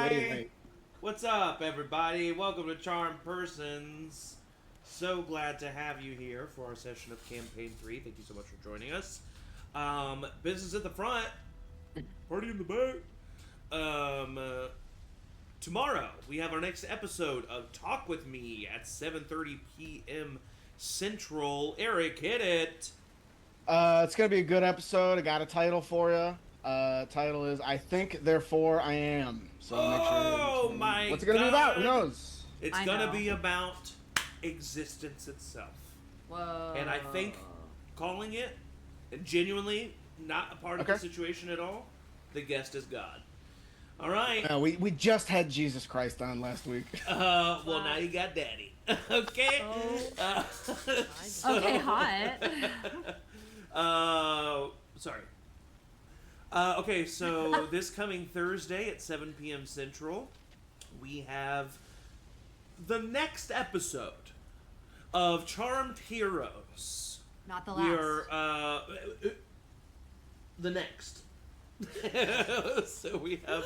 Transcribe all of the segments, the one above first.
Hi! What's up, everybody? Welcome to CharmedPersons. So glad to have you here for our session of Campaign 3. Thank you so much for joining us. Business at the front, party in the back. Tomorrow, we have our next episode of Talk With Me at 7:30 p.m. Central. Eric, hit it! It's gonna be a good episode. I got a title for you. Title is "I Think, Therefore I Am." So make sure you Oh tune in. my What's it gonna be about? Who god! knows? It's I gonna know. be about existence itself. Whoa. And I think calling it, and genuinely not a part of Okay. the situation at all, the guest is God. All right. We just had Jesus Christ on last week. Well, now you got Daddy. Okay. Oh. So- Okay, hot. Sorry. Okay, so this coming Thursday at 7 p.m. Central, we have the next episode of Charmed Heroes. Not the We last. are the next. So we have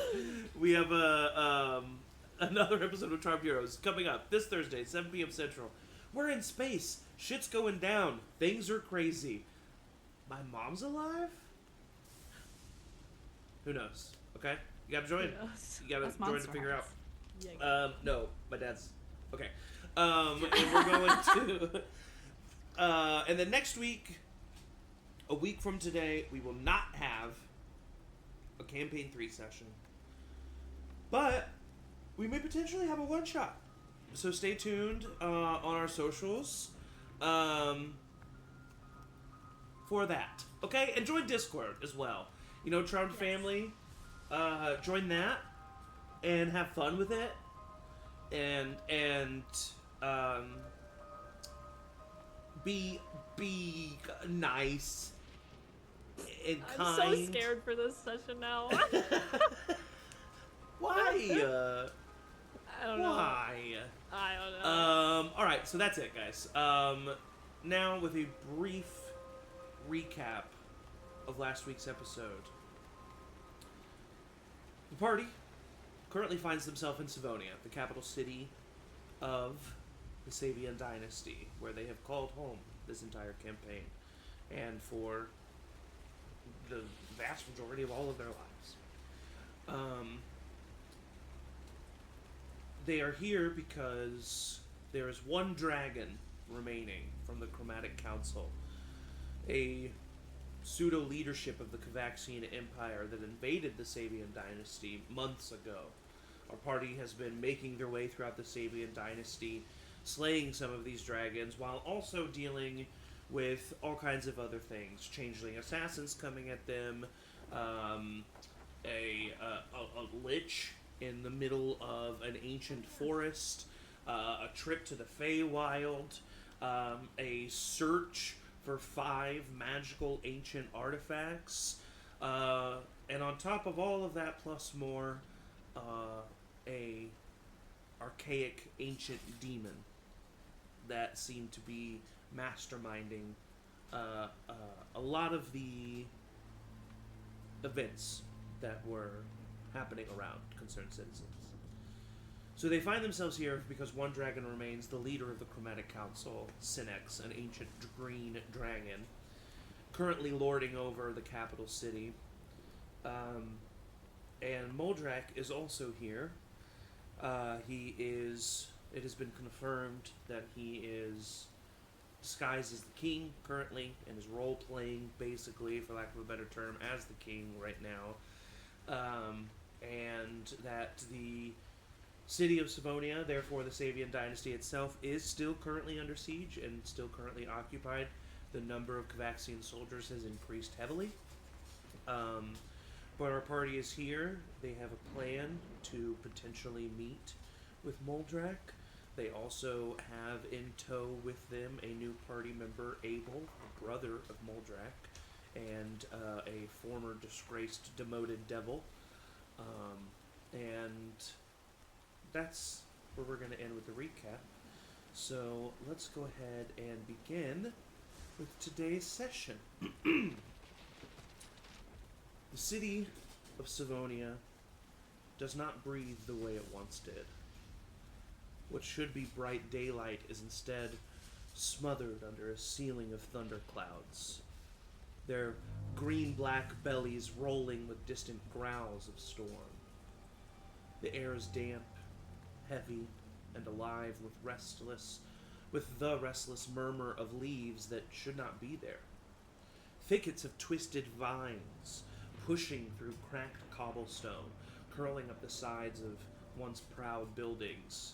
another episode of Charmed Heroes coming up this Thursday, 7 p.m. Central. We're in space. Shit's going down. Things are crazy. My mom's alive? Who knows? Okay? You gotta join. You gotta That's join to Monster figure out. House. No, my dad's. Okay. And we're going to. And then next week, a week from today, we will not have a Campaign 3 session. But we may potentially have a one shot. So stay tuned on our socials for that. Okay? And join Discord as well. You know, Charmed Family. Join that and have fun with it. And be nice and kind. I'm so scared for this session now. Why? I don't know. Why? I don't know. All right, so that's it, guys. Now with a brief recap of last week's episode. The party currently finds themselves in Savonia, the capital city of the Sabian dynasty, where they have called home this entire campaign, and for the vast majority of all of their lives. They are here because there is one dragon remaining from the Chromatic Council, a pseudo-leadership of the Cavaxian Empire that invaded the Sabian dynasty months ago. Our party has been making their way throughout the Sabian dynasty, slaying some of these dragons, while also dealing with all kinds of other things. Changeling assassins coming at them, a lich in the middle of an ancient forest, a trip to the Feywild, a search for 5 magical ancient artifacts, and on top of all of that, plus more, a archaic ancient demon that seemed to be masterminding a lot of the events that were happening around concerned citizens. So they find themselves here because one dragon remains, the leader of the Chromatic Council, Synex, an ancient green dragon, currently lording over the capital city. And Moldrak is also here. It has been confirmed that he is disguised as the king currently and is role-playing, basically, for lack of a better term, as the king right now. And that the city of Savonia, therefore the Sabian dynasty itself, is still currently under siege and still currently occupied. The number of Cavaxian soldiers has increased heavily. But our party is here. They have a plan to potentially meet with Moldrak. They also have in tow with them a new party member, Abel, the brother of Moldrak, and a former disgraced, demoted devil. And that's where we're going to end with the recap. So let's go ahead and begin with today's session. The city of Savonia does not breathe the way it once did. What should be bright daylight is instead smothered under a ceiling of thunderclouds, their green-black bellies rolling with distant growls of storm. The air is damp, heavy, and alive with the restless murmur of leaves that should not be there. Thickets of twisted vines pushing through cracked cobblestone, curling up the sides of once proud buildings,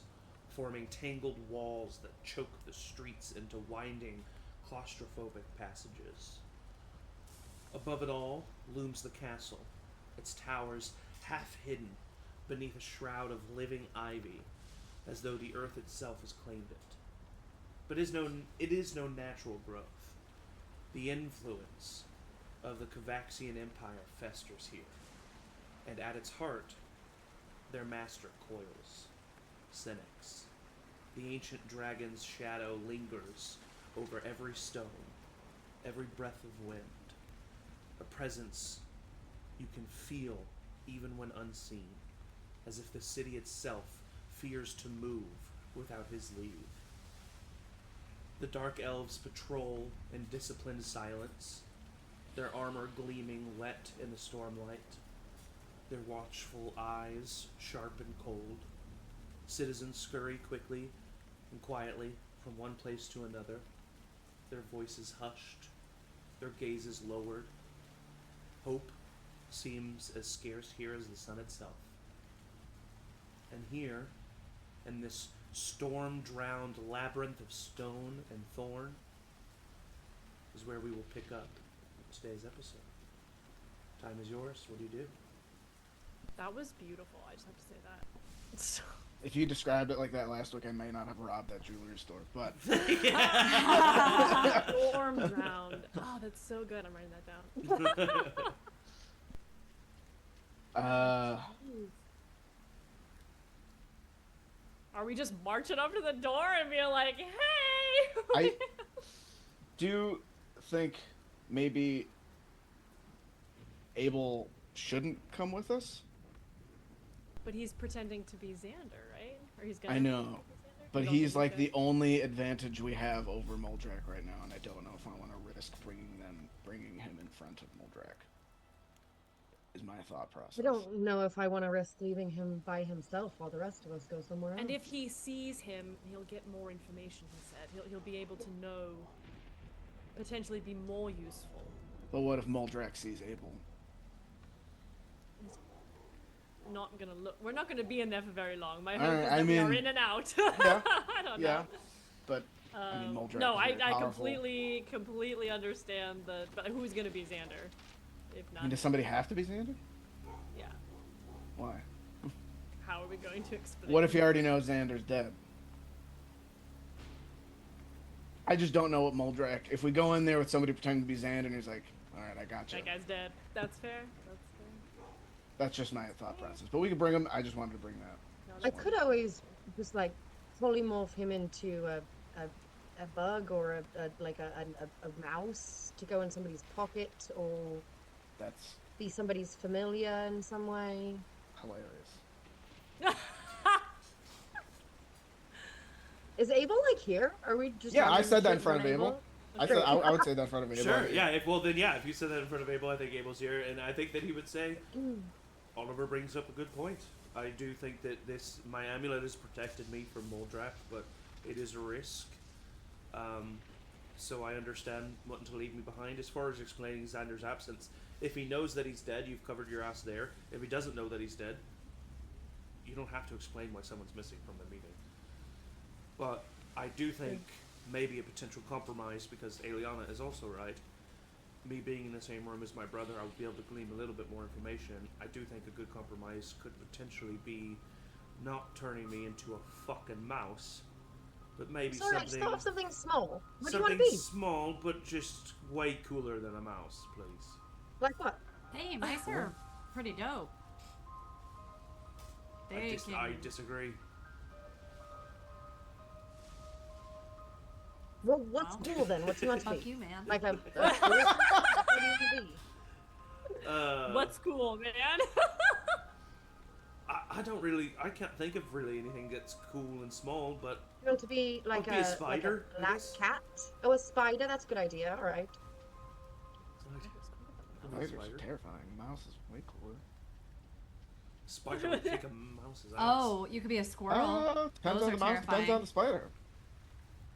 forming tangled walls that choke the streets into winding, claustrophobic passages. Above it all looms the castle, its towers half hidden beneath a shroud of living ivy, as though the earth itself has claimed it. But it is no natural growth. The influence of the Kovaxian Empire festers here, and at its heart, their master coils, Senex. The ancient dragon's shadow lingers over every stone, every breath of wind, a presence you can feel even when unseen, as if the city itself fears to move without his leave. The dark elves patrol in disciplined silence, their armor gleaming wet in the stormlight, their watchful eyes sharp and cold. Citizens scurry quickly and quietly from one place to another, their voices hushed, their gazes lowered. Hope seems as scarce here as the sun itself. And here, in this storm-drowned labyrinth of stone and thorn, is where we will pick up today's episode. Time is yours. What do you do? That was beautiful. I just have to say that. If you described it like that last week, I may not have robbed that jewelry store, but... Storm drowned. Oh, that's so good. I'm writing that down. Are we just marching up to the door and being like, hey? I do think maybe Abel shouldn't come with us. But he's pretending to be Xander, right? Or he's gonna I know, be Xander? but You don't he's think like so? the only advantage we have over Moldrak right now, and I don't know if I want to risk bringing him in front of Moldrak. Is my thought process. I don't know if I want to risk leaving him by himself while the rest of us go somewhere else. And if he sees him, he'll get more information, he said. He'll be able to know, potentially be more useful. But what if Moldrak sees Abel? Not gonna look. We're not gonna be in there for very long. My All hope right, is I that we are mean- in and out. Yeah, I don't yeah, know. but I mean Moldrak. No, is very I powerful. completely understand the. But who's gonna be Xander? If I not, mean, does somebody have to be Xander? yeah. Why? How are we going to explain? What if you already know Xander's dead? I just don't know what Moldrak. If we go in there with somebody pretending to be Xander, and he's like, "All right, I got you." That guy's dead. That's fair. That's fair. That's just my thought process. But we could bring him. I just wanted to bring that. No, I could always just like fully morph him into a bug or a mouse to go in somebody's pocket or That's be somebody's familiar in some way. hilarious. Is Abel like here? Are we just? Yeah, I running said that in shit front of on Abel. I said I would say that in front of Abel. Sure, yeah. If you said that in front of Abel, I think Abel's here, and I think that he would say, Oliver brings up a good point. I do think that my amulet has protected me from Moldrak, but it is a risk. So I understand wanting to leave me behind. As far as explaining Xander's absence, if he knows that he's dead, you've covered your ass there. If he doesn't know that he's dead, you don't have to explain why someone's missing from the meeting. But I do think maybe a potential compromise, because Aeliana is also right. Me being in the same room as my brother, I would be able to glean a little bit more information. I do think a good compromise could potentially be not turning me into a fucking mouse, but maybe Sorry, just something thought of something small. What do you something want to be? small, but just way cooler than a mouse, please. Like what? Hey, mice are pretty dope. They can... I disagree. Well, what's Wow. cool then? What do you want to Fuck be? you, man. Like a what do you want to be? What's cool, man? I can't think of really anything that's cool and small, but You want to be like be a spider, I black guess? cat? Oh, a spider. That's a good idea. All right. Spiders are terrifying. Mouse is way cooler. Spider would kick a mouse's ass. Oh, you could be a squirrel. Depends Those on are the mouse. Depends on terrifying. the spider.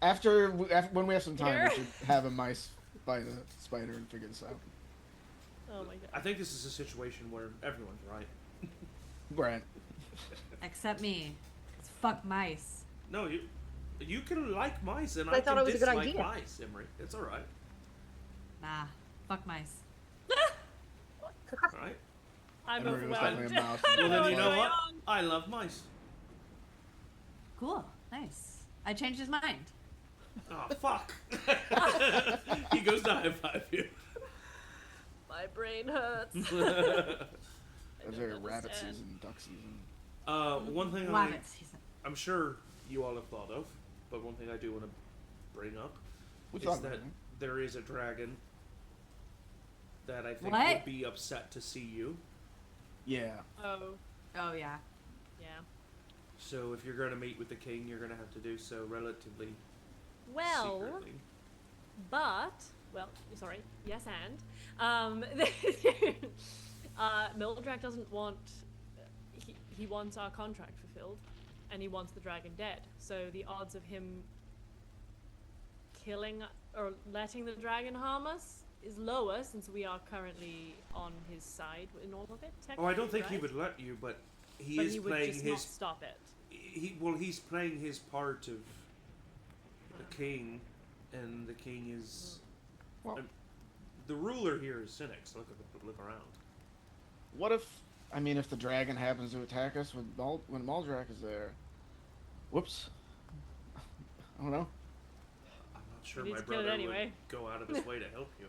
After when we have some time, we should have a mice fight a spider and figure this out. Oh my I god. think this is a situation where everyone's right. Right. Except me. It's fuck mice. No, you can like mice, and I I thought can it was a good dislike idea. mice, Emory. It's all right. Nah, fuck mice. All right. I'm Emory was overwhelmed. definitely a mouse. I Well, don't know then you what's know going what? on. I love mice. Cool. Nice. I changed his mind. Oh, fuck. He goes to high five you. My brain hurts. It's very rabbit understand. season, duck season. One thing Rabbits. I'm sure you all have thought of, but one thing I do want to bring up We is thought that about it. there is a dragon that I think What? would be upset to see you. Yeah. Oh, Oh yeah. yeah. So if you're going to meet with the king, you're going to have to do so relatively Well, secretly. but sorry. Yes, and Mildrak doesn't want. He wants our contract fulfilled, and he wants the dragon dead. So the odds of him killing or letting the dragon harm us is lower, since we are currently on his side in all of it. Oh, I don't think he right? would let you, but he But is he would playing just his. not stop it. He's playing his part of the king, and the king is. Well, The ruler here is cynics. Look around. what if? I mean, if the dragon happens to attack us when Muldrak is there? Whoops. I don't know. I'm not sure need my to kill it brother anyway. would go out of his way to help you.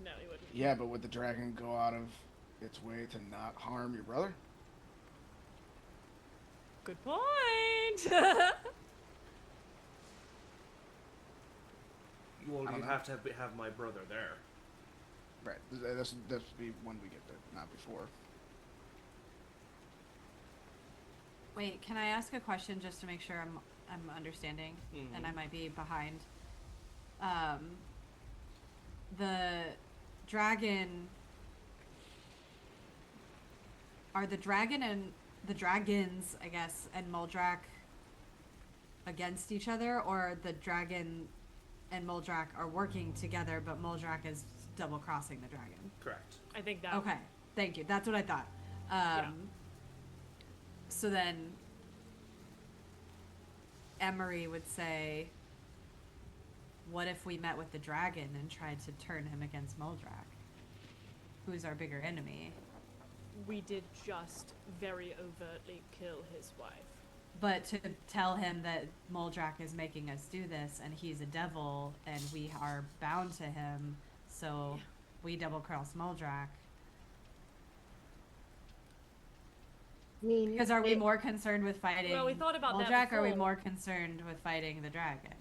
No, he wouldn't. Yeah, but would the dragon go out of its way to not harm your brother? Good point. Well, I don't you'd know. have to have my brother there. Right. This would be when we get there, not before. Wait, can I ask a question just to make sure I'm understanding, and I might be behind? The dragon. Are the dragon and the dragons, I guess, and Muldrak against each other, or the dragon and Muldrak are working together, but Muldrak is double crossing the dragon? Correct. I think that. Okay, thank you. That's what I thought. So then, Emory would say, what if we met with the dragon and tried to turn him against Muldrak? Who's our bigger enemy? We did just very overtly kill his wife. But to tell him that Muldrak is making us do this, and he's a devil, and we are bound to him, so we double-cross Muldrak. I mean, Because are we more concerned with fighting Well, we thought about that Muldrak, or are we before. more concerned with fighting the dragon?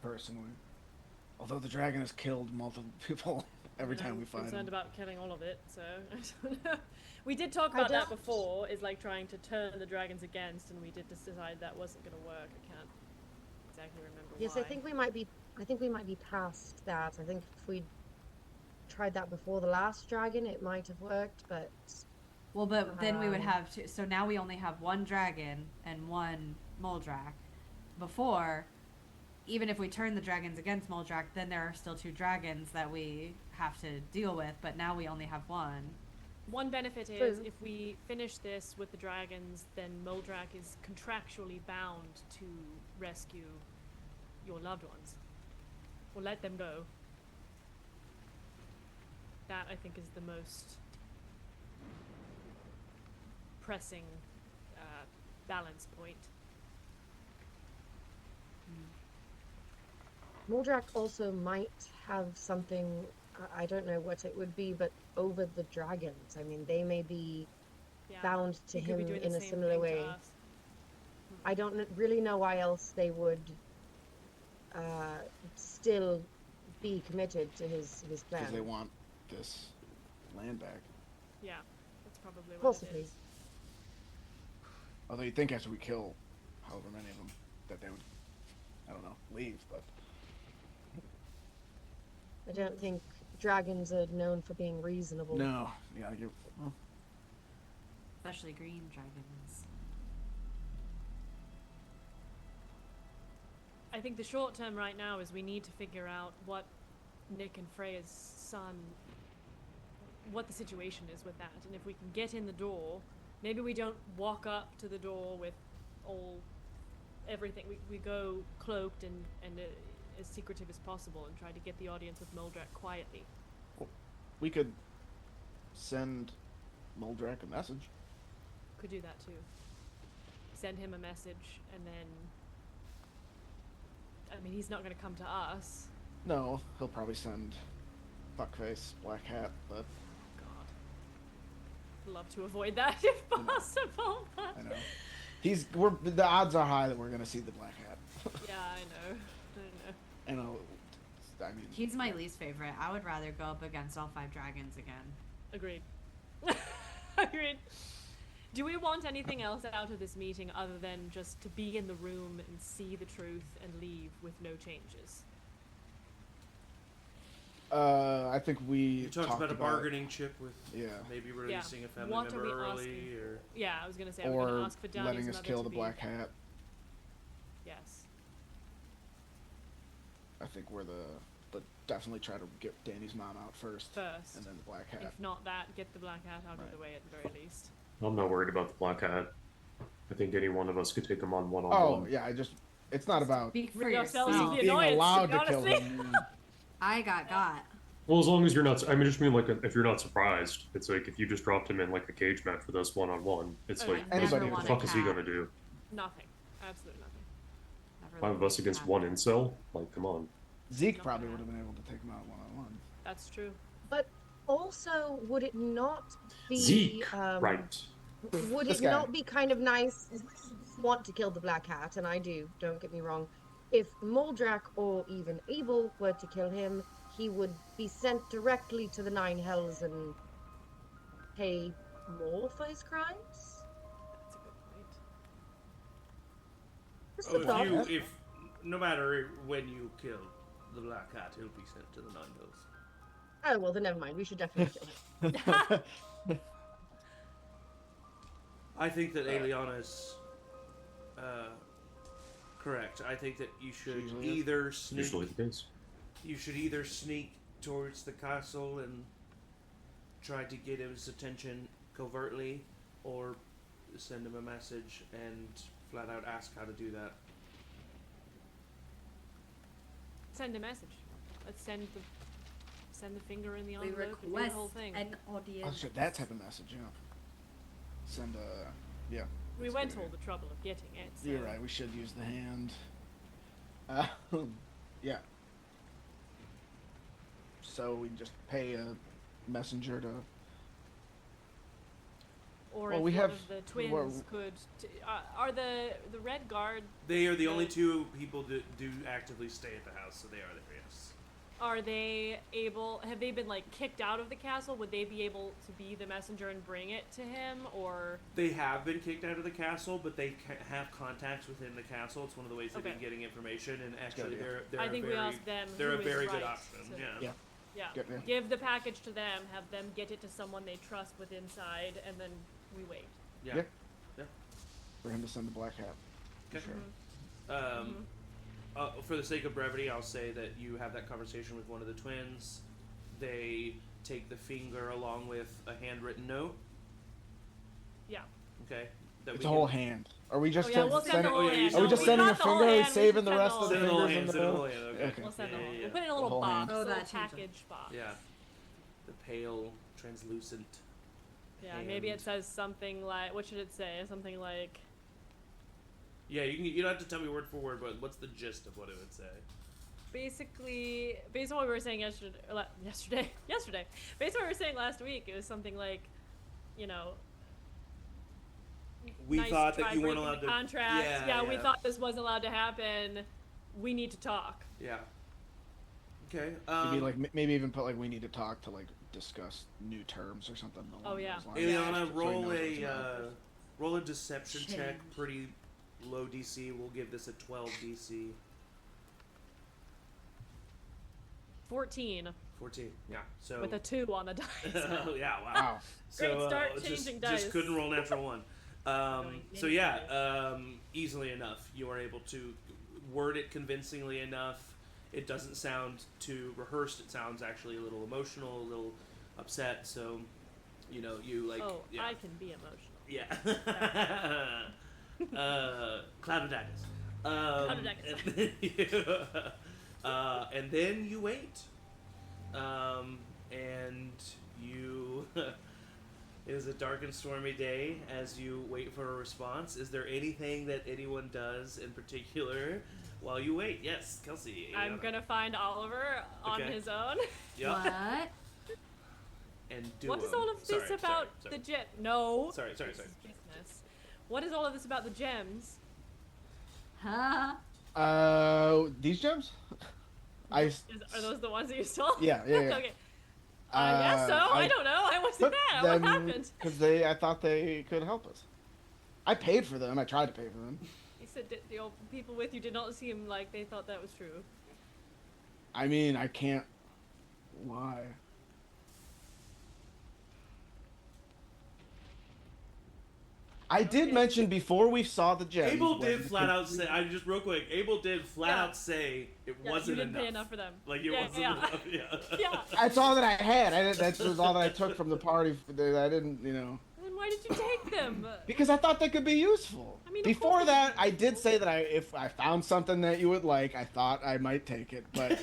Personally. Although the dragon has killed multiple people every time we find concerned him. about killing all of it, so I don't know. We did talk I about that don't- before, is like trying to turn the dragons against, and we did just decide that wasn't going to work. I can't exactly remember yes, why. I think we might be. I think we might be past that. I think if we tried that before the last dragon, it might have worked, but Well, but then we would Um, have two. So now we only have one dragon and one Muldrak. Before, even if we turn the dragons against Muldrak, then there are still two dragons that we have to deal with. But now we only have one. One benefit is True. if we finish this with the dragons, then Muldrak is contractually bound to rescue your loved ones. Or let them go. That, I think, is the most pressing balance point. Muldrak also might have something. I don't know what it would be, but over the dragons. I mean, they may be Yeah. bound to He could be him doing the in a same similar thing to way. us. I don't really know why else they would still be committed to his plan. Because they want this land back. Yeah. probably what Possibly. it is. Although you'd think after we kill however many of them, that they would, I don't know, leave, but... I don't think dragons are known for being reasonable. No, yeah, you're... Well, Especially green dragons. I think the short term right now is we need to figure out what Nick and Freya's son, what the situation is with that, and if we can get in the door, maybe we don't walk up to the door with everything. We go cloaked and as secretive as possible and try to get the audience with Muldrak quietly. we could send Muldrak a message. Could do that too. Send him a message and then, I mean, he's not going to come to us. No, he'll probably send Fuckface, Black Hat, but... God. Love to avoid that if I know. possible. But... I know. The odds are high that we're gonna see the Black Hat. Yeah, I know. I know. I mean... He's my least favorite. I would rather go up against all 5 dragons again. Agreed. Agreed. Do we want anything else out of this meeting other than just to be in the room and see the truth and leave with no changes? I think we You talked about a bargaining chip with maybe releasing a family What are member we early, asking? or Yeah, I was gonna say, we're gonna ask for Downey's letting us mother kill to the be... Black Hat. Yes. I think but definitely try to get Danny's mom out first, and then the Black Hat. If not that, get the Black Hat out of the way at the very least. I'm not worried about the Black Hat. I think any one of us could take him on one-on-one. Oh, yeah, it's not about Speak for Rid ourselves yourself. of the being annoyance, allowed to kill honestly. him. I got. Well, as long as you're not, I mean, just mean like if you're not surprised, it's like if you just dropped him in like a cage match with us one-on-one, it's Okay. like, Anybody what would the fuck is he gonna do? Nothing. Absolutely nothing. Never 5 of let us me against have one it. incel? Like, come on. Zeke Not probably gonna would have been able to take him out one-on-one. That's true. But also, would it not be Zeke, right. Would This it guy. not be kind of nice, want to kill the Black Hat, and I do, don't get me wrong, if Muldrak or even Abel were to kill him, he would be sent directly to the Nine Hells and pay more for his crimes? That's a good point. Just a thought. if no matter when you kill the Black Cat, he'll be sent to the Nine Hills. Oh, well, then never mind. We should definitely kill him. I think that Aeliana's correct. I think that you should Usually is. either sneak. Usually the case. You should either sneak towards the castle and try to get his attention covertly, or send him a message and flat out ask how to do that. Send a message. Let's send the finger in the We envelope and do the request whole thing. an Oh audience. shit, that type of message, yeah. Send yeah. We that's went good. to all the trouble of getting it. So. You're right, we should use the hand. Yeah. So we just pay a messenger to... Or Well, if we one have- of the twins well- could... are the Red Guard... They are the only two people that do actively stay at the house, so they are there, yes. Are they able... Have they been, like, kicked out of the castle? Would they be able to be the messenger and bring it to him? Or... They have been kicked out of the castle, but they have contacts within the castle. It's one of the ways they've been Okay. getting information, and actually idea. they're I a think very, we ask them they're a who is very good right option, to- yeah. Yeah. Yeah. Good, yeah. Give the package to them, have them get it to someone they trust with inside, and then we wait. Yeah. Yeah. For him to send the Black Hat. For Okay. sure. For the sake of brevity, I'll say that you have that conversation with one of the twins. They take the finger along with a handwritten note. Yeah. Okay. That It's we a whole can- hand. Are we just Oh, yeah, sending, we'll send the whole hand. are we just We sending a got the whole finger and hand, we saving should the send rest the of the Send the whole fingers in hand, the send the bill? whole hand, okay. We'll send Yeah, the whole. yeah, We'll put it in a The little whole hand. box, Oh, a little that changes. package box. Yeah. The pale, translucent. Yeah, maybe it hand. says something like, what should it say? Something like, Yeah, you don't have to tell me word for word, but what's the gist of what it would say? basically, based on what we were saying yesterday, based on what we were saying last week, it was something like, you know, We nice thought try that you weren't breaking allowed the to. contract. Yeah, We thought this wasn't allowed to happen. We need to talk. Yeah. Okay. Maybe like maybe even put like we need to talk to like discuss new terms or something along Oh, yeah. those lines. Aeliana, So he knows what's about. roll a deception check. Change. Pretty low DC. We'll give this a 12 DC. 14 14. Yeah. So with a 2 on the dice. oh yeah, wow. Wow. So Great start just, changing dice. just couldn't roll natural one. So many yeah, easily enough, you are able to word it convincingly enough. It doesn't sound too rehearsed. It sounds actually a little emotional, a little upset. So, you know, you like. Oh, yeah. I can be emotional. Yeah. Cloudodacus. Cloudodacus. And then you wait. And you. It is a dark and stormy day as you wait for a response. Is there anything that anyone does in particular while you wait? Yes, Kelsey. I'm Aeliana. gonna find Oliver on Okay. his own. Yep. What? And do What is all of this about the gem? No. Sorry. This is business. What is all of this about the gems? Huh? These gems? I. Are those the ones that you stole? Yeah. Okay. I guess so. I don't know. I wasn't there. What happened? Because I thought they could help us. I paid for them. I tried to pay for them. He said that the old people with you did not seem like they thought that was true. I mean, I can't. Why? I did mention before we saw the gems. Abel when did the flat out complete- say. I just real quick. Abel did flat Yeah. out say it Yeah, wasn't you didn't enough. pay enough for them. Like it Yeah, wasn't yeah. enough. Yeah. Yeah. That's all that I had. That was all that I took from the party. That I didn't, Then why did you take them? Because I thought they could be useful. I mean, of Before course that, they I could be did useful. say that if I found something that you would like, I thought I might take it. But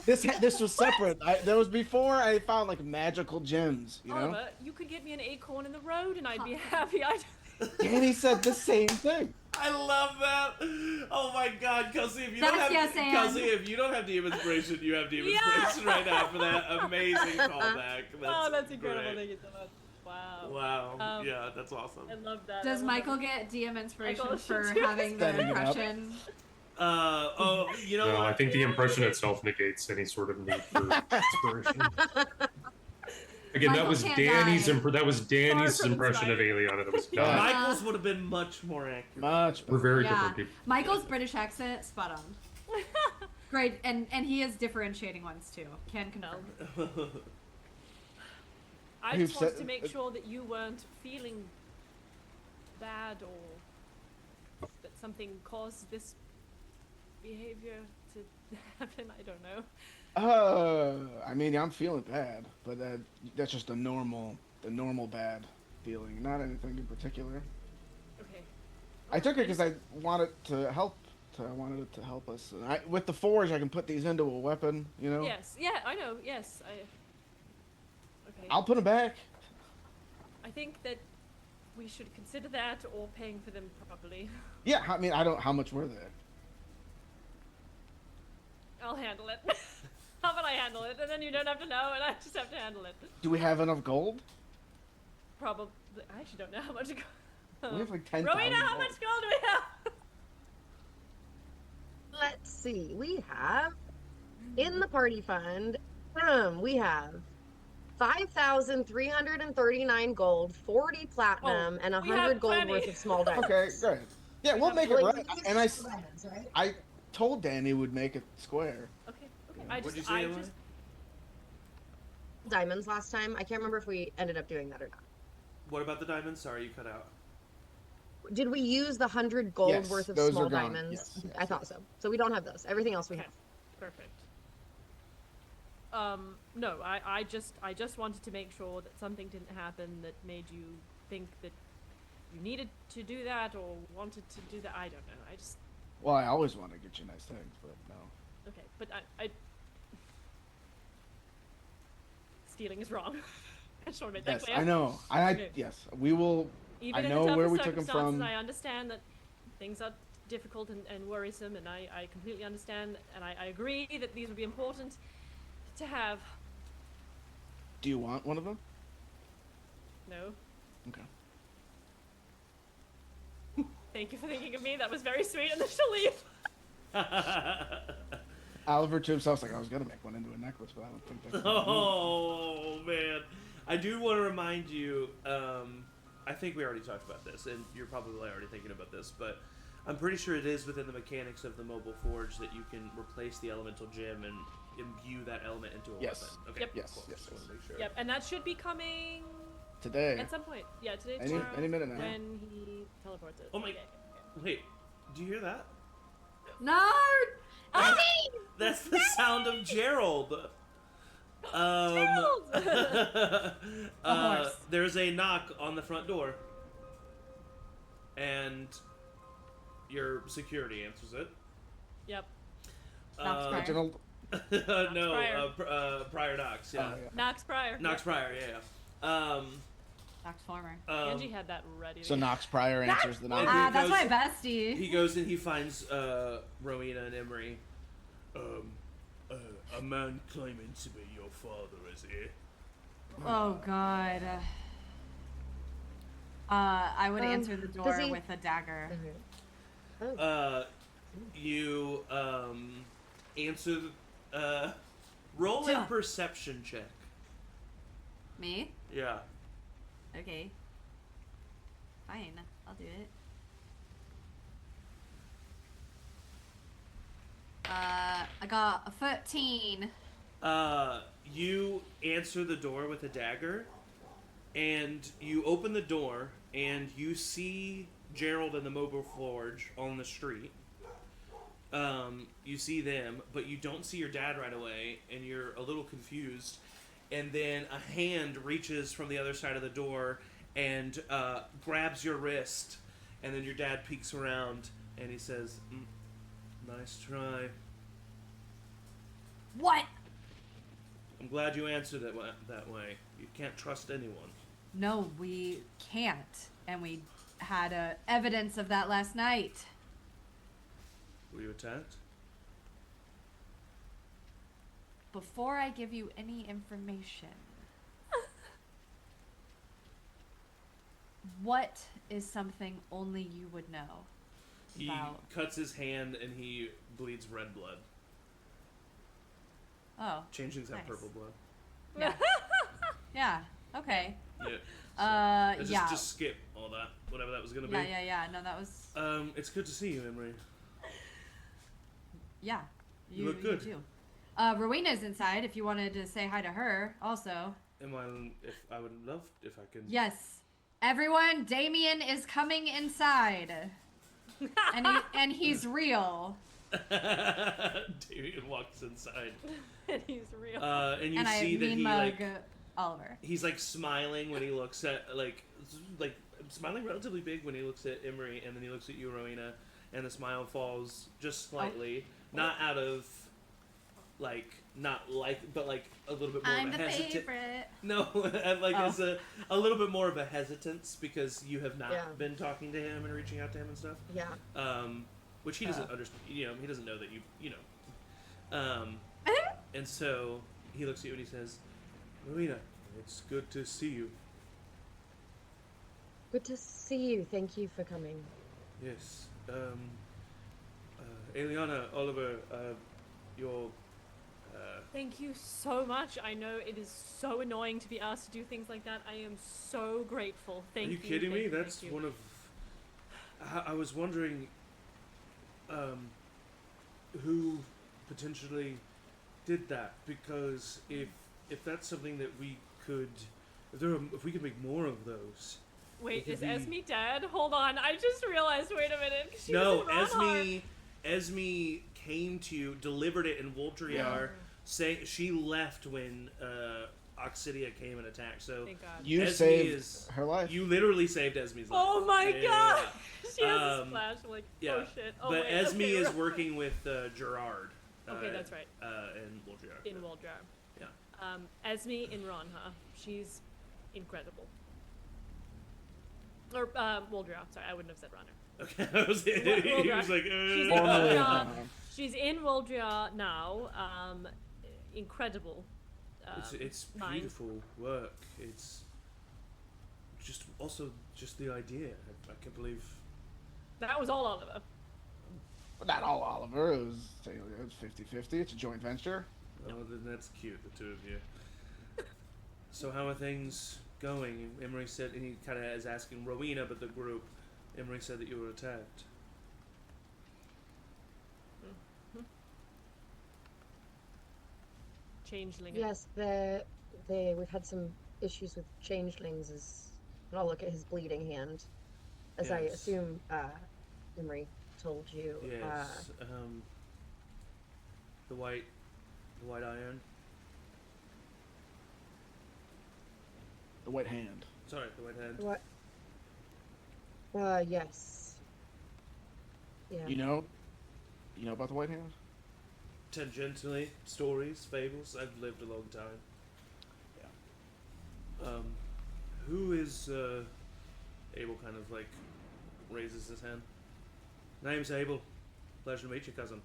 this was separate. There was before I found like magical gems. You know, Oliver, you could get me an acorn in the road and I'd be happy. Danny said the same thing. I love that. Oh my God, Kelsey! If you That's don't have yes, and. Kelsey, if you don't have DM inspiration, you have DM inspiration right now for that amazing callback. That's incredible. great. Thank you so much. Wow. Wow. Yeah, that's awesome. I love that. Does I love Michael that. get DM inspiration Michael for should do having the Setting it up. impression? You know No, what? I think the impression itself negates any sort of need for inspiration. Again, Michael that was can't Danny's die. Danny's from impression of inspiring. Aeliana. That was Yeah. not. Michael's would have been much more accurate. Much We're better. very Yeah. different people. Michael's British accent, spot on. Great, and he is differentiating ones too. Can confirm. I You've just wanted said- to make sure that you weren't feeling bad or that something caused this behavior to happen. I don't know. I mean, I'm feeling bad, but that's just the normal bad feeling, not anything in particular. Okay. I took it because I wanted to help. I wanted it to help us. And with the forge, I can put these into a weapon. You know. Yes. Yeah, I know. Yes. Okay. I'll put them back. I think that we should consider that or paying for them properly. Yeah, I mean, I don't. How much were they? I'll handle it. How about I handle it, and then you don't have to know, and I just have to handle it. Do we have enough gold? Probably. I actually don't know how much. We have like 10,000 Rowina, how gold. much gold do we have? Let's see. We have in the party fund. We have 5,339 gold, 40 platinum, and we have 100 gold plenty. worth of small diamonds. Okay, great. Yeah, we'll make it Like, right. And I told Danny would make it square. Okay. I What'd just, you say, I Emily? just. Diamonds last time. I can't remember if we ended up doing that or not. What about the diamonds? Sorry, you cut out. Did we use the 100 gold Yes, worth of those small are gone. diamonds? Yes, I thought so. So we don't have those. Everything else we Okay. have. Perfect. No, I just wanted to make sure that something didn't happen that made you think that you needed to do that or wanted to do that. I don't know. I just. Well, I always want to get you nice things, but no. Okay, but I stealing is wrong. I just want to make that Yes, clear. I know. Okay. Yes, we will. Even I in know the where toughest we took 'em circumstances, from. I understand that things are difficult and worrisome, and I completely understand, and I agree that these would be important to have. Do you want one of them? No. Okay. Thank you for thinking of me. That was very sweet, and then she'll leave. Oliver to himself's like, I was gonna make one into a necklace, but I don't think that's. Oh man, I do want to remind you. I think we already talked about this, and you're probably already thinking about this, but I'm pretty sure it is within the mechanics of the mobile forge that you can replace the elemental gem and imbue that element into a Yes. weapon. Okay. Yep. Yes, Cool. yes, Just want to make sure. Yep, and that should be coming Today. at some point. Yeah, today, Any- tomorrow, any minute now. when he teleports it. Oh my- Okay. Wait, do you hear that? No! That's the sound of Gerald. Gerald! horse. There's a knock on the front door, and your security answers it. Yep. Knox Prior. Reginald. No, Prior Knox. Yeah. Oh, yeah. Knox Prior. Knox Prior. Yeah. Knox Former. Angie had that ready. So Knox Prior answers the knock. Okay. Ah, that's goes- my bestie. He goes and he finds Rowina and Emory. A man claiming to be your father is here. Oh god. I would answer the does door he- with a dagger. Oh. You answer. Roll a Yeah. perception check. Me? Yeah. Okay. Fine, I'll do it. I got a 13. You answer the door with a dagger, and you open the door, and you see Gerald and the mobile forge on the street. You see them, but you don't see your dad right away, and you're a little confused. And then a hand reaches from the other side of the door and grabs your wrist, and then your dad peeks around, and he says, "Nice try. What? I'm glad you answered it that way. You can't trust anyone." No, we can't. And we had evidence of that last night. Were you attacked? Before I give you any information, what is something only you would know He about? cuts his hand and he bleeds red blood. Oh, Changelings have Nice. purple blood. yeah. Yeah, okay. Yeah. Yeah. Just skip all that, whatever that was gonna be. Yeah. No, that was. It's good to see you, Emory. Yeah. You look good. too. Rowina's inside if you wanted to say hi to her also. I would love if I could. Yes. Everyone, Damien is coming inside. and he's real. Damien walks inside. And he's real. And you and I see that mean he mug like Oliver. he's like smiling when he looks at like smiling relatively big when he looks at Emory, and then he looks at you, Rowina, and the smile falls just slightly, not out of but like a little bit more I'm of a the hesitant. favorite. No, and like Oh. it's a little bit more of a hesitance because you have not Yeah. been talking to him and reaching out to him and stuff. Yeah. Which he doesn't understand. He doesn't know that you know. And so he looks at you and he says, "Rowina, it's good to see you." Good to see you. Thank you for coming. Yes. Aeliana, Oliver, your Thank you so much. I know it is so annoying to be asked to do things like that. I am so grateful. Thank Are you. you kidding me? thank you, That's thank you. one of. I was wondering, who potentially did that, because if that's something that we could, if we could make more of those. Wait, it is could be- Esme dead? Hold on. I just realized. Wait a minute. She No, was in Ronhart. Esme came to you, delivered it in Woldriar. Say she left when Oxidia came and attacked. So Thank God. You Esme saved is- her life. you literally saved Esme's life. Oh my Yeah, God. yeah, She has a Um, splash. I'm like, yeah. oh shit. Oh But wait. Esme okay, is right. working with Gerard. Okay, that's right. In Woldriar. In Waldrar. Yeah. Esme in Ronha. She's incredible. Or Waldrar. Sorry, I wouldn't have said Ronha. Okay, I was, he Woldriar. was like, She's in Formerly Waldrar. Ronha. She's in Waldrar now. Incredible. it's fine. beautiful work. It's just also just the idea. I can't believe. That was all Oliver. Not all Oliver. It was 50-50. It's a joint venture. Oh, then that's cute, the two of you. So how are things going? Emory said, and he kind of is asking Rowina, but the group. Emory said that you were attacked. Changeling. Yes, we've had some issues with changelings. And I'll look at his bleeding hand, as I Yes. assume Emory told you. Yes. The white iron. The white hand. Sorry, the white hand. What? Yes. Yeah. You know about the white hand? Tangentially, stories, fables. I've lived a long time. Yeah. Who is Abel? Kind of like raises his hand. Name's Abel. Pleasure to meet you, cousin.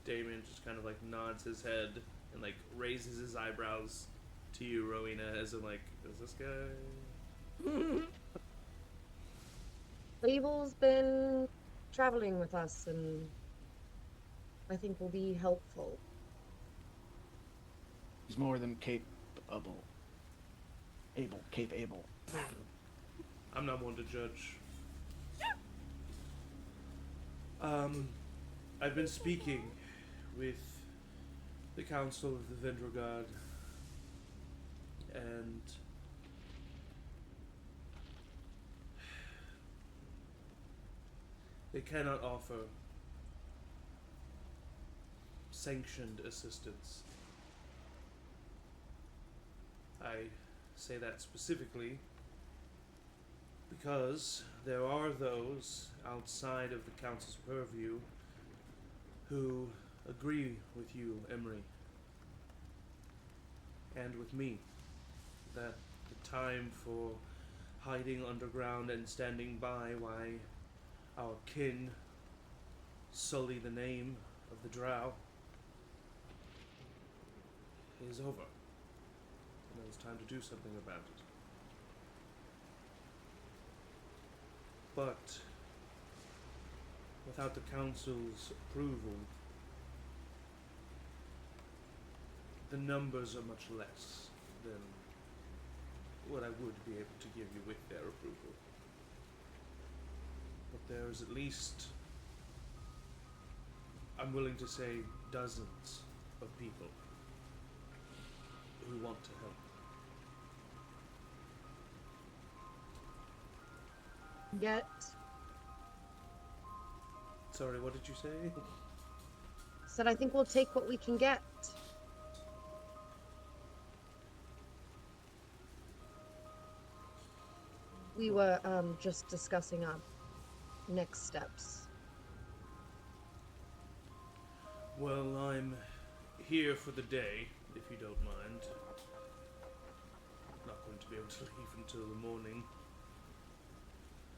Damien just kind of like nods his head and like raises his eyebrows to you, Rowena, as in like, is this guy? Abel's been traveling with us, and I think will be helpful. He's more than capable. Able. I'm not one to judge. I've been speaking with the Council of the Vendragard, and they cannot offer sanctioned assistance. I say that specifically because there are those outside of the Council's purview who agree with you, Emory, and with me, that the time for hiding underground and standing by while our kin sully the name of the Drow is over. And it's time to do something about it. But without the Council's approval, the numbers are much less than what I would be able to give you with their approval. But there's at least, I'm willing to say, dozens of people who want to help. Yet, Sorry, what did you say? said I think we'll take what we can get. We were just discussing our next steps. Well, I'm here for the day, if you don't mind. Not going to be able to leave until the morning.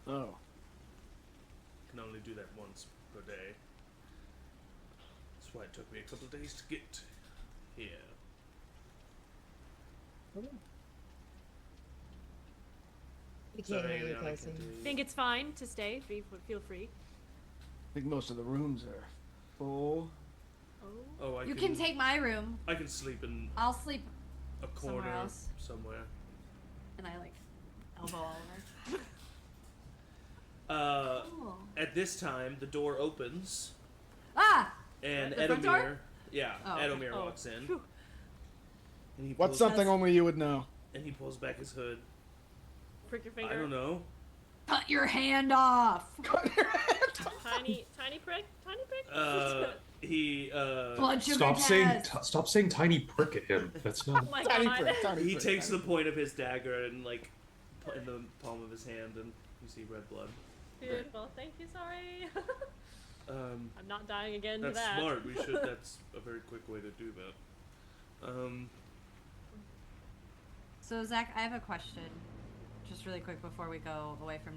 Oh. Can only do that once per day. That's why it took me a couple of days to get here. We can't Sorry, hear you, Aeliana, I Kelsey. can't hear you. Think it's fine to stay. Feel free. I think most of the rooms are full. Oh. Oh, I You can take my room. I can sleep in I'll sleep, a corner somewhere else. somewhere. and I like elbow Oliver. Cool. At this time, the door opens, Ah! and The front door? Edomir, yeah, Oh, okay. Edomir Oh. walks in, Phew. and he What's pulls, something only you would know? and he pulls back his hood. Prick your finger. I don't know. Cut your hand off! Tiny prick. He Blood sugar Stop saying test! stop saying tiny prick at him. That's not. Oh my Tiny god. prick, tiny he prick, takes tiny the point of his dagger and like put in the palm of his hand, and you see red blood. Beautiful. Thank you. Sorry. Um, I'm not dying again to that's that. smart. We should. That's a very quick way to do that. So, Zach, I have a question. Just really quick before we go away from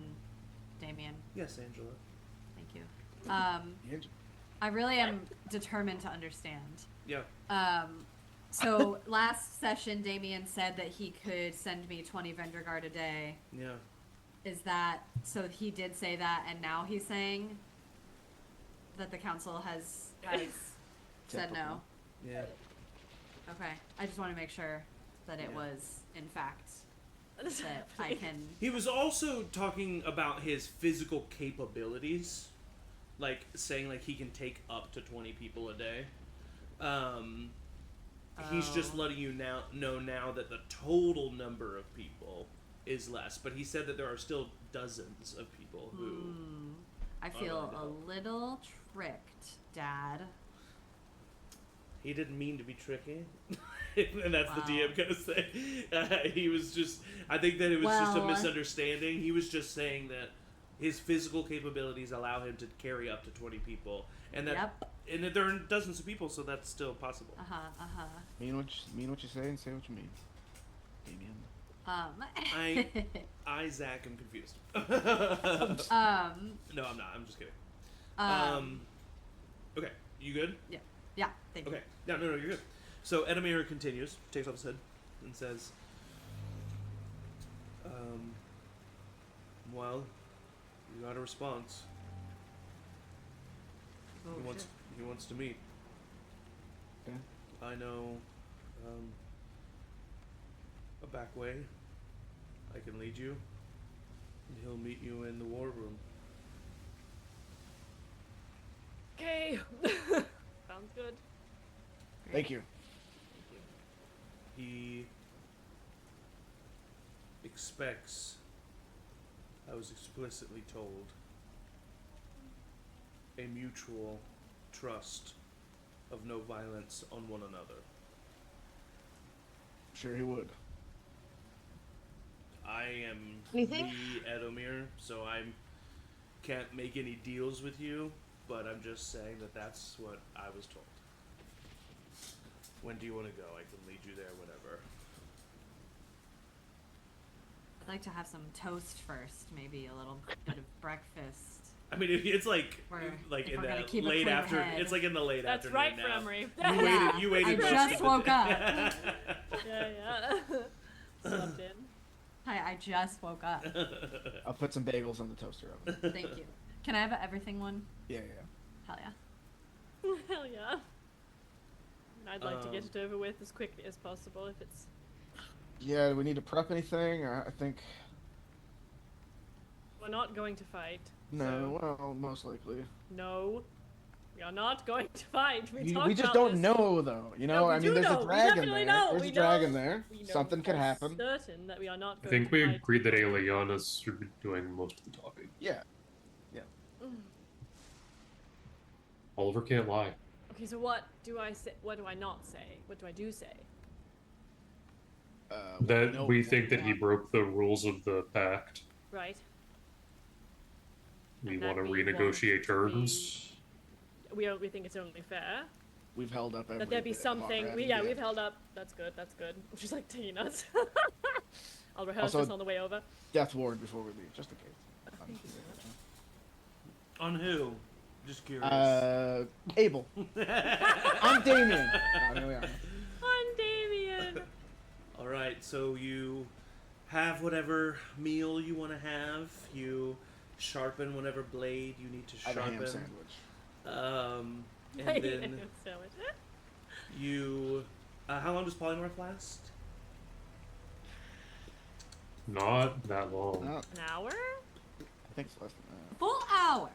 Damien. Yes, Angela. Thank you. Angie. I really am determined to understand. Yeah. So last session, Damien said that he could send me 20 Vendragard a day. Yeah. is that so? He did say that, and now he's saying that the council has said no. Yeah. Okay, I just want to make sure that it was in fact that I can. He was also talking about his physical capabilities, like saying like he can take up to 20 people a day. He's just letting you know now that the total number of people is less, but he said that there are still dozens of people who. I feel a little tricked, Dad. He didn't mean to be tricky, and that's the DM gonna say. He was just. I think that it was just a misunderstanding. He was just saying that his physical capabilities allow him to carry up to 20 people, and that and that there are dozens of people, so that's still possible. Mean what you say and say what you mean. Damien. Zach, am confused. No, I'm not. I'm just kidding. Okay, you good? Yeah. Thank you. Okay. No, you're good. So Edamir continues, takes off his head, and says, well, you got a response. He wants to meet. Okay. I know a back way. I can lead you. And he'll meet you in the war room. Okay. Sounds good. Thank you. He expects, I was explicitly told, a mutual trust of no violence on one another. Sure he would. I am Anything? Edomir, so I can't make any deals with you, but I'm just saying that that's what I was told. When do you want to go? I can lead you there, whatever. I'd like to have some toast first, maybe a little bit of breakfast. I mean, it's like If in we're gonna the keep a late clear after. head. It's like in the late That's afternoon right, now. Emory. You waited. I most just of the woke day. up. Yeah. Slept in. Hi, I just woke up. I'll put some bagels on the toaster oven. Thank you. Can I have an everything one? Yeah. Hell yeah. Hell yeah. I'd like to get it over with as quickly as possible if it's... Yeah, do we need to prep anything? I think... We're not going to fight. No, so- well, most likely. No. We are not going to fight. We just don't know, though. You know, No, we I mean, do there's know. a We dragon definitely there. know. There's We a dragon know. there. We know Something could for happen. certain that we are not I going think to we fight. agreed that Aeliana should be doing most of the talking. Yeah. Oliver can't lie. Okay, so what do I say? What do I not say? What do I do say? That we think that he broke the rules of the pact. Right. We And want to that we renegotiate terms. We think it's only fair We've held up every that there be bit of something. already, We've held up. That's good. That's good. She's like taking us. I'll rehearse Also- this on the way over. Death ward before we leave, just in case. On who? Just curious. Abel. I'm Damien. Oh, there we are. I'm Damien. All right, so you have whatever meal you want to have. You sharpen whatever blade you need to I have a sharpen. ham sandwich. And then you. How long does polymorph last? Not that long. No, An hour? I think it's less than that. Full hour.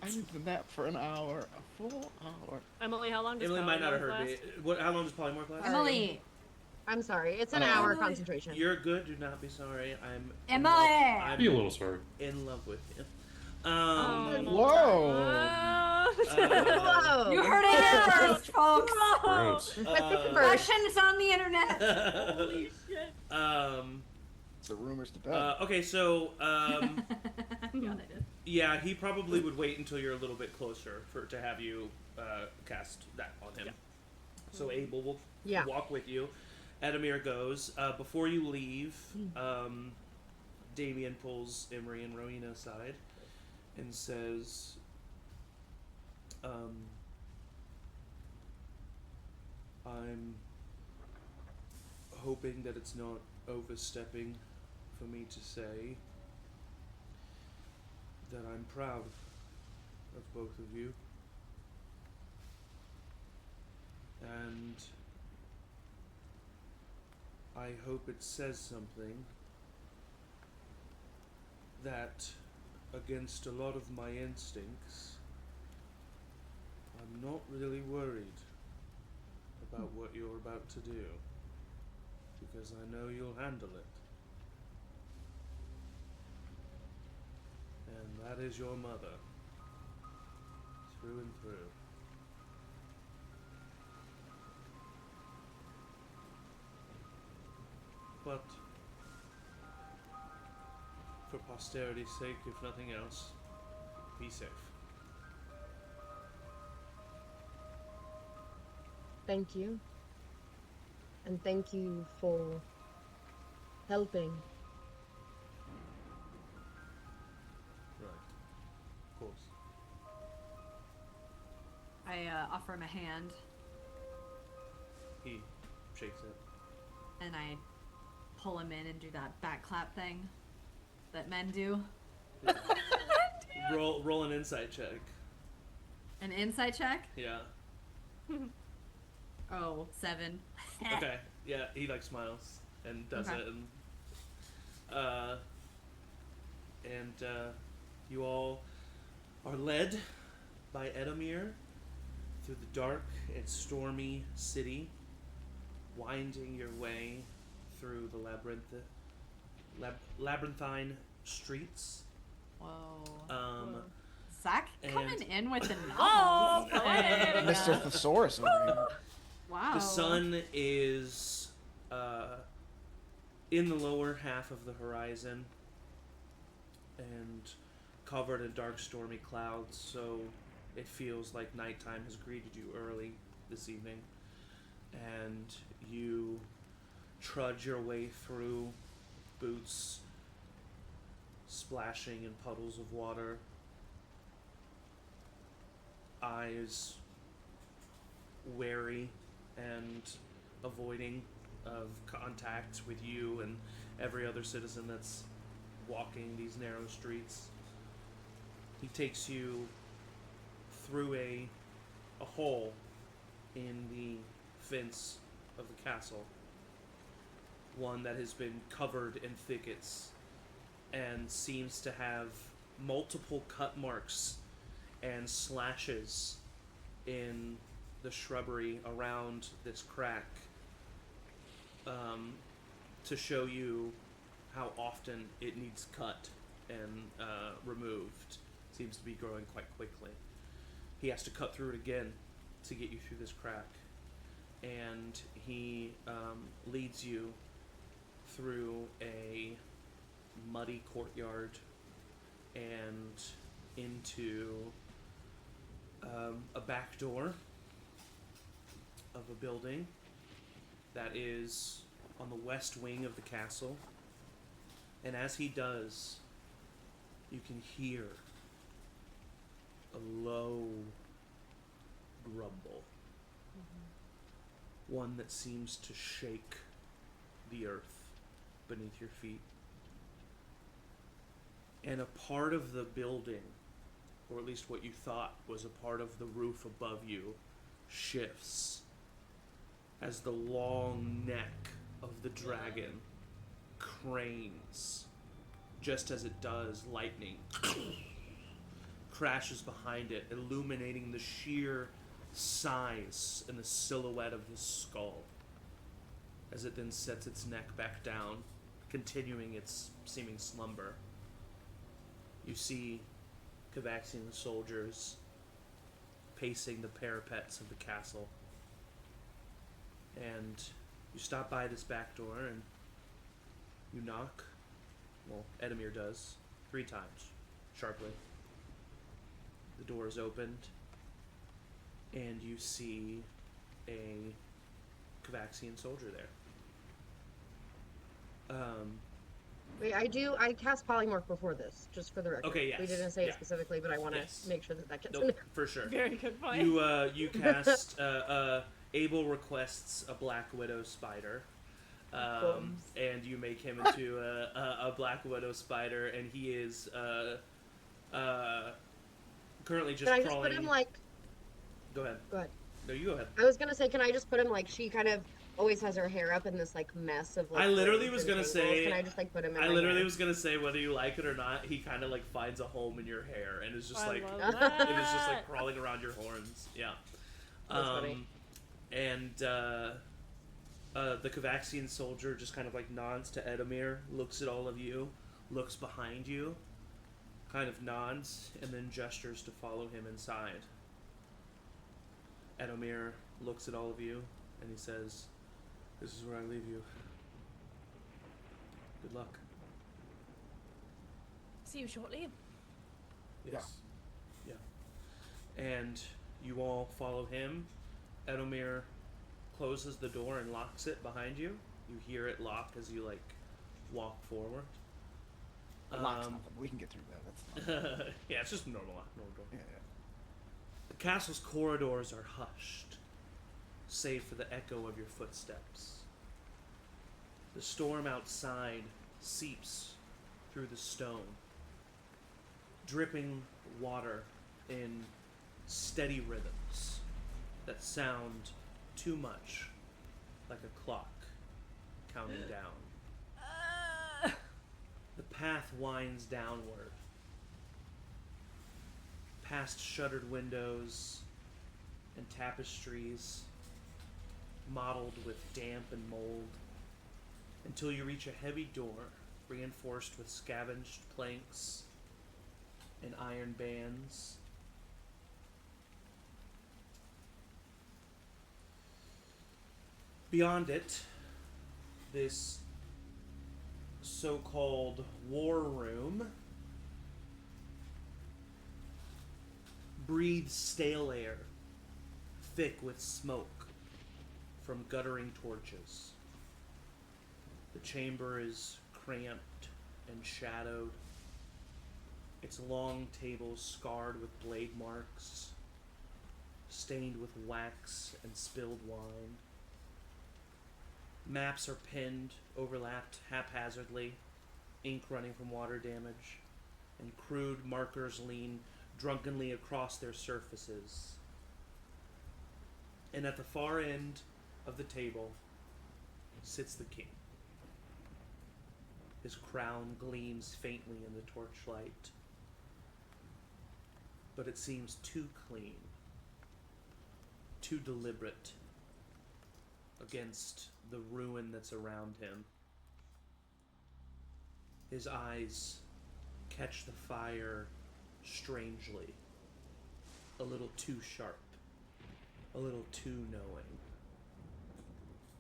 I need to nap for an hour. A full hour. Emily, how long does Emily might not have polymorph heard me. last? How long does polymorph last? Emily. I'm sorry. It's an Oh. hour Emily. concentration. You're good. Do not be sorry. I'm. Emily! I'm Be a little sorry. in love with you. Whoa. Whoa! You heard it here first, folks. Gross. Russians on the internet. Holy shit. It's the rumors to bed. Okay, so God, I did. yeah, he probably would wait until you're a little bit closer to have you cast that on him. So Abel will walk with you. Edamir goes. Before you leave, Damien pulls Emory and Rowina aside and says, I'm hoping that it's not overstepping for me to say that I'm proud of both of you. And I hope it says something that, against a lot of my instincts, I'm not really worried about what you're about to do, because I know you'll handle it. And that is your mother, through and through. But for posterity's sake, if nothing else, be safe. Thank you. And thank you for helping. Right. Of course. I offer him a hand, He shakes it. and I pull him in and do that back clap thing that men do. Yeah. roll an insight check. An insight check? Yeah. Oh, 7. Okay. Yeah, he like smiles and does Okay. it, and you all are led by Edamir through the dark and stormy city, winding your way through the labyrinthine streets. Whoa. Zach and- coming in with the Oh, novels. Mr. Thesaurus over here. Wow. The sun is in the lower half of the horizon and covered in dark, stormy clouds, so it feels like nighttime has greeted you early this evening. And you trudge your way through, boots splashing in puddles of water, eyes wary and avoiding of contact with you and every other citizen that's walking these narrow streets. He takes you through a hole in the fence of the castle, one that has been covered in thickets and seems to have multiple cut marks and slashes in the shrubbery around this crack, to show you how often it needs cut and removed. Seems to be growing quite quickly. He has to cut through it again to get you through this crack, and he leads you through a muddy courtyard and into a back door of a building that is on the west wing of the castle. And as he does, you can hear a low grumble. One that seems to shake the earth beneath your feet. And a part of the building, or at least what you thought was a part of the roof above you, shifts as the long neck of the dragon cranes. Just as it does, lightning crashes behind it, illuminating the sheer size and the silhouette of his skull, as it then sets its neck back down, continuing its seeming slumber. You see Cavaxian soldiers pacing the parapets of the castle. And you stop by this back door and you knock. Well, Edamir does 3 times, sharply. The door is opened, and you see a Cavaxian soldier there. Wait, I cast polymorph before this, just for the record. Okay, yes. We didn't say Yeah. it specifically, but I want to Yes. make sure that that gets in Nope, there. for sure. Very good point. You cast Abel requests a Black Widow spider, and you make him into a Black Widow spider, and he is currently just Can I just crawling. put him like? Go ahead. Go ahead. No, you go ahead. I was gonna say, can I just put him like she kind of always has her hair up in this like mess of like. I literally braids was and gonna tangles. say. Can I just like put him in? I my literally hair? was gonna say whether you like it or not. He kind of like finds a home in your hair and is just I like love it is just that. like crawling around your horns. Yeah. That's funny. And the Kavaxian soldier just kind of like nods to Edomir, looks at all of you, looks behind you, kind of nods, and then gestures to follow him inside. Edomir looks at all of you, and he says, "This is where I leave you. Good luck." See you shortly. Yes. Yeah. And you all follow him. Edomir closes the door and locks it behind you. You hear it lock as you like walk forward. The lock's nothing. We can get through that. That's fine. Yeah, it's just a normal lock, normal door. Yeah. The castle's corridors are hushed, save for the echo of your footsteps. The storm outside seeps through the stone, dripping water in steady rhythms that sound too much like a clock counting down. The path winds downward, past shuttered windows and tapestries mottled with damp and mold, until you reach a heavy door reinforced with scavenged planks and iron bands. Beyond it, this so-called war room breathes stale air, thick with smoke from guttering torches. The chamber is cramped and shadowed, its long tables scarred with blade marks, stained with wax and spilled wine. Maps are pinned, overlapped haphazardly, ink running from water damage, and crude markers lean drunkenly across their surfaces. And at the far end of the table sits the king. His crown gleams faintly in the torchlight, but it seems too clean, too deliberate against the ruin that's around him. His eyes catch the fire strangely, a little too sharp, a little too knowing.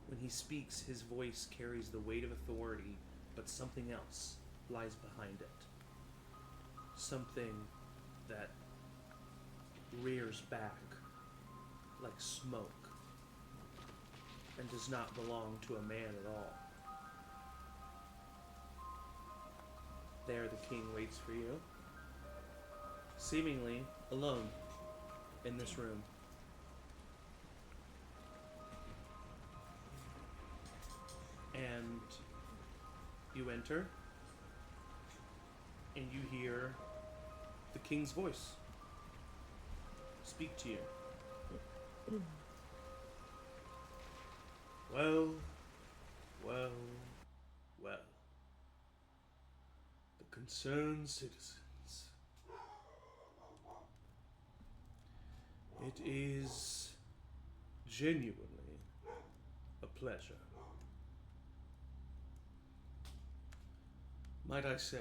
When he speaks, his voice carries the weight of authority, but something else lies behind it. Something that rears back like smoke and does not belong to a man at all. There the king waits for you, seemingly alone in this room. And you enter, and you hear the king's voice speak to you. Well, well, well. The concerned citizens. It is genuinely a pleasure. Might I say,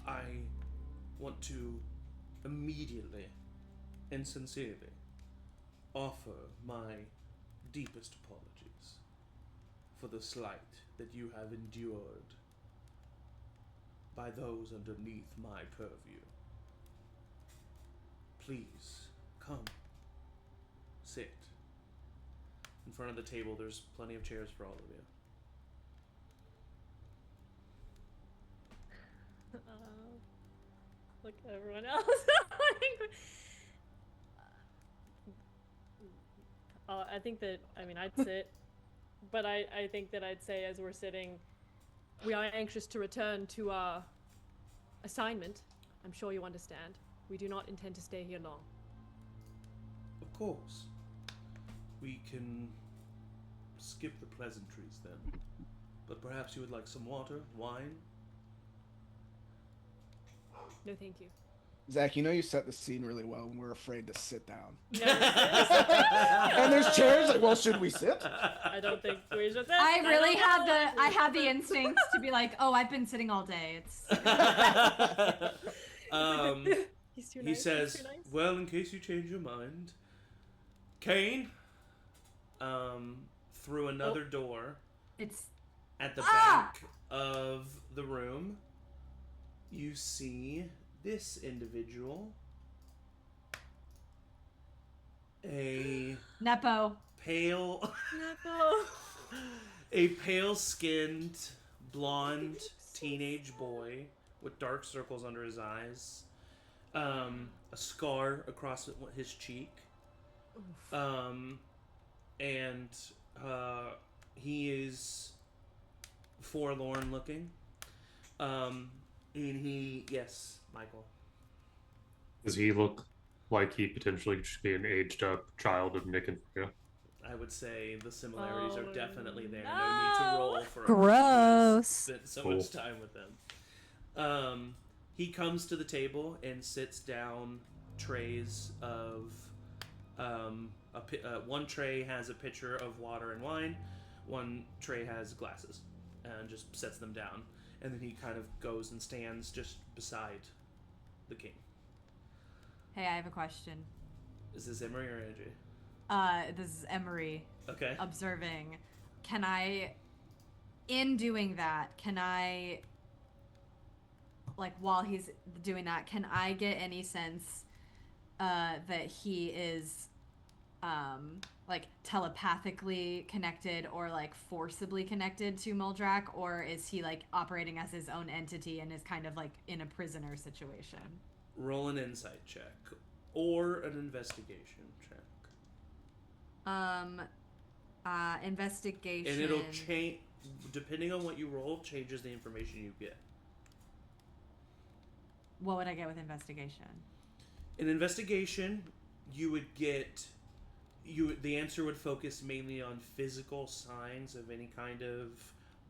I want to immediately and sincerely offer my deepest apologies for the slight that you have endured by those underneath my purview. Please, come, sit. In front of the table, there's plenty of chairs for all of you. Look at everyone else. I think that, I mean, I'd sit, but I think that I'd say as we're sitting, We are anxious to return to our assignment. I'm sure you understand. We do not intend to stay here long. Of course. We can skip the pleasantries then. But perhaps you would like some water, wine? No, thank you. Zach, you know you set the scene really well when we're afraid to sit down. No, And there's chairs, like, well, should we sit? I don't think we should. I really had the instincts to be like, oh, I've been sitting all day. It's He's too He nice. He's says, too nice. well, in case you change your mind, Kane, through another door it's at the back of the room, you see this individual, a Nepo. pale, Nepo. a pale-skinned, blonde teenage boy with dark circles under his eyes, a scar across his cheek, and he is forlorn looking. And yes, Michael. Does he look like he potentially should be an aged up child of Nick and Freya? I would say the similarities are definitely there. No no. need to roll for Gross. spent so Cool. much time with them. He comes to the table and sits down trays of one tray has a pitcher of water and wine, one tray has glasses, and just sets them down. And then he kind of goes and stands just beside the king. Hey, I have a question. Is this Emory or Angie? This is Emory Okay. observing. Can I, in doing that, like, while he's doing that, can I get any sense that he is like telepathically connected or like forcibly connected to Muldrak, or is he like operating as his own entity and is kind of like in a prisoner situation? Roll an insight check or an investigation check. Investigation. And it'll change, depending on what you roll, changes the information you get. What would I get with investigation? In investigation, you would get the answer would focus mainly on physical signs of any kind of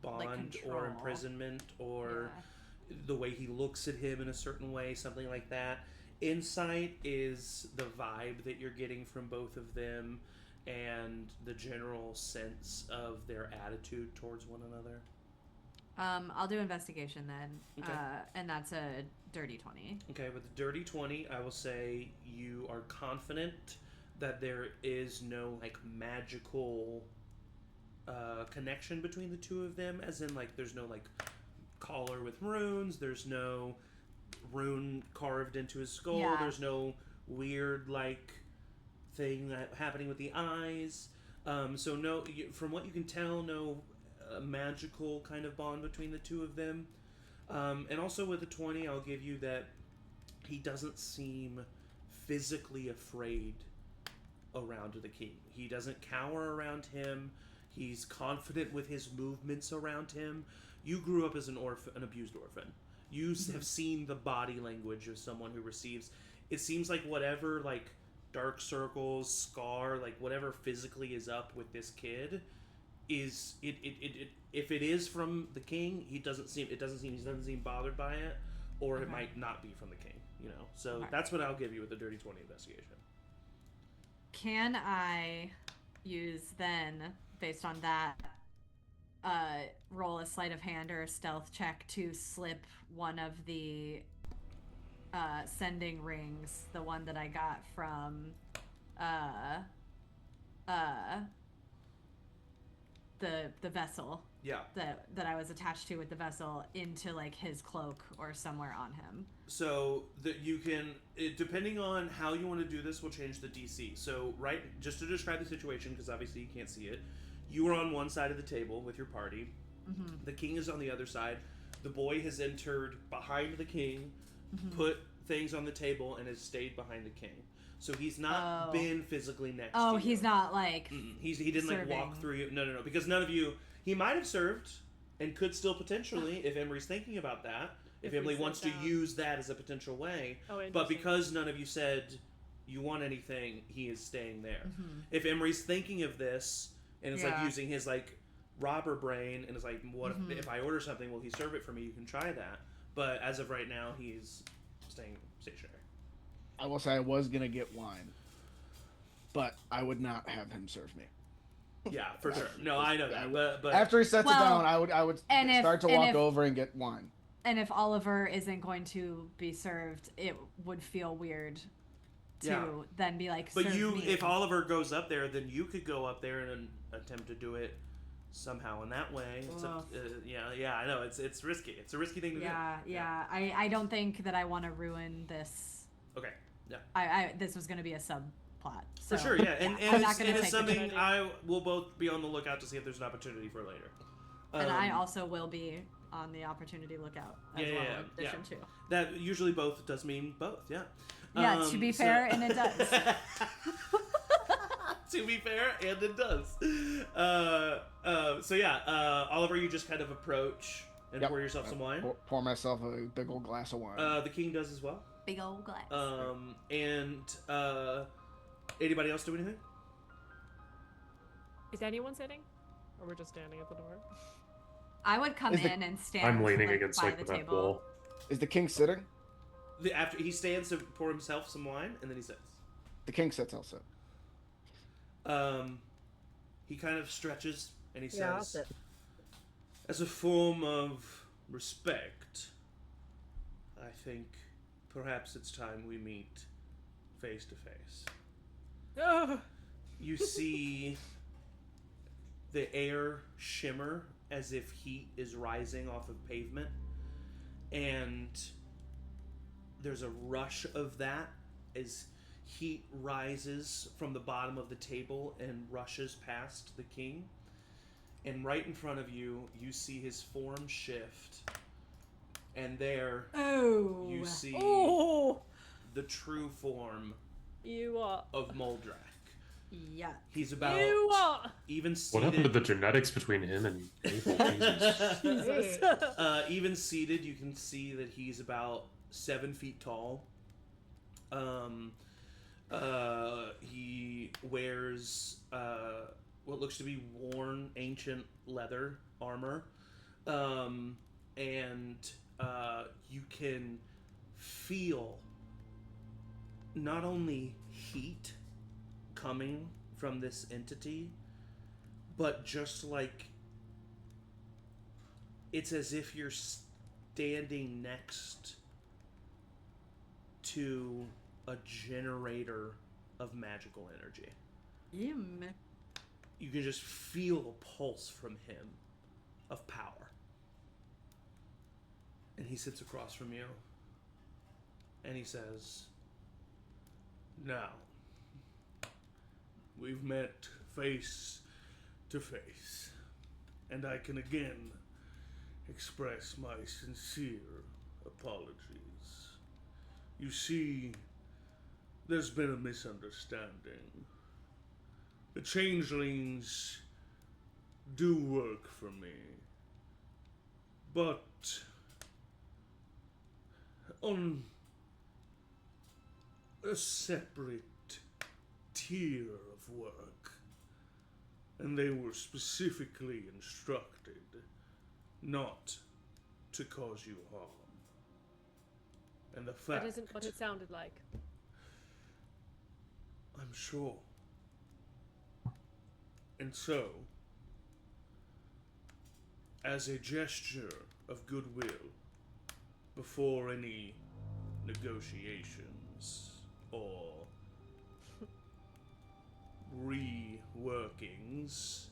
bond or control. imprisonment or Yeah. the way he looks at him in a certain way, something like that. Insight is the vibe that you're getting from both of them and the general sense of their attitude towards one another. I'll do investigation then. Okay. And that's a dirty 20. Okay, with the dirty 20, I will say you are confident that there is no like magical connection between the two of them, as in like there's no like collar with runes, there's no rune carved into his skull, Yeah. there's no weird like thing that happening with the eyes. So no, from what you can tell, no magical kind of bond between the two of them. And also with the 20, I'll give you that he doesn't seem physically afraid around the king. He doesn't cower around him. He's confident with his movements around him. You grew up as an abused orphan. You have seen the body language of someone who receives. It seems like whatever like dark circles, scar, like whatever physically is up with this kid is it if it is from the king, he doesn't seem bothered by it, or it might not be from the king, you know. So Okay. that's what I'll give you with the dirty 20 investigation. Can I use then, based on that, roll a sleight of hand or a stealth check to slip one of the sending rings, the one that I got from the vessel Yeah. that I was attached to with the vessel, into like his cloak or somewhere on him? So that you can, depending on how you want to do this, will change the DC. So just to describe the situation, because obviously you can't see it, you are on one side of the table with your party. Mm-hmm. The king is on the other side. The boy has entered behind the king, Mm-hmm. put things on the table, and has stayed behind the king. So he's not Oh. been physically next to Oh, you. he's not like He didn't like walk serving. through you. No, because none of you. He might have served. and could still potentially, if Emory's thinking about that, if we Emily sit wants to down. use that as a potential way. Oh, But interesting. because none of you said you want anything, he is staying there. Mm-hmm. If Emory's thinking of this and is like Yeah. using his like robber brain and is like, what Mm-hmm. if I order something? Will he serve it for me? You can try that. But as of right now, he's staying stationary. I will say I was gonna get wine, but I would not have him serve me. Yeah, for sure. No, I know that. But After he sets it Well, down, I would and if- start to and walk if- over and get wine. And if Oliver isn't going to be served, it would feel weird to Yeah. then be like, But serve you, me. if Oliver goes up there, then you could go up there and attempt to do it somehow in that way. It's Ugh. yeah, I know it's risky. It's a risky thing to Yeah. I don't think that I want to ruin this. do. Okay, yeah, I this was going to be a subplot. So, for sure. Yeah, and I'm not it's, gonna and it's take the something opportunity. I will both be on the lookout to see if there's an opportunity for later. And I Um, also will be on the opportunity lookout as Yeah, well, yeah, in addition yeah. to. That usually both does mean both. Yeah. Yeah, to be fair, and it does. To be fair, and it does. So yeah, Oliver, you just kind of approach and Yep. pour yourself some wine. Pour myself a big old glass of wine. The king does as well. Big old glass. And anybody else do anything? Is anyone sitting? Or we're just standing at the door? I would come is the- in and stand I'm leaning like, against by like the that table. wall. Is the king sitting? After he stands to pour himself some wine, and then he sits. The king sits also. He kind of stretches and he Yeah, I'll says, sit. as a form of respect, I think perhaps it's time we meet face to face. Oh, You see the air shimmer as if heat is rising off of pavement, and there's a rush of that as heat rises from the bottom of the table and rushes past the king. And right in front of you, you see his form shift, and there Oh. you see oh, the true form you are. of Moldrak. Yeah. He's about You are. even What seated. happened to the genetics between him and Abel? Jesus. Even seated, you can see that he's about 7 feet tall. He wears what looks to be worn ancient leather armor, and you can feel not only heat coming from this entity, but just like it's as if you're standing next to a generator of magical energy. You can just feel a pulse from him of power. And he sits across from you and he says, now, we've met face to face, and I can again express my sincere apologies. You see, there's been a misunderstanding. The changelings do work for me, but on a separate tier of work, and they were specifically instructed not to cause you harm. And the fact That isn't what it sounded like. I'm sure. And so, as a gesture of goodwill, before any negotiations or reworkings,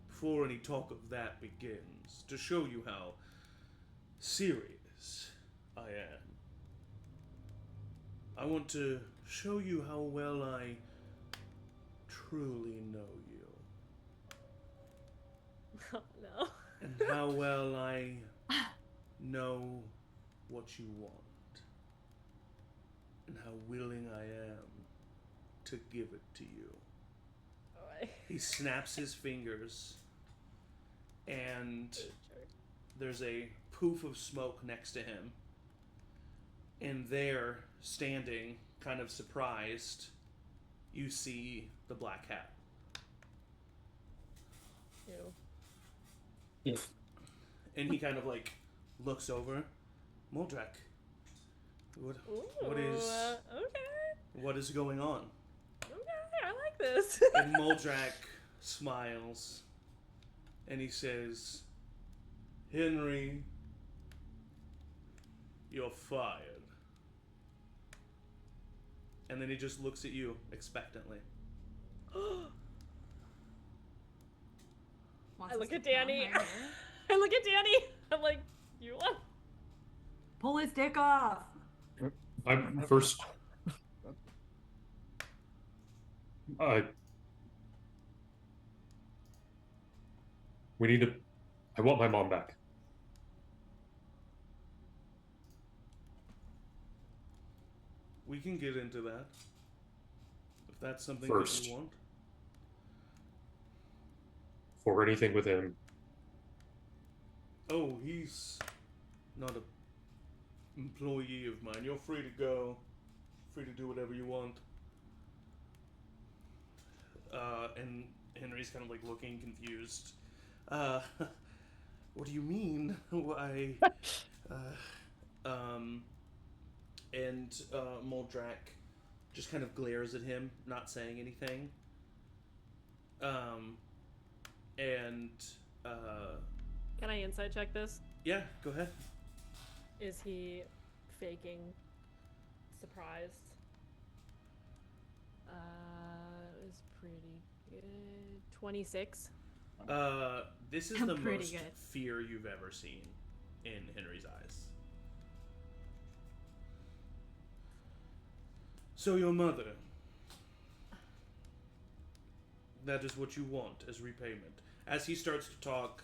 before any talk of that begins, to show you how serious I am, I want to show you how well I truly know you, Oh, no. and how well I know what you want, and how willing I am to give it to you. Alright. He snaps his fingers, and there's a poof of smoke next to him. And there, standing, kind of surprised, you see the black hat. Ew. Yes. And he kind of like looks over. Moldrak, what is Okay. what is going on? Okay, I like this. And Moldrak smiles, and he says, "Henry, you're fired." And then he just looks at you expectantly. Wants I us look to at Danny. come right here. I look at Danny. I'm like, you want? Pull his dick off. I'm first. We need to. I want my mom back. We can get into that. If that's something First. that you want. For anything with him. Oh, he's not a employee of mine. You're free to go. Free to do whatever you want. And Henry's kind of like looking confused. What do you mean? Why? And Moldrak just kind of glares at him, not saying anything. And Can I insight check this? yeah, go ahead. Is he faking surprised? It was pretty good. 26. This is I'm the pretty most good. fear you've ever seen in Henry's eyes. So your mother. That is what you want as repayment. As he starts to talk,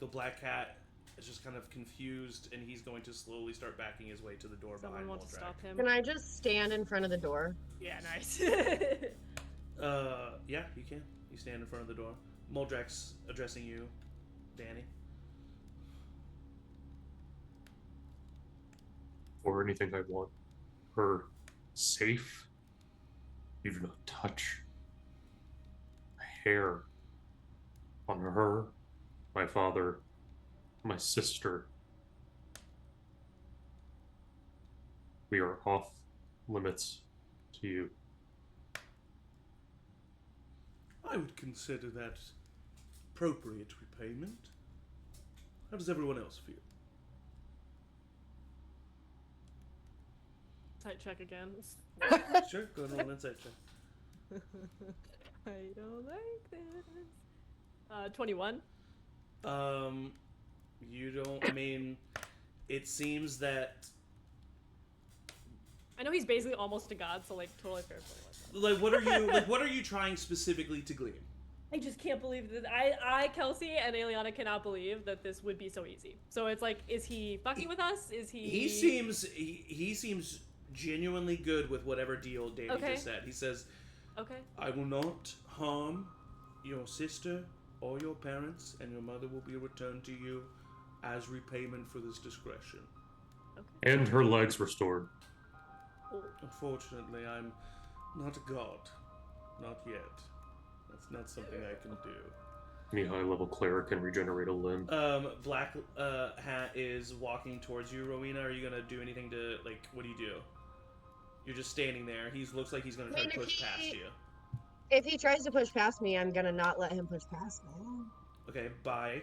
the black cat is just kind of confused, and he's going to slowly start backing his way to the door Someone behind wants to Moldrak. stop him. Can I just stand in front of the door? Yeah, nice. Yeah, you can. You stand in front of the door. Moldrak's addressing you, Danny. For anything I want her safe. You do not touch a hair on her, my father, my sister. We are off limits to you. I would consider that appropriate repayment. How does everyone else feel? Insight check again. Sure, go ahead and roll an insight check. I don't like this. 21. You don't. I mean, it seems that I know he's basically almost a god, so like totally fair play. like what are you trying specifically to glean? I just can't believe that I Kelsey and Aeliana cannot believe that this would be so easy. So it's like, is he fucking with us? Is he? He seems genuinely good with whatever deal Danny Okay. just said. He says, Okay. "I will not harm your sister or your parents, and your mother will be returned to you as repayment for this discretion. Okay. And her legs restored. Cool. Unfortunately, I'm not a god. Not yet. That's not something I can do." Any high-level cleric can regenerate a limb. Black Hat is walking towards you, Rowina. Are you gonna do anything to, like, what do you do? You're just standing there. He looks like he's gonna try to push past you. If he tries to push past me, I'm gonna not let him push past me. Okay, bye.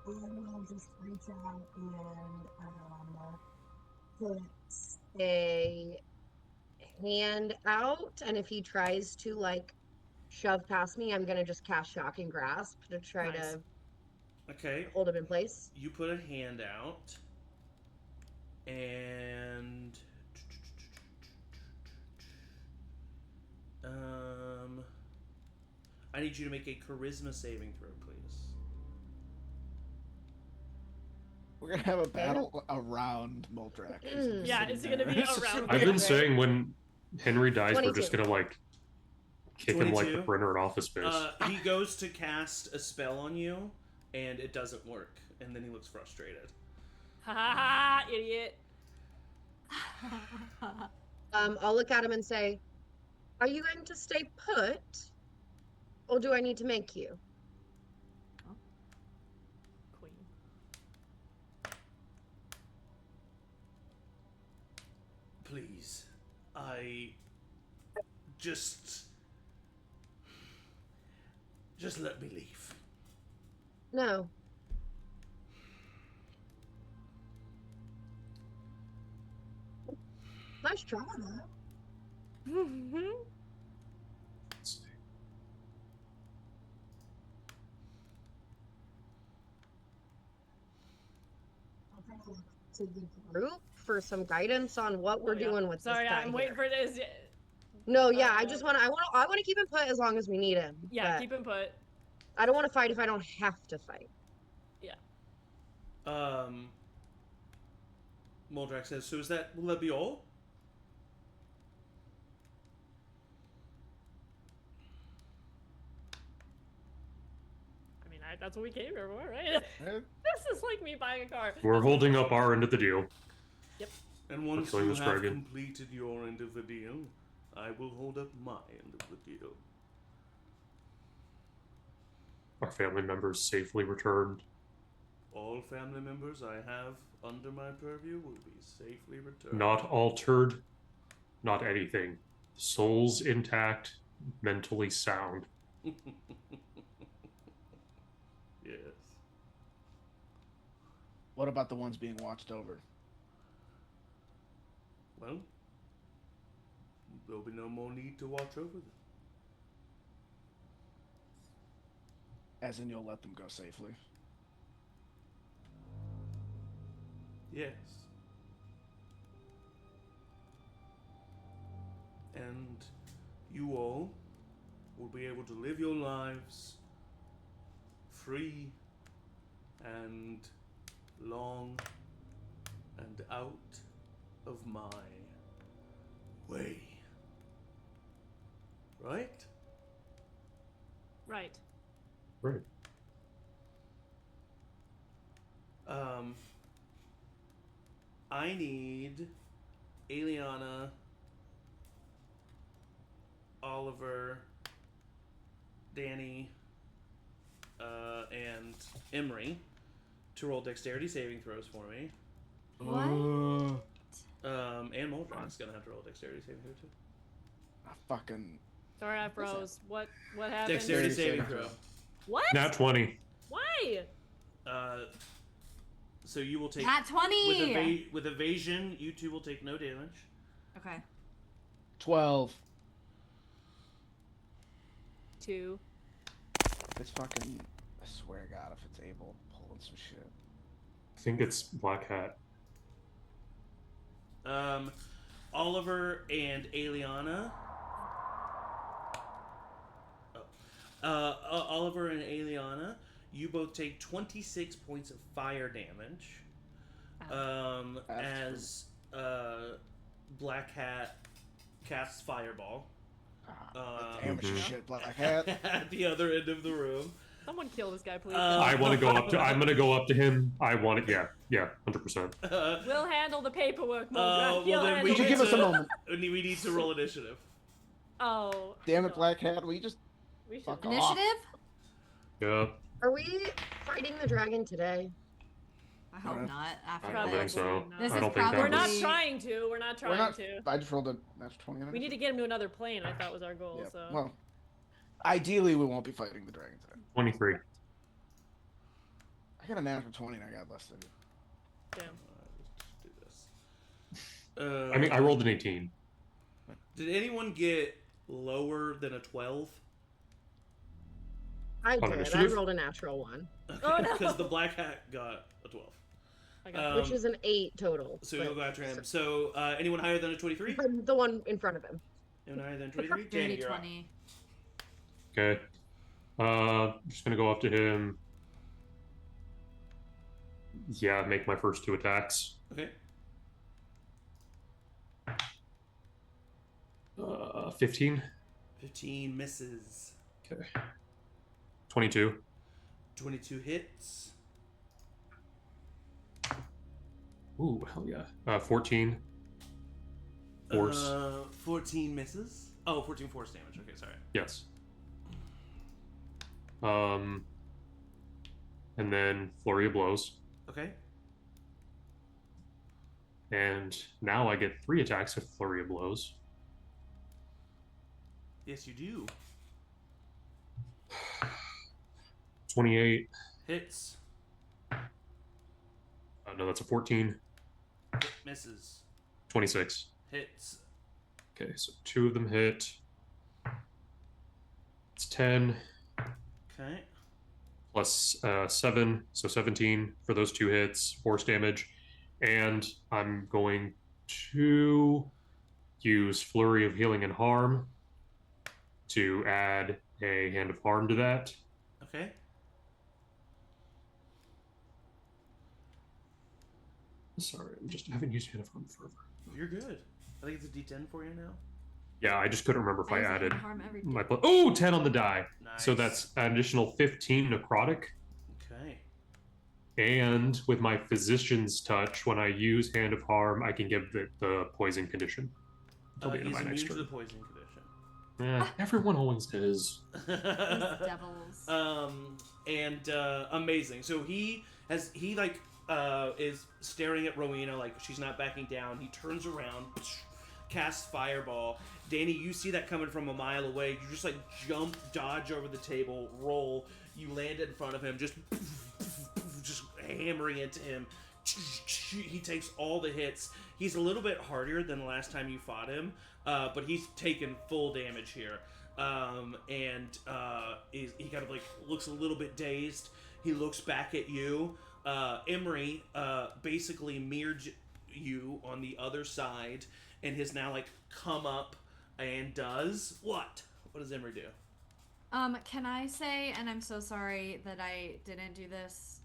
I'll just reach out and put a hand out, and if he tries to like shove past me, I'm gonna just cast Shocking Grasp to try Nice. to Okay, hold him in place. you put a hand out, and I need you to make a charisma saving throw, please. We're gonna have a battle around Moldrak. Yeah, is it gonna be around? I've been saying when Henry dies, we're 22. just gonna like kick him like the 22. printer in Office Space. He goes to cast a spell on you, and it doesn't work. And then he looks frustrated. Ha ha ha! Idiot. I'll look at him and say, "Are you going to stay put, or do I need to make you?" Queen. Please, I just let me leave. No. Nice try, though. Let's see. To the group for some guidance on what we're doing with Sorry, this guy I'm waiting here. for this. No, yeah, I just want to. I want to keep him put as long as we need him. Yeah, but keep him put. I don't want to fight if I don't have to fight. Yeah. Muldrak says, "So will that be all?" I mean, that's what we came here for, right? This is like me buying a car. We're holding up our end of the deal. And once killing you this have dragon. completed your end of the deal, I will hold up my end of the deal. Our family members safely returned. All family members I have under my purview will be safely returned. Not altered. Not anything. Souls intact. Mentally sound. Yes. What about the ones being watched over? Well, there'll be no more need to watch over them. As in, you'll let them go safely. Yes. And you all will be able to live your lives free and long and out of my way. Right? Right. Right. I need Aeliana, Oliver, Danny, and Emory to roll dexterity saving throws for me. What? And Muldrak's gonna have to roll dexterity saving throw too. Fucking. Sorry, I froze. What happened? Dexterity saving saving throw. throw. What? Nat 20. Why? So you will take Nat 20! with evasion. You two will take no damage. Okay. 12. 2. It's fucking. I swear to God, if it's able, pulling some shit. I think it's Black Hat. Oliver and Aeliana. Oliver and Aeliana, you both take 26 points of fire damage. As Black Hat casts Fireball. Damage shit, Black Hat. At the other end of the room. Someone kill this guy, please. I want to go up to. I'm gonna go up to him. I want it. Yeah, 100%. We'll handle the paperwork, Muldrak. Well, You'll then handle we Would you need give us a to- moment? We need to roll initiative. Oh. Damn it, no. Black Hat. We just. We should. Fuck off. Initiative? Yeah. Are we fighting the dragon today? I hope Alright. not after I don't Probably think this. so. not. This I is don't think that We're probably- not was- trying to. We're not We're trying not. to. I just rolled a. That's 20. We need to get him to another plane. I thought was our goal. Yeah. So. Well, ideally, we won't be fighting the dragon today. 23. I got a natural 20 and I got less than you. Damn. Let's do this. I mean, I rolled an 18. Did anyone get lower than a 12? I On did. I initiative? rolled a natural one, Oh, no. Because the Black Hat got a 12. I got which is an 8 total. So but- you'll go after him. So anyone higher than a 23? I'm the one in front of him. Anyone higher than a 23? Danny, Dirty you're up. 20. Okay. I'm just gonna go up to him. Yeah, make my first 2 attacks. Okay. 15. 15 misses. Okay. 22. 22 hits. Ooh, hell yeah. 14. Force. 14 misses. Oh, 14 force damage. Okay, sorry. Yes. And then flurry of blows. Okay. And now I get 3 attacks with flurry of blows. Yes, you do. 28. Hits. No, that's a 14. Misses. 26. Hits. Okay, so 2 of them hit. It's 10. Okay. Plus 7, so 17 for those 2 hits, force damage. And I'm going to use Flurry of Healing and Harm to add a Hand of Harm to that. Okay. Sorry, I haven't used Hand of Harm forever. You're good. I think it's a D10 for you now. Yeah, I just couldn't remember if I use added harm every my... day. Oh, 10 on the die. Nice. So that's an additional 15 necrotic. Okay. And with my Physician's Touch, when I use Hand of Harm, I can give the poison condition. Until the end of He's my immune next to turn. the poison condition. Everyone always is. These devils. Amazing. So he is staring at Rowina like she's not backing down. He turns around, casts Fireball. Danny, you see that coming from a mile away. You just like jump, dodge over the table, roll. You land in front of him, just hammering into him. He takes all the hits. He's a little bit harder than the last time you fought him, but he's taken full damage here. He kind of like looks a little bit dazed. He looks back at you. Emory basically mirrored you on the other side and has now like come up and does what? What does Emory do? Can I say, and I'm so sorry that I didn't do this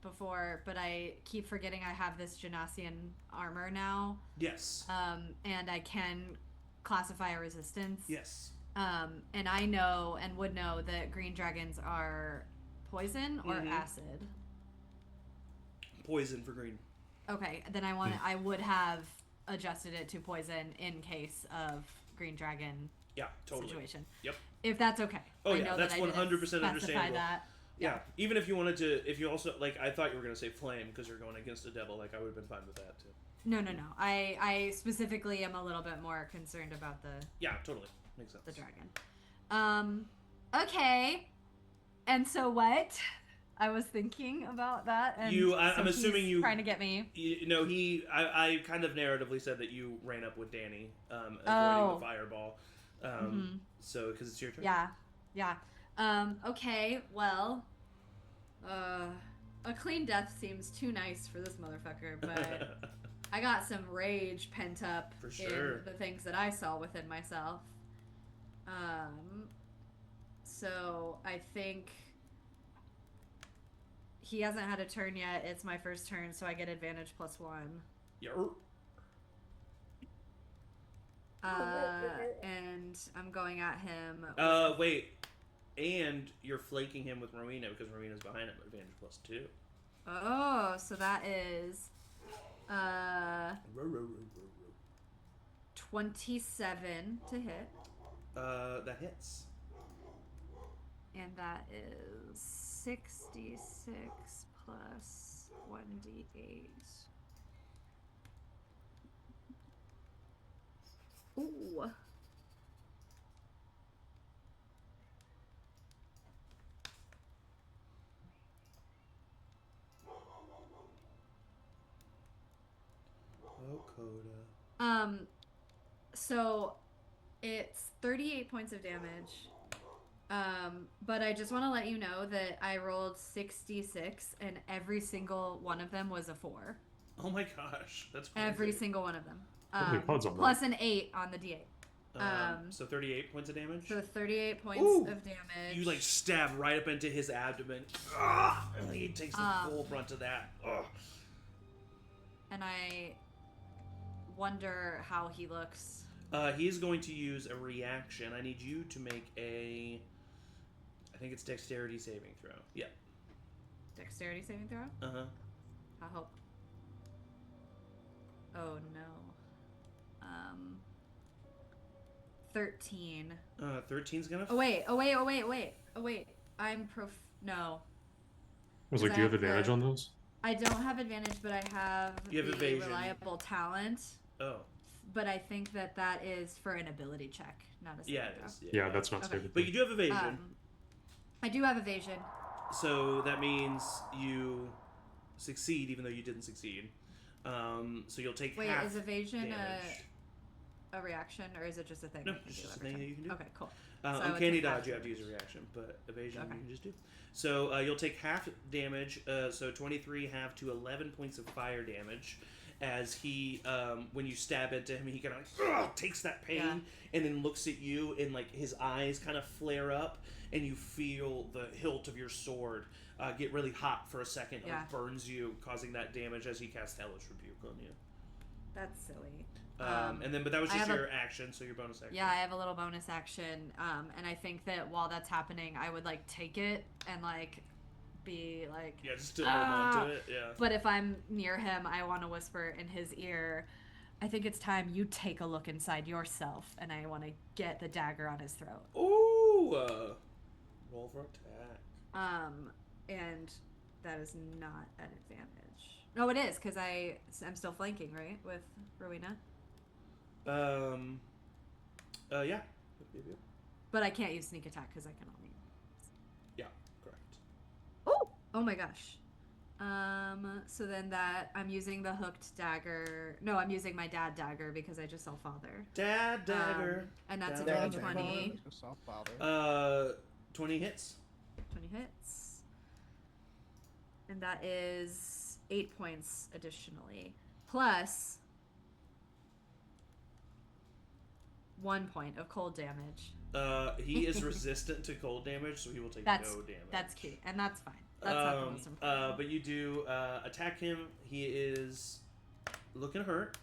before, but I keep forgetting I have this Genasian armor now. Yes. And I can classify a resistance. Yes. And I know and would know that green dragons are poison or acid. Poison for green. Okay, then I would have adjusted it to poison in case of green dragon situation. Yep. If that's okay. Oh, I yeah, know that's that I 100% didn't understandable. specify that. Yeah, even if you wanted to, if you also, like, I thought you were going to say flame because you're going against a devil, like, I would have been fine with that, too. No. I specifically am a little bit more concerned about the... Yeah, totally. Makes sense. The dragon. Okay. And so what? I was thinking about that, and I'm assuming he's you... trying to get me. I kind of narratively said that you ran up with Danny, avoiding the fireball. So, because it's your turn. Yeah. Okay, well, a clean death seems too nice for this motherfucker, but I got some rage pent up For sure. in the things that I saw within myself. So I think he hasn't had a turn yet. It's my first turn, so I get advantage +1. Yeah. And I'm going at him. Wait. And you're flanking him with Rowina because Rowina's behind him. Advantage +2. Oh, so that is 27 to hit. That hits. And that is 66 plus 1d8. Ooh. Oh, Coda. So it's 38 points of damage. But I just want to let you know that I rolled 66 and every single one of them was a 4. Oh my gosh, that's Every crazy. single one of them. How many pods on that? Plus an 8 on the d8. So 38 points of damage? So 38 points Ooh. of damage. You like stab right up into his abdomen. Ah! And he takes the full brunt of that. Ugh. And I wonder how he looks. He is going to use a reaction. I need you to make a... I think it's dexterity saving throw. Yeah. dexterity saving throw? Uh-huh. I hope. Oh no. 13. 13's gonna. Oh wait. I'm no. I was Does like, I do you have have advantage the- on those? I don't have advantage, but I have You have the evasion. reliable talent. Oh. But I think that is for an ability check, not a saving Yeah, throw. it is. Yeah, that's not Okay. stupid. But you do have evasion. I do have evasion. So that means you succeed even though you didn't succeed. So you'll take Wait, half is evasion damage. a reaction, or is it just a thing? No, you can it's do just a every thing time? that you can do. Okay, cool. So I would Uncanny take half dodge, you have to use a damage. reaction, but evasion Okay. you can just do. So you'll take half damage, so 23 half to 11 points of fire damage. As he, when you stab into him, he kind of like takes that pain Yeah. and then looks at you, and like his eyes kind of flare up, and you feel the hilt of your sword get really hot for a second. Yeah. It burns you, causing that damage as he casts Hellish Rebuke on you. That's silly. And then, but that was I just have your action, so your bonus action. Yeah, I have a little bonus action, and I think that while that's happening, I would like take it and like be like. Yeah, just to hold on to it. Yeah. But if I'm near him, I want to whisper in his ear, I think it's time you take a look inside yourself, and I want to get the dagger on his throat. Ooh! Roll for attack. And that is not an advantage. No, it is, because I'm still flanking, right, with Rowina? Yeah. Yep. But I can't use sneak attack because I can only. Yeah, correct. Oh my gosh. So then that I'm using the hooked dagger. No, I'm using my dad dagger because I just saw father. Dad dagger. And that's Dad a dagger. d20. 20 hits. 20 hits. And that is 8 points additionally. Plus 1 point of cold damage. He is resistant to cold damage, so he will take no damage. That's cute, and that's fine. That's not the most important. But you do attack him. He is looking hurt.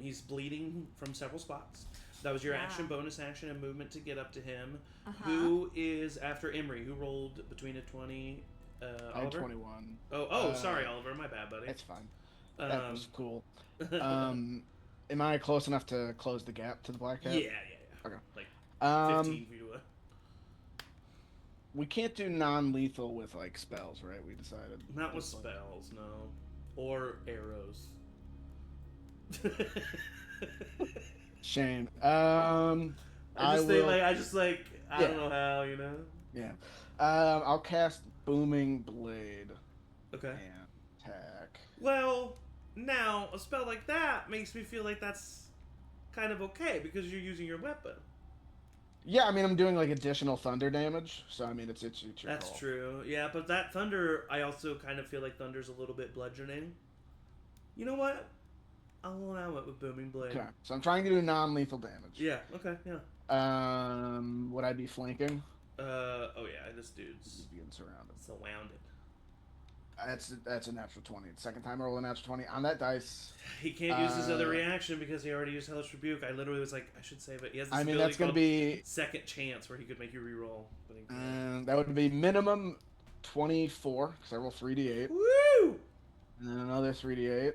He's bleeding from several spots. That was your action, bonus action, and movement to get up to him. Who is after Emory? Who rolled between a 20? I had Oliver? 21. Sorry, Oliver. My bad, buddy. It's fine. That was cool. Am I close enough to close the gap to the black cat? Yeah. Okay. Like 15 feet away. We can't do non-lethal with like spells, right? We decided. Not with spells, no. Or arrows. Shame. I don't know how, you know. Yeah. I'll cast Booming Blade. Okay. And attack. Well, now a spell like that makes me feel like that's kind of okay because you're using your weapon. Yeah, I mean I'm doing like additional thunder damage, so I mean it's your That's call. true. Yeah, but that thunder, I also kind of feel like thunder's a little bit bludgeoning. You know what? I'll allow it with Booming Blade. Okay, so I'm trying to do non-lethal damage. Yeah. Okay. Yeah. Would I be flanking? Oh yeah, this dude's He's being surrounded. surrounded. That's a natural 20. Second time I roll a natural 20 on that dice. He can't use his other reaction because he already used Hellish Rebuke. I literally was like, I should save it. He has this ability that's gonna called be Second Chance where he could make you reroll. But he that would be minimum 24 because I roll 3d8. Woo! And then another 3d8.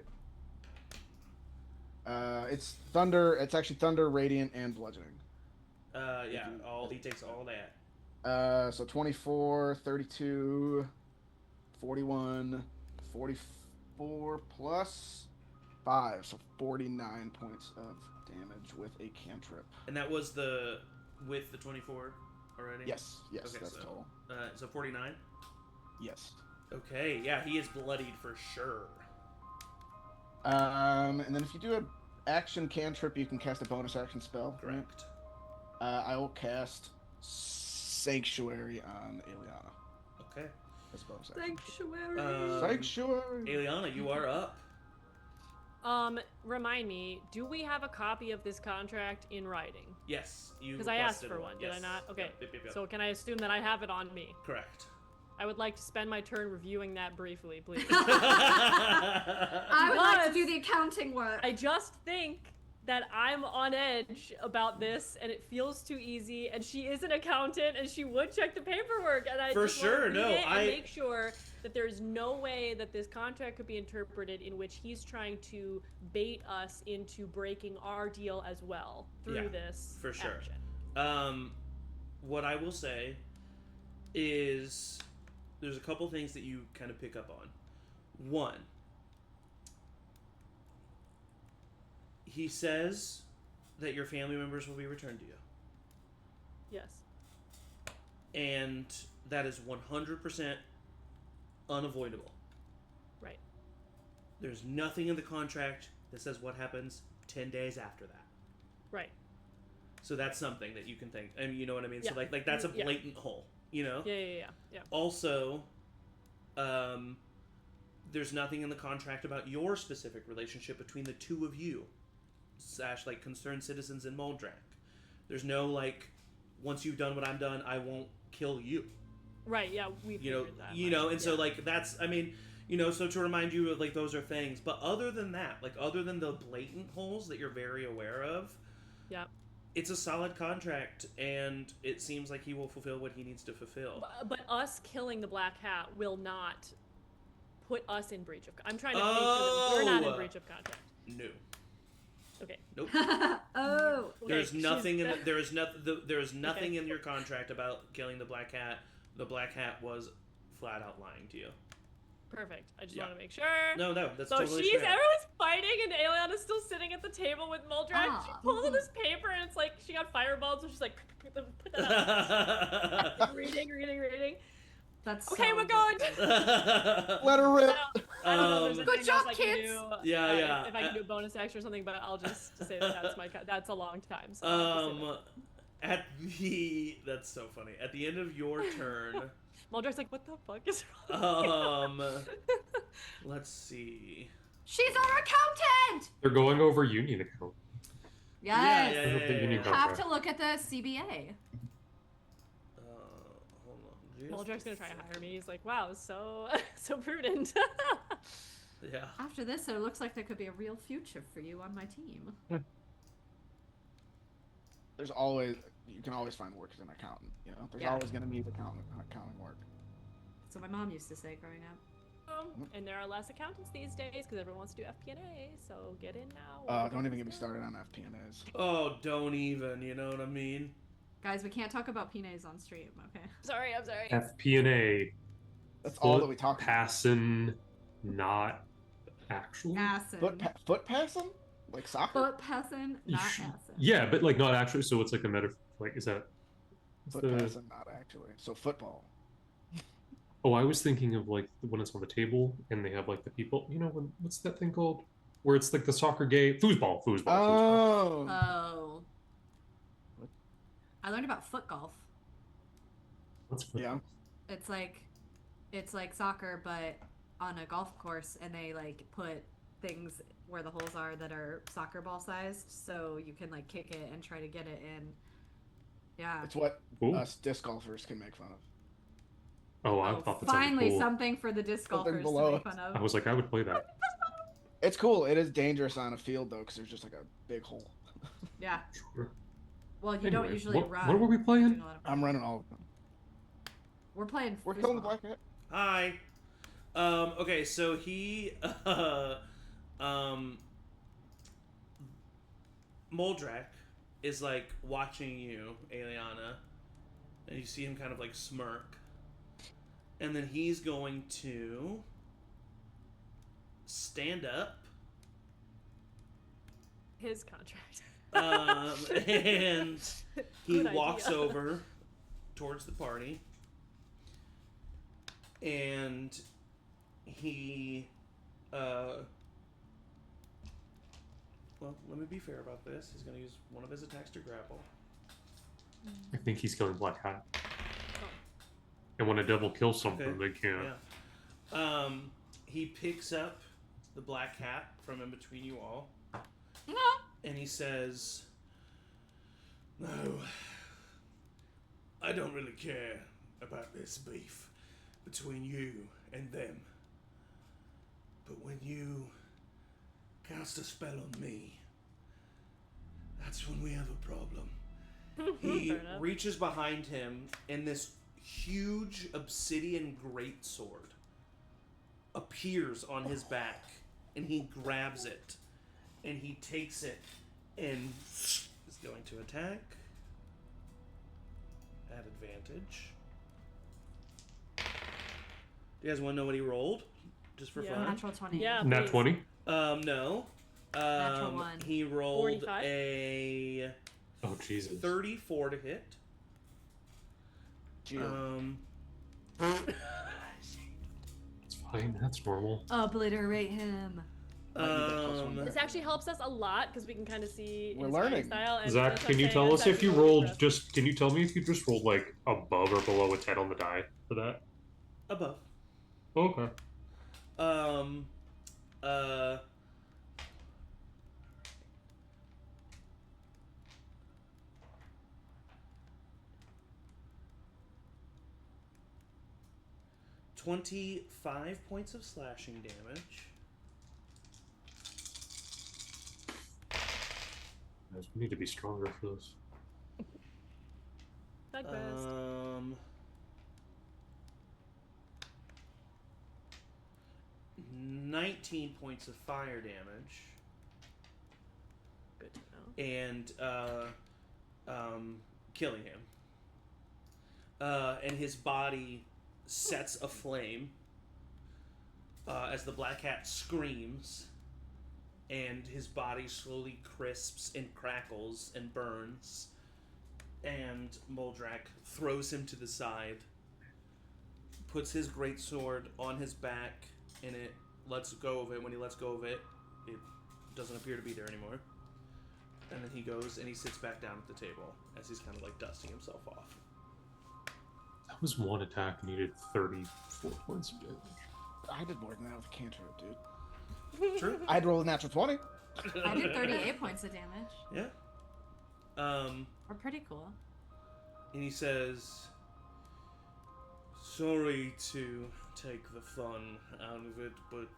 It's thunder. It's actually thunder, radiant, and bludgeoning. Yeah. He takes all that. So 24, 32, 41, 44 plus 5, so 49 points of damage with a cantrip. And that was with the 24 already? Yes, Okay, that's so, total. So 49? Yes. Okay, yeah, he is bloodied for sure. And then if you do an action cantrip, you can cast a bonus action spell. Correct. Right? I will cast Sanctuary on Aeliana. Okay. As a bonus action. Sanctuary. Sanctuary. Aeliana, you are up. Remind me, do we have a copy of this contract in writing? Yes, you Because I asked requested for one, did I Yes. not? Okay. Yep. So can I assume that I have it on me? Correct. I would like to spend my turn reviewing that briefly, please. I would like to do the accounting work. I just think that I'm on edge about this, and it feels too easy. And she is an accountant, and she would check the paperwork. And I For just want to sure, read no, it and I- make sure that there's no way that this contract could be interpreted in which he's trying to bait us into breaking our deal as well through Yeah, this for sure. action. What I will say is there's a couple things that you kind of pick up on. One, he says that your family members will be returned to you. Yes. And that is 100% unavoidable. Right. There's nothing in the contract that says what happens 10 days after that. Right. So that's something that you can think. I mean, you know what I mean? Yeah. So like that's a Yeah. blatant hole, you know? Yeah. Also, there's nothing in the contract about your specific relationship between the two of you, / like concerned citizens in Moldrak. There's no like, once you've done what I'm done, I won't kill you. Right. Yeah. We figured that. And so like that's, I mean, so to remind you of like those are things. But other than that, like other than the blatant holes that you're very aware of, Yeah. it's a solid contract, and it seems like he will fulfill what he needs to fulfill. But us killing the Black Hat will not put us in breach of. I'm trying to make sure that we're not in breach of contract. No. Okay. Nope. Oh. There's Okay, nothing she's- there is nothing Okay. in your contract about killing the Black Hat. The Black Hat was flat out lying to you. Perfect. I just Yeah. want to make sure. No, that's So totally she's fair. everyone's fighting, and Aeliana's still sitting at the table with Muldrak. She Ah. pulls out this paper, and it's like she got fireballs, so she's like, put that up. reading. That's Okay, so we're going. good. Let her rip. I don't know if there's Um, Good anything job, else I can kids. do. Yeah. If I can do a bonus action or something, but I'll just say that that's a long time. So I'll just say that. that's so funny. At the end of your turn, Muldrak's like, what the fuck is wrong? let's see. She's our accountant. They're going over union account. Yes. Yeah. The union You have contract. to look at the CBA. Hold on. Just Muldrak's gonna try to hire me. He's like, wow, so prudent. Yeah. After this, it looks like there could be a real future for you on my team. You can always find work as an accountant. There's Yeah. always going to be accounting work. That's what my mom used to say growing up. And there are less accountants these days because everyone wants to do FP&A. So get in now. Don't even get me started on FP&As. Oh, don't even. You know what I mean? Guys, we can't talk about PNAs on stream, okay? Sorry, I'm sorry. FP&A. That's all that we talk about. Passing, not actually. Acid. Foot passing? Like soccer? Foot passing, not acid. Yeah, but like not actually. So it's like a metaphor. Like, is that? Foot the- passing, not actually. So football. Oh, I was thinking of like when it's on the table and they have like the people. What's that thing called? Where it's like the soccer game, foosball. Oh. Oh. What? I learned about foot golf. What's Yeah. It's like soccer, but on a golf course, and they like put things where the holes are that are soccer ball sized, so you can like kick it and try to get it in. Yeah. It's what Cool. us disc golfers can make fun of. Oh, I Oh, thought that finally sounded cool. something for the disc Something golfers below to make us. fun I of. was like, I would play that. It's cool. It is dangerous on a field though, because there's just like a big hole. Yeah. Sure. Well, you don't Anyway, usually what- run. what were we playing? doing a lot of- I'm running all of them. We're playing. We're killing the foosball. black cat. Hi. Okay, so he, Moldrak is like watching you, Aeliana, and you see him kind of like smirk, and then he's going to stand up, His contract. and he Good walks idea. over towards the party, and he, well, let me be fair about this. He's going to use one of his attacks to grapple. I think he's killing Black Hat. And when a devil kills something, Okay. they can't. Yeah. He picks up the Black Hat from in between you all, and he says, "No, I don't really care about this beef between you and them. But when you cast a spell on me, That's when we have a problem. He Fair enough. reaches behind him, and this huge obsidian greatsword appears on his back, and he grabs it, and he takes it, and is going to attack at advantage. Do you guys want to know what he rolled? Just for Yeah. fun? Natural 20. Yeah. Nat please. 20. No. Natural one. He rolled 45? a Oh, Jesus. 34 to hit. Geo. It's fine. That's normal. Obliterate him. This actually helps us a lot because we can kind of see We're his learning. fighting style. And Zach, that's what can I'm you saying, tell that's us if actually you really rolled impressive. can you tell me if you just rolled like above or below a 10 on the die for that? Above. Okay. Uh, 25 points of slashing damage. Guys, we need to be stronger for this. Bug burst. 19 points of fire damage. Good to know. And killing him. And his body sets aflame as the black cat screams, and his body slowly crisps and crackles and burns. And Moldrak throws him to the side, puts his greatsword on his back, and it lets go of it. When he lets go of it, it doesn't appear to be there anymore. And then he goes and he sits back down at the table as he's kind of like dusting himself off. That was one attack and he did 34 points of damage. I did more than that with a cantrip, dude. True. I'd roll a natural 20. I did 38 points of damage. Yeah. We're pretty cool. And he says, "Sorry to take the fun out of it, but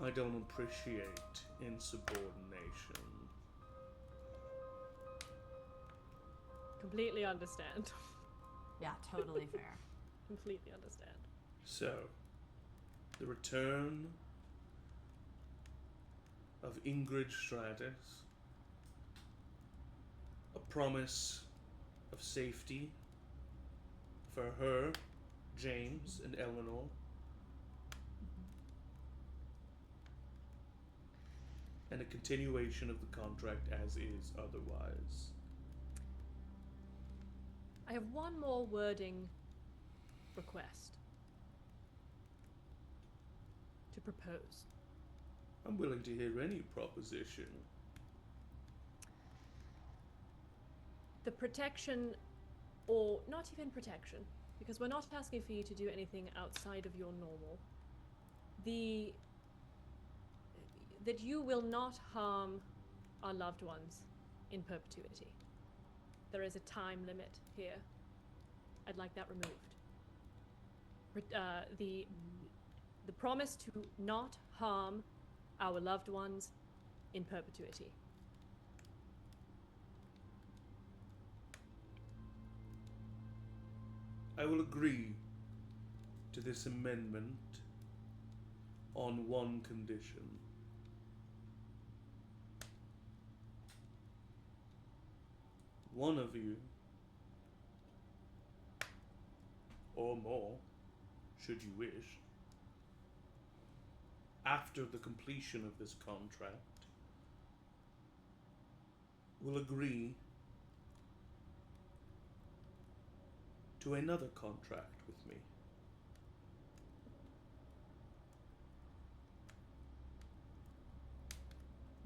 I don't appreciate insubordination." Completely understand. Yeah, totally fair. Completely understand. So, the return of Ingrid Stratus, a promise of safety for her, James, and Eleanor, and a continuation of the contract as is otherwise. I have one more wording request to propose. I'm willing to hear any proposition. The protection, or not even protection, because we're not asking for you to do anything outside of your normal. That you will not harm our loved ones in perpetuity. There is a time limit here. I'd like that removed. The promise to not harm our loved ones in perpetuity. I will agree to this amendment on one condition. One of you, or more, should you wish, after the completion of this contract, will agree to another contract with me.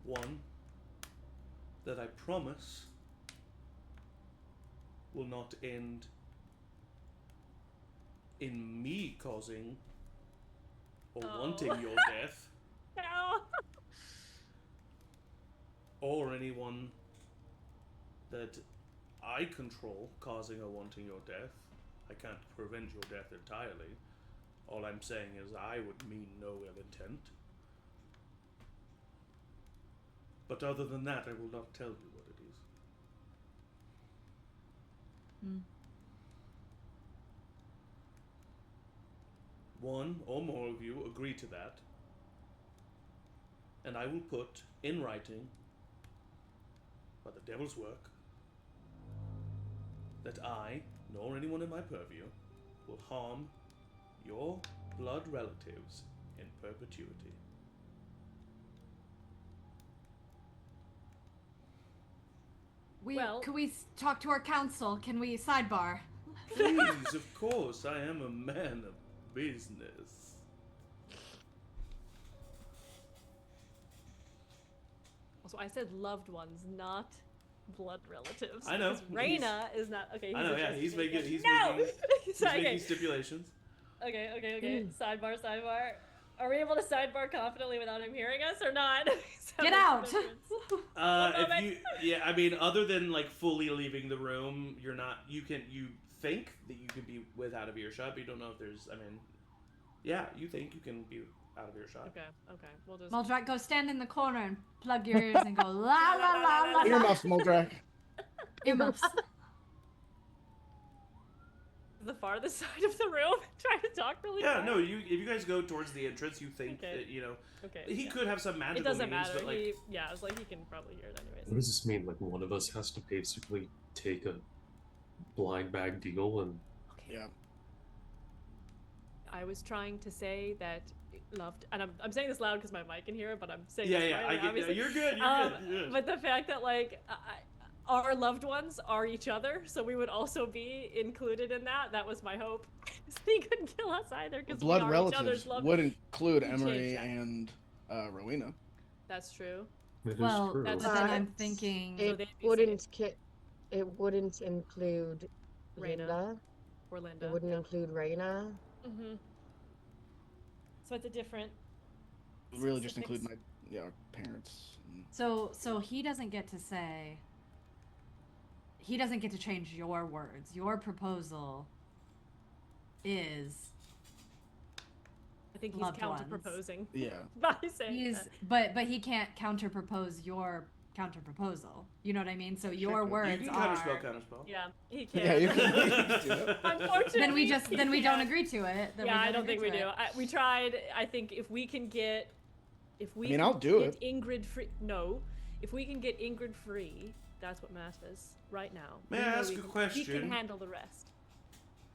One that I promise will not end in me causing or wanting your death, No. or anyone that I control causing or wanting your death. I can't prevent your death entirely. All I'm saying is I would mean no ill intent. But other than that, I will not tell you what One or more of you agree to that, and I will put in writing, by the devil's work, that I, nor anyone in my purview, will harm your blood relatives in perpetuity. Can we talk to our council? Can we sidebar? Please, of course, I am a man of business. Also, I said loved ones, not blood relatives. I know. Because Rowina is not okay. I know. Yeah, he's making. He's no. making. He's So, okay. making stipulations. Okay. Sidebar. Are we able to sidebar confidently without him hearing us or not? Get out! If you, yeah, I mean, other than like fully leaving the room, you're not. You think that you can be without of earshot, but you don't know if there's. I mean, yeah, you think you can be out of earshot. Okay. We'll just. Muldrak, go stand in the corner and plug your ears and go la la la la. Earmuffs, Muldrak. Earmuffs. The farthest side of the room, trying to talk really Yeah, fast. no. If you guys go towards the entrance, you think that he could have some magical It doesn't means, matter. but like, It's like he can probably hear it anyways. What does this mean? Like one of us has to basically take a blind bag deal and Yeah. I was trying to say that loved, and I'm saying this loud because my mic can hear it, but I'm saying yeah, this yeah, quietly, obviously. you're good. You're good. But the fact that like our loved ones are each other, so we would also be included in that. That was my hope. So he couldn't kill us either because Blood we are relatives each other's loved. would include You Emory changed that. and Rowina. That's true. it is Well, true. but that's- then I'm thinking. So It they'd be wouldn't it wouldn't include Reyna. Linda. Or Linda. It wouldn't include Reyna. Mm-hmm. So it's a different. Really just specifics. include my parents. And So he doesn't get to say. He doesn't get to change your words. Your proposal is. I think he's Loved counter ones. proposing yeah. by saying He's that. but he can't counter propose your counter proposal. You know what I mean? So your could. You words can are. counterspell. Yeah, he can. Yeah, you can do that. Unfortunately, Then we he don't can't. agree to it. Then we Yeah, I don't agree think we to do. it. We tried. I think if we can get, I'll do get it. Ingrid free. No, if we can get Ingrid free, that's what matters right now. May We I know ask we a can- We question? can handle the rest.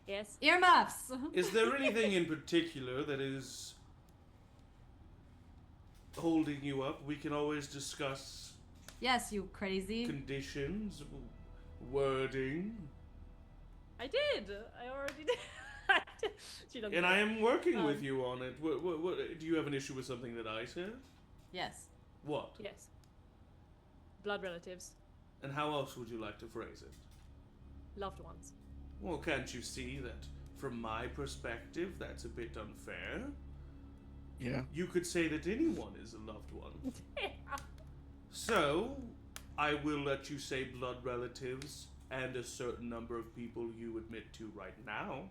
Yes. Earmuffs. Is there anything in particular that is holding you up? We can always discuss Yes, you crazy. conditions, wording, I did. I already did. She doesn't. and I am working with Um, you on it. What, do you have an issue with something that I said? Yes. What? Yes. Blood relatives, And how else would you like to phrase it? loved ones. Well, can't you see that from my perspective, that's a bit unfair? Yeah. You could say that anyone is a loved one. So, I will let you say blood relatives and a certain number of people you admit to right now.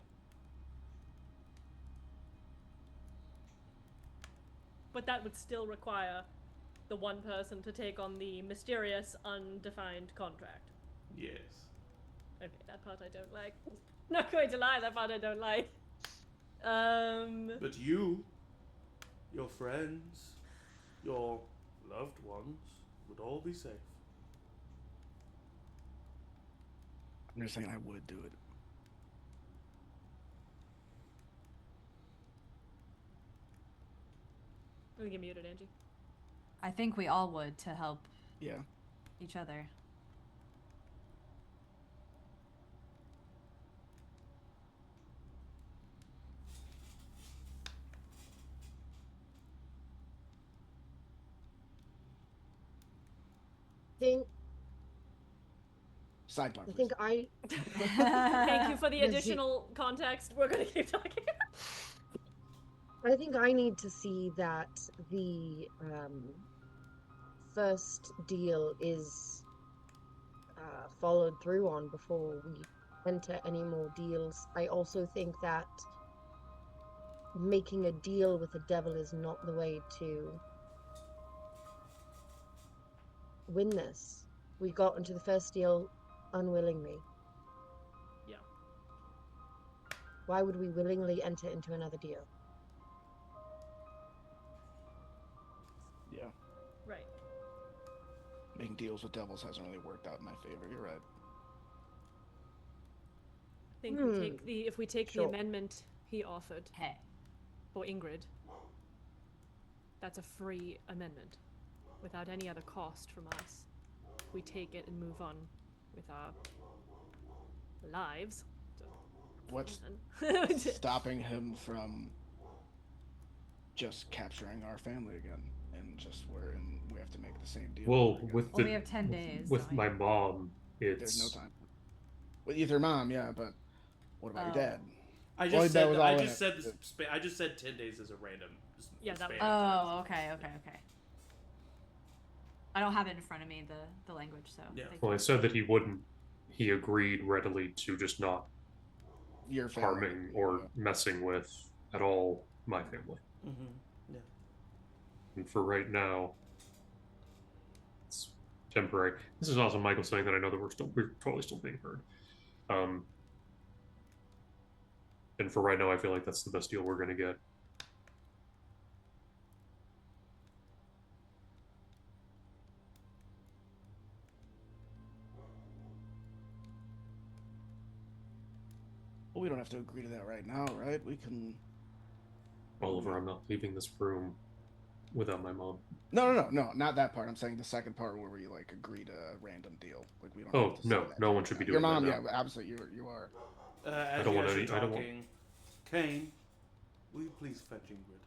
But that would still require the one person to take on the mysterious, undefined contract. Yes. Okay, that part I don't like. Not going to lie, that part I don't like. But you, your friends, your loved ones would all be safe. I'm just saying I would do it. Let me get muted, Angie. I think we all would to help Yeah. each other. Think Sidebar. I please. think I Thank you for the Does he- additional context. We're gonna keep talking. I think I need to see that the first deal is followed through on before we enter any more deals. I also think that making a deal with the devil is not the way to win this. We got into the first deal unwillingly. Why would we willingly enter into another deal? Yeah. Right. Making deals with devils hasn't really worked out in my favor. You're right. I think we take if we take the Sure. amendment he offered Hey. for Ingrid, that's a free amendment without any other cost from us. We take it and move on with our lives. What's And- stopping him from just capturing our family again? And we have to make the same deal. Well, over again. with Well, we have 10 days. with don't we? my mom, it's There's no time. With your mom, yeah, but what about your Oh. dad? I Well, just that said was I all just in said it. I just said 10 days as a random. Yeah, that was- span of time. Oh, okay. I don't have it in front of me, the language, so. Yeah. thank well, I you. said that he agreed readily to just not Your family. harming or messing with at all my family. Yeah. And for right now, it's temporary. This is also Michael saying that I know that we're totally still being heard. And for right now, I feel like that's the best deal we're gonna get. Well, we don't have to agree to that right now, right? We can. Oliver, I'm not leaving this room without my mom. No, not that part. I'm saying the second part where we like agree to a random deal. Like we don't. Oh, have to no, say that no to one you. should be Your doing that mom, now. yeah, absolutely. You are. As don't you want guys are any- I don't want- talking, Kane, will you please fetch Ingrid?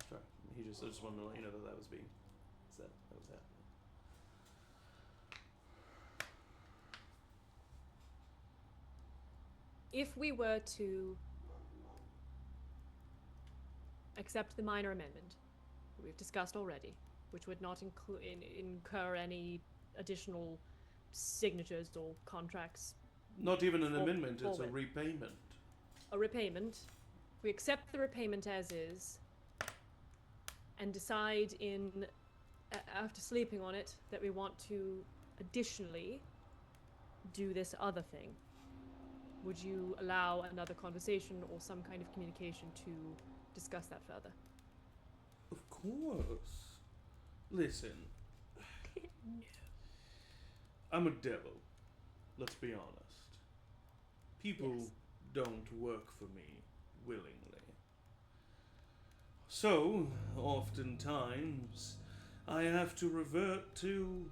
Sorry, I just wanted to let you know that was being said. That was happening. If we were to accept the minor amendment that we've discussed already, which would not incur any additional signatures or contracts, Not even an For- amendment; it's a forward. repayment. a repayment, if we accept the repayment as is, and decide after sleeping on it that we want to additionally do this other thing, would you allow another conversation or some kind of communication to discuss that further? Of course. Listen. I'm a devil. Let's be honest. People Yes. don't work for me willingly. So, oftentimes, I have to revert to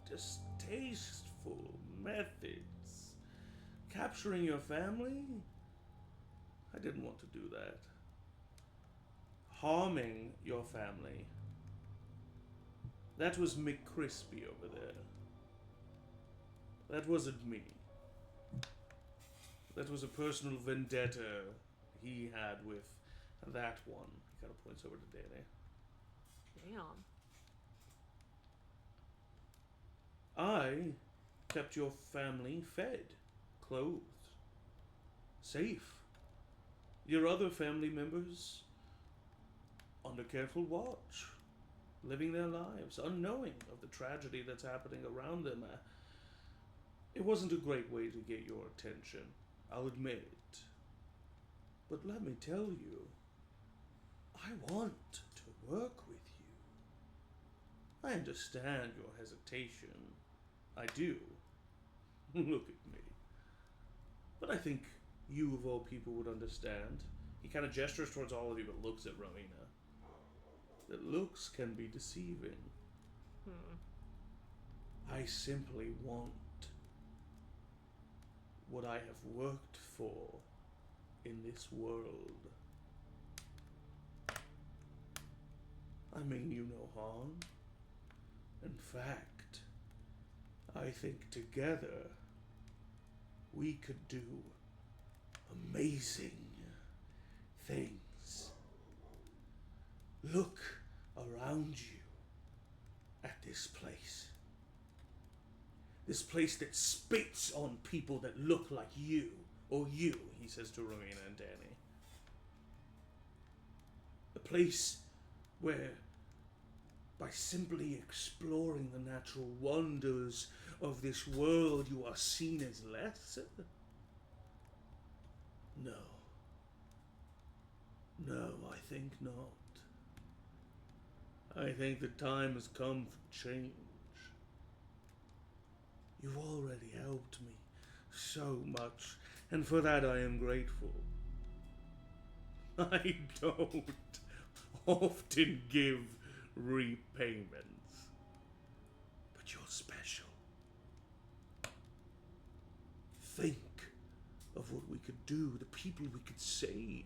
distasteful methods. Capturing your family? I didn't want to do that. Harming your family? That was McCrispy over there. That wasn't me. That was a personal vendetta he had with that one. He kind of points over to Danny. Damn. I kept your family fed, clothed, safe. Your other family members under careful watch, living their lives, unknowing of the tragedy that's happening around them. It wasn't a great way to get your attention, I'll admit. But let me tell you, I want to work with you. I understand your hesitation. I do. Look at me. But I think you, of all people, would understand. He kind of gestures towards all of you, but looks at Rowina. That looks can be deceiving. I simply want what I have worked for in this world. I mean you no harm. In fact, I think together we could do amazing things. Look around you at this place. This place that spits on people that look like you, or you, he says to Rowina and Danny. A place where by simply exploring the natural wonders of this world you are seen as lesser? No. No, I think not. I think the time has come for change. You've already helped me so much, and for that I am grateful. I don't often give repayments, but you're special. Think of what we could do, the people we could save.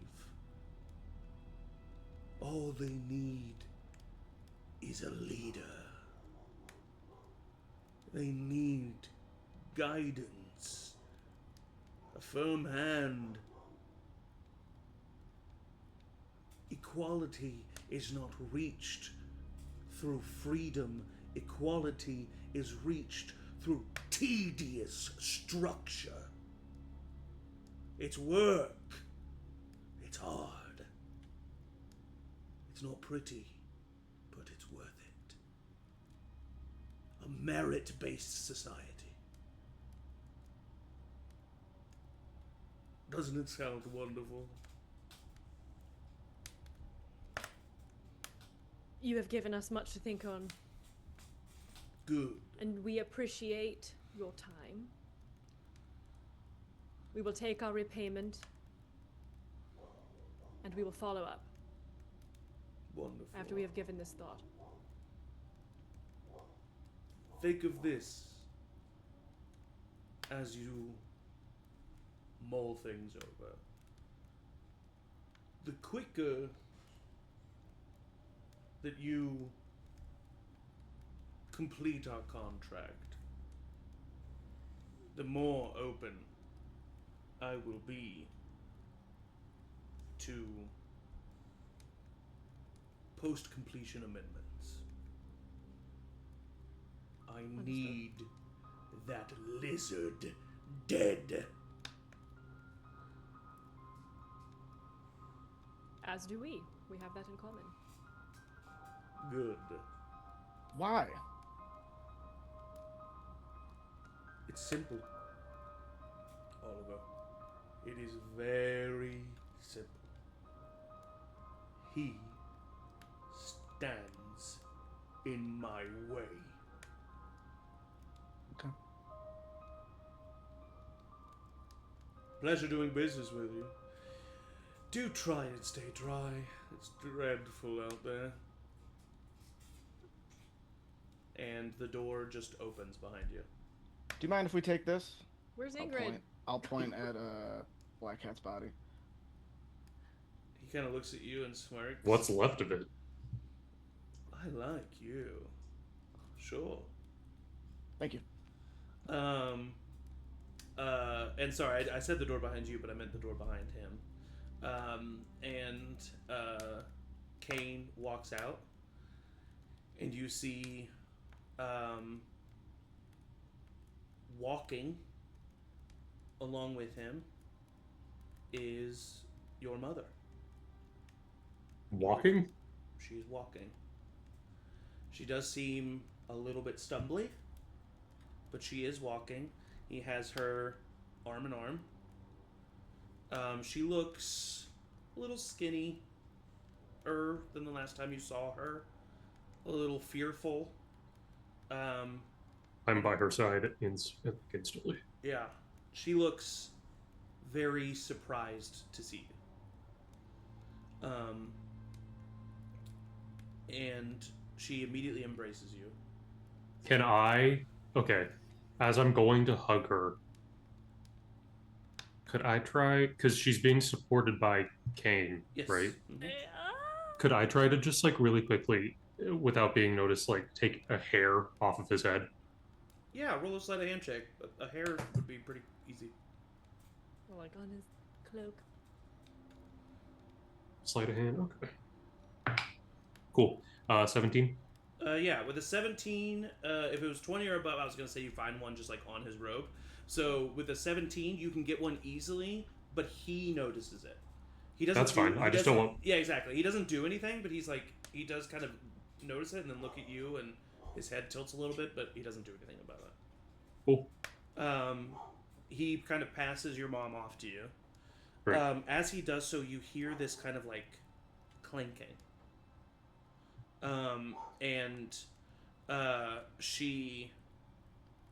All they need is a leader. They need guidance, a firm hand. Equality is not reached through freedom. Equality is reached through tedious structure. It's work. It's hard. It's not pretty, but it's worth it. A merit-based society. Doesn't it sound wonderful? You have given us much to think on, Good. and we appreciate your time. We will take our repayment, and we will follow up Wonderful. after we have given this thought. Think of this as you mull things over. The quicker that you complete our contract, the more open I will be to post-completion amendments. I need that lizard dead. As do we. We have that in common. Good. Why? It's simple, Oliver. It is very simple. He stands in my way. Okay. Pleasure doing business with you. Do try and stay dry. It's dreadful out there. And the door just opens behind you. Do you mind if we take this? Where's I'll Ingrid? I'll point at Black Cat's body. He kind of looks at you and smirks. What's left of it? I like you. Sure. Thank you. And sorry, I said the door behind you, but I meant the door behind him. Kane walks out, and you see, walking along with him is your mother. Walking? She's walking. She does seem a little bit stumbly, but she is walking. He has her arm in arm. She looks a little skinnier than the last time you saw her. A little fearful. I'm by her side instantly. Yeah. She looks very surprised to see you. And she immediately embraces you. Can I? Okay. As I'm going to hug her, could I try? Because she's being supported by Kane, Yes. right? Mhm. Could I try to just like really quickly, without being noticed, like take a hair off of his head? Yeah, roll a sleight of hand check. A hair would be pretty easy. Or like on his cloak. Sleight of hand. Okay. Cool. 17. Yeah, with a 17, if it was 20 or above, I was going to say you find one just like on his robe. So with a 17, you can get one easily, but he notices it. He doesn't. That's fine. I just don't want. Yeah, exactly. He doesn't do anything, but he's like he does kind of notice it and then look at you, and his head tilts a little bit, but he doesn't do anything about it. Cool. He kind of passes your mom off to you. Great. As he does so, you hear this kind of like clinking. And she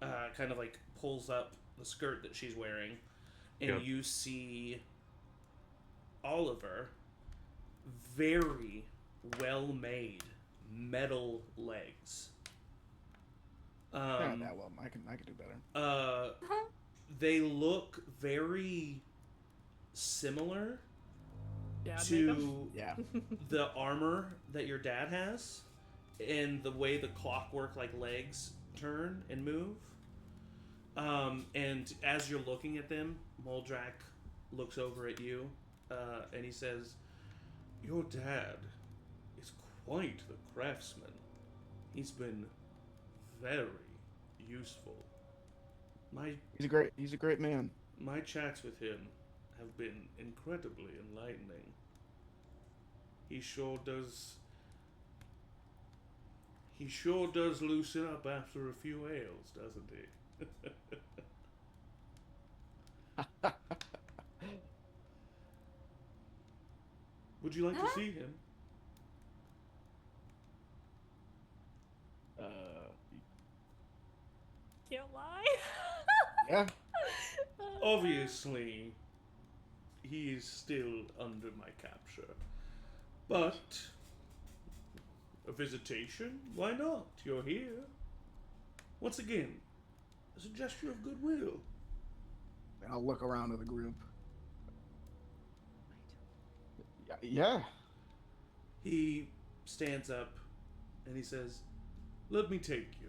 kind of like pulls up the skirt that she's wearing, and Yep. you see Oliver, very well made metal legs. Not that well. I can do better. They look very similar Yeah, to Yeah. the armor that your dad has, and the way the clockwork like legs turn and move. And as you're looking at them, Moldrak looks over at you, and he says, "Your dad is quite the craftsman. He's been very useful. He's a great man. My chats with him have been incredibly enlightening. He sure does loosen up after a few ales, doesn't he?" Would you like to see him? Can't lie. Yeah. Obviously, he is still under my capture. But a visitation? Why not? You're here. Once again, as a gesture of goodwill. And I'll look around to the group. Yeah. He stands up and he says, "Let me take you."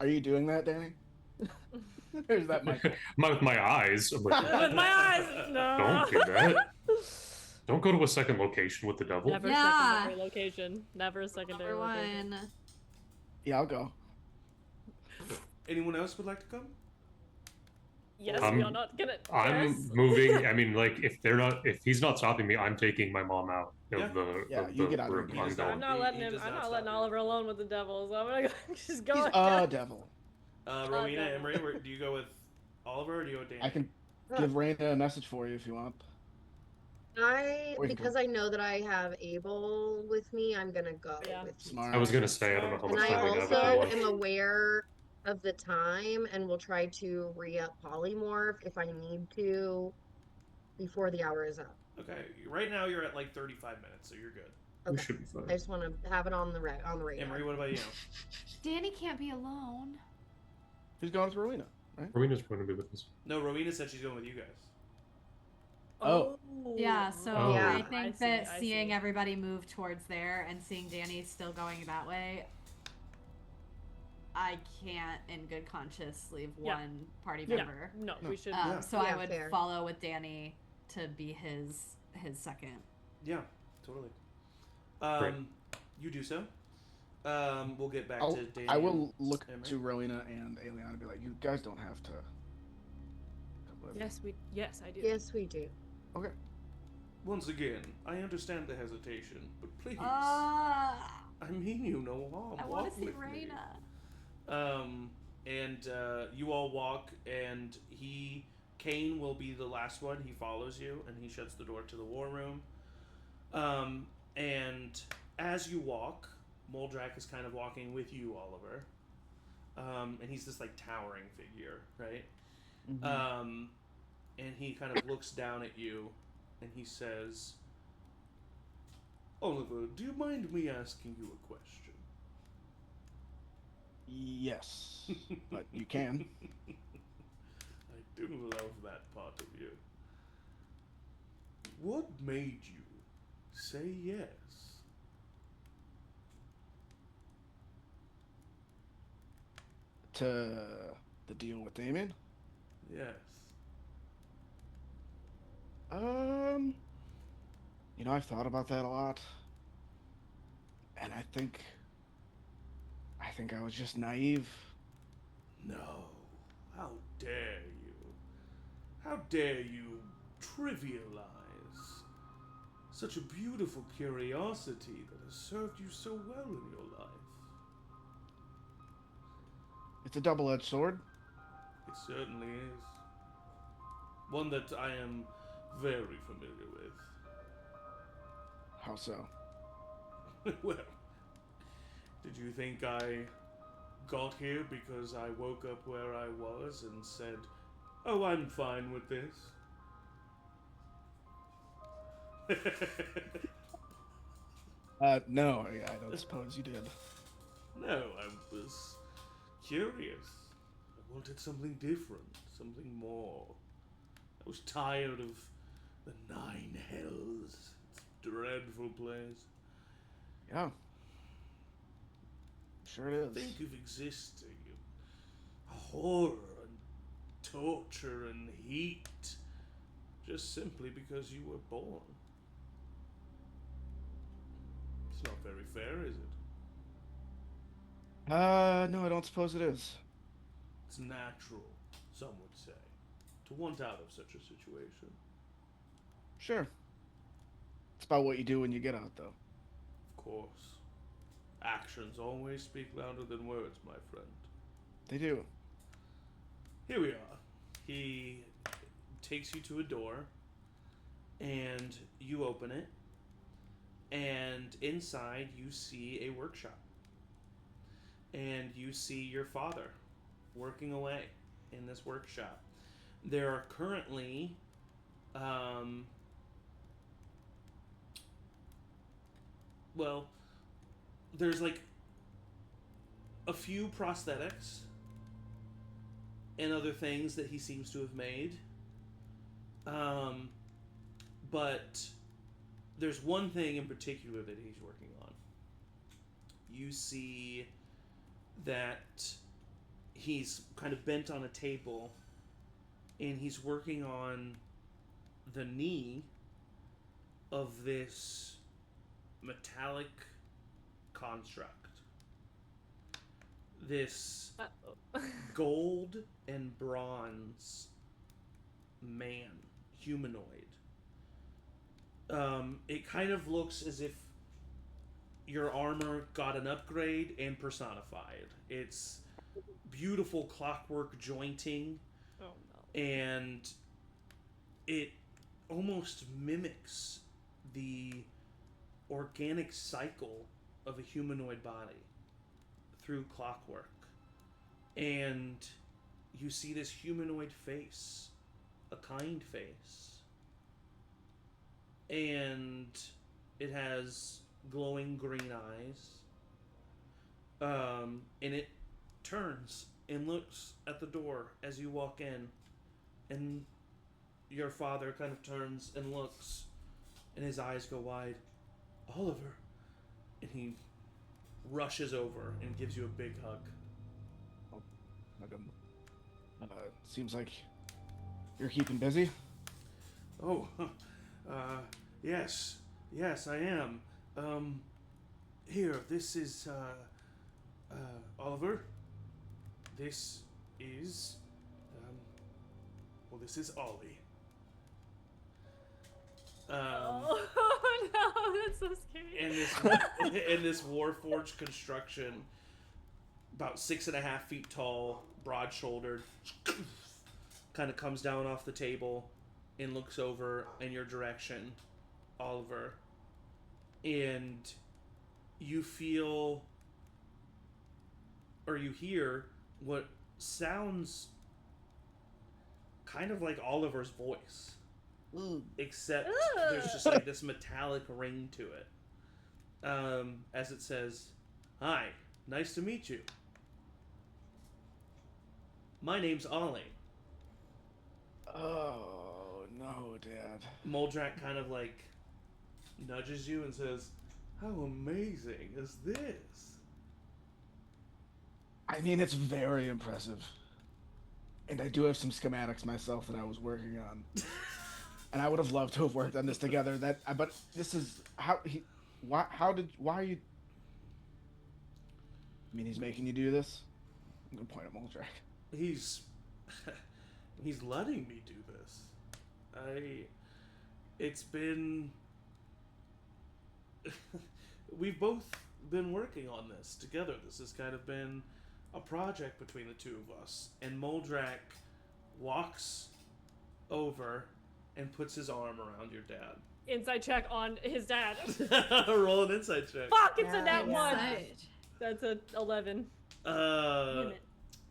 Are you doing that, Danny? There's that mic. With my eyes. I'm like, With my eyes. No. don't do that. Don't go to a second location with the devil. Never Yeah. secondary location. Never a secondary Number location. one. Yeah, I'll go. Anyone else would like to come? Yes, I'm- we are not gonna. I'm yes. moving. I mean, like, if he's not stopping me, I'm taking my mom out of Yeah. the, Yeah, of you the get out of room. here. I'm He going. I'm not letting He him. does I'm not not letting stop you. Oliver alone with the devil. So I'm gonna just go. He's ahead. a devil. Rowina, devil. Emory, do you go with Oliver or do you go with Danny? I can give Reyna a message for you if you want. Because I know that I have Abel with me, I'm gonna go Yeah. with you. Smart. I was gonna say I don't know how And much I time we have. also If you am want. aware of the time and will try to re-up polymorph if I need to before the hour is up. Okay, right now you're at like 35 minutes, so you're good. We Okay. should be fine. I just want to have it on the radar. Emory, what about you? Danny can't be alone. Who's going with Rowena? Rowena's going to be with us. No, Rowina said she's going with you guys. Oh. Yeah, so Oh. Yeah. I think see, that I seeing see. everybody move towards there and seeing Danny still going that way, I can't, in good conscience, leave Yeah. one party Yeah. member. No, we should. Yeah. So I Yeah, would fair. follow with Danny to be his second. Yeah, totally. Great. You do so. We'll get back I'll, to Danny. I will look Emory. to Rowena and Aeliana and be like, you guys don't have to. Yes, we. Yes, I do. Yes, we do. Okay. Once again, I understand the hesitation, but please, I I mean you no harm. want Walk to see with me. Raina. And you all walk, and Kane will be the last one. He follows you, and he shuts the door to the war room. And as you walk, Moldrak is kind of walking with you, Oliver. And he's this like towering figure, right? Mm-hmm. And he kind of looks down at you, and he says, "Oliver, do you mind me asking you a question?" Yes, but you can. I do love that part of you. What made you say yes? To the deal with Damien? Yes. You know, I've thought about that a lot. And I think I was just naive. No. How dare you? How dare you trivialize such a beautiful curiosity that has served you so well in your life? It's a double-edged sword. It certainly is. One that I am very familiar with. How so? Well, did you think I got here because I woke up where I was and said, "Oh, I'm fine with this"? No, I don't suppose you did. No, I was curious. I wanted something different, something more. I was tired of the Nine Hells. It's a dreadful place. Yeah. Sure it is. Think of existing in horror and torture and heat just simply because you were born. It's not very fair, is it? No, I don't suppose it is. It's natural, some would say, to want out of such a situation. Sure. It's about what you do when you get out, though. Of course. Actions always speak louder than words, my friend. They do. Here we are. He takes you to a door, and you open it, and inside you see a workshop. And you see your father working away in this workshop. There are currently there's like a few prosthetics and other things that he seems to have made. But there's one thing in particular that he's working on. You see that he's kind of bent on a table and he's working on the knee of this metallic construct. This gold and bronze man, humanoid. It kind of looks as if your armor got an upgrade and personified. It's beautiful clockwork jointing. Oh no. And it almost mimics the organic cycle of a humanoid body through clockwork. And you see this humanoid face, a kind face. And it has glowing green eyes. And it turns and looks at the door as you walk in. And your father kind of turns and looks, and his eyes go wide. Oliver. And he rushes over and gives you a big hug. Seems like you're keeping busy. Oh, yes. Yes, I am. Here, this is, Oliver. This is, this is Ollie. Oh no, that's so scary. In this Warforged construction, about 6.5 feet tall, broad-shouldered, kind of comes down off the table and looks over in your direction, Oliver. And you feel, or you hear, what sounds kind of like Oliver's voice. Except there's just like this metallic ring to it. As it says, "Hi, nice to meet you. My name's Ollie." Oh, no, Dad. Moldrak kind of like nudges you and says, "How amazing is this?" I mean, it's very impressive. And I do have some schematics myself that I was working on. And I would have loved to have worked on this together. But this is why are you? I mean, he's making you do this. I'm gonna point at Moldrak. He's letting me do this. It's been... We've both been working on this together. This has kind of been a project between the two of us. And Moldrak walks over and puts his arm around your dad. Inside check on his dad. Roll an insight check. Fuck, it's a nat one. Inside. That's a 11. Uh,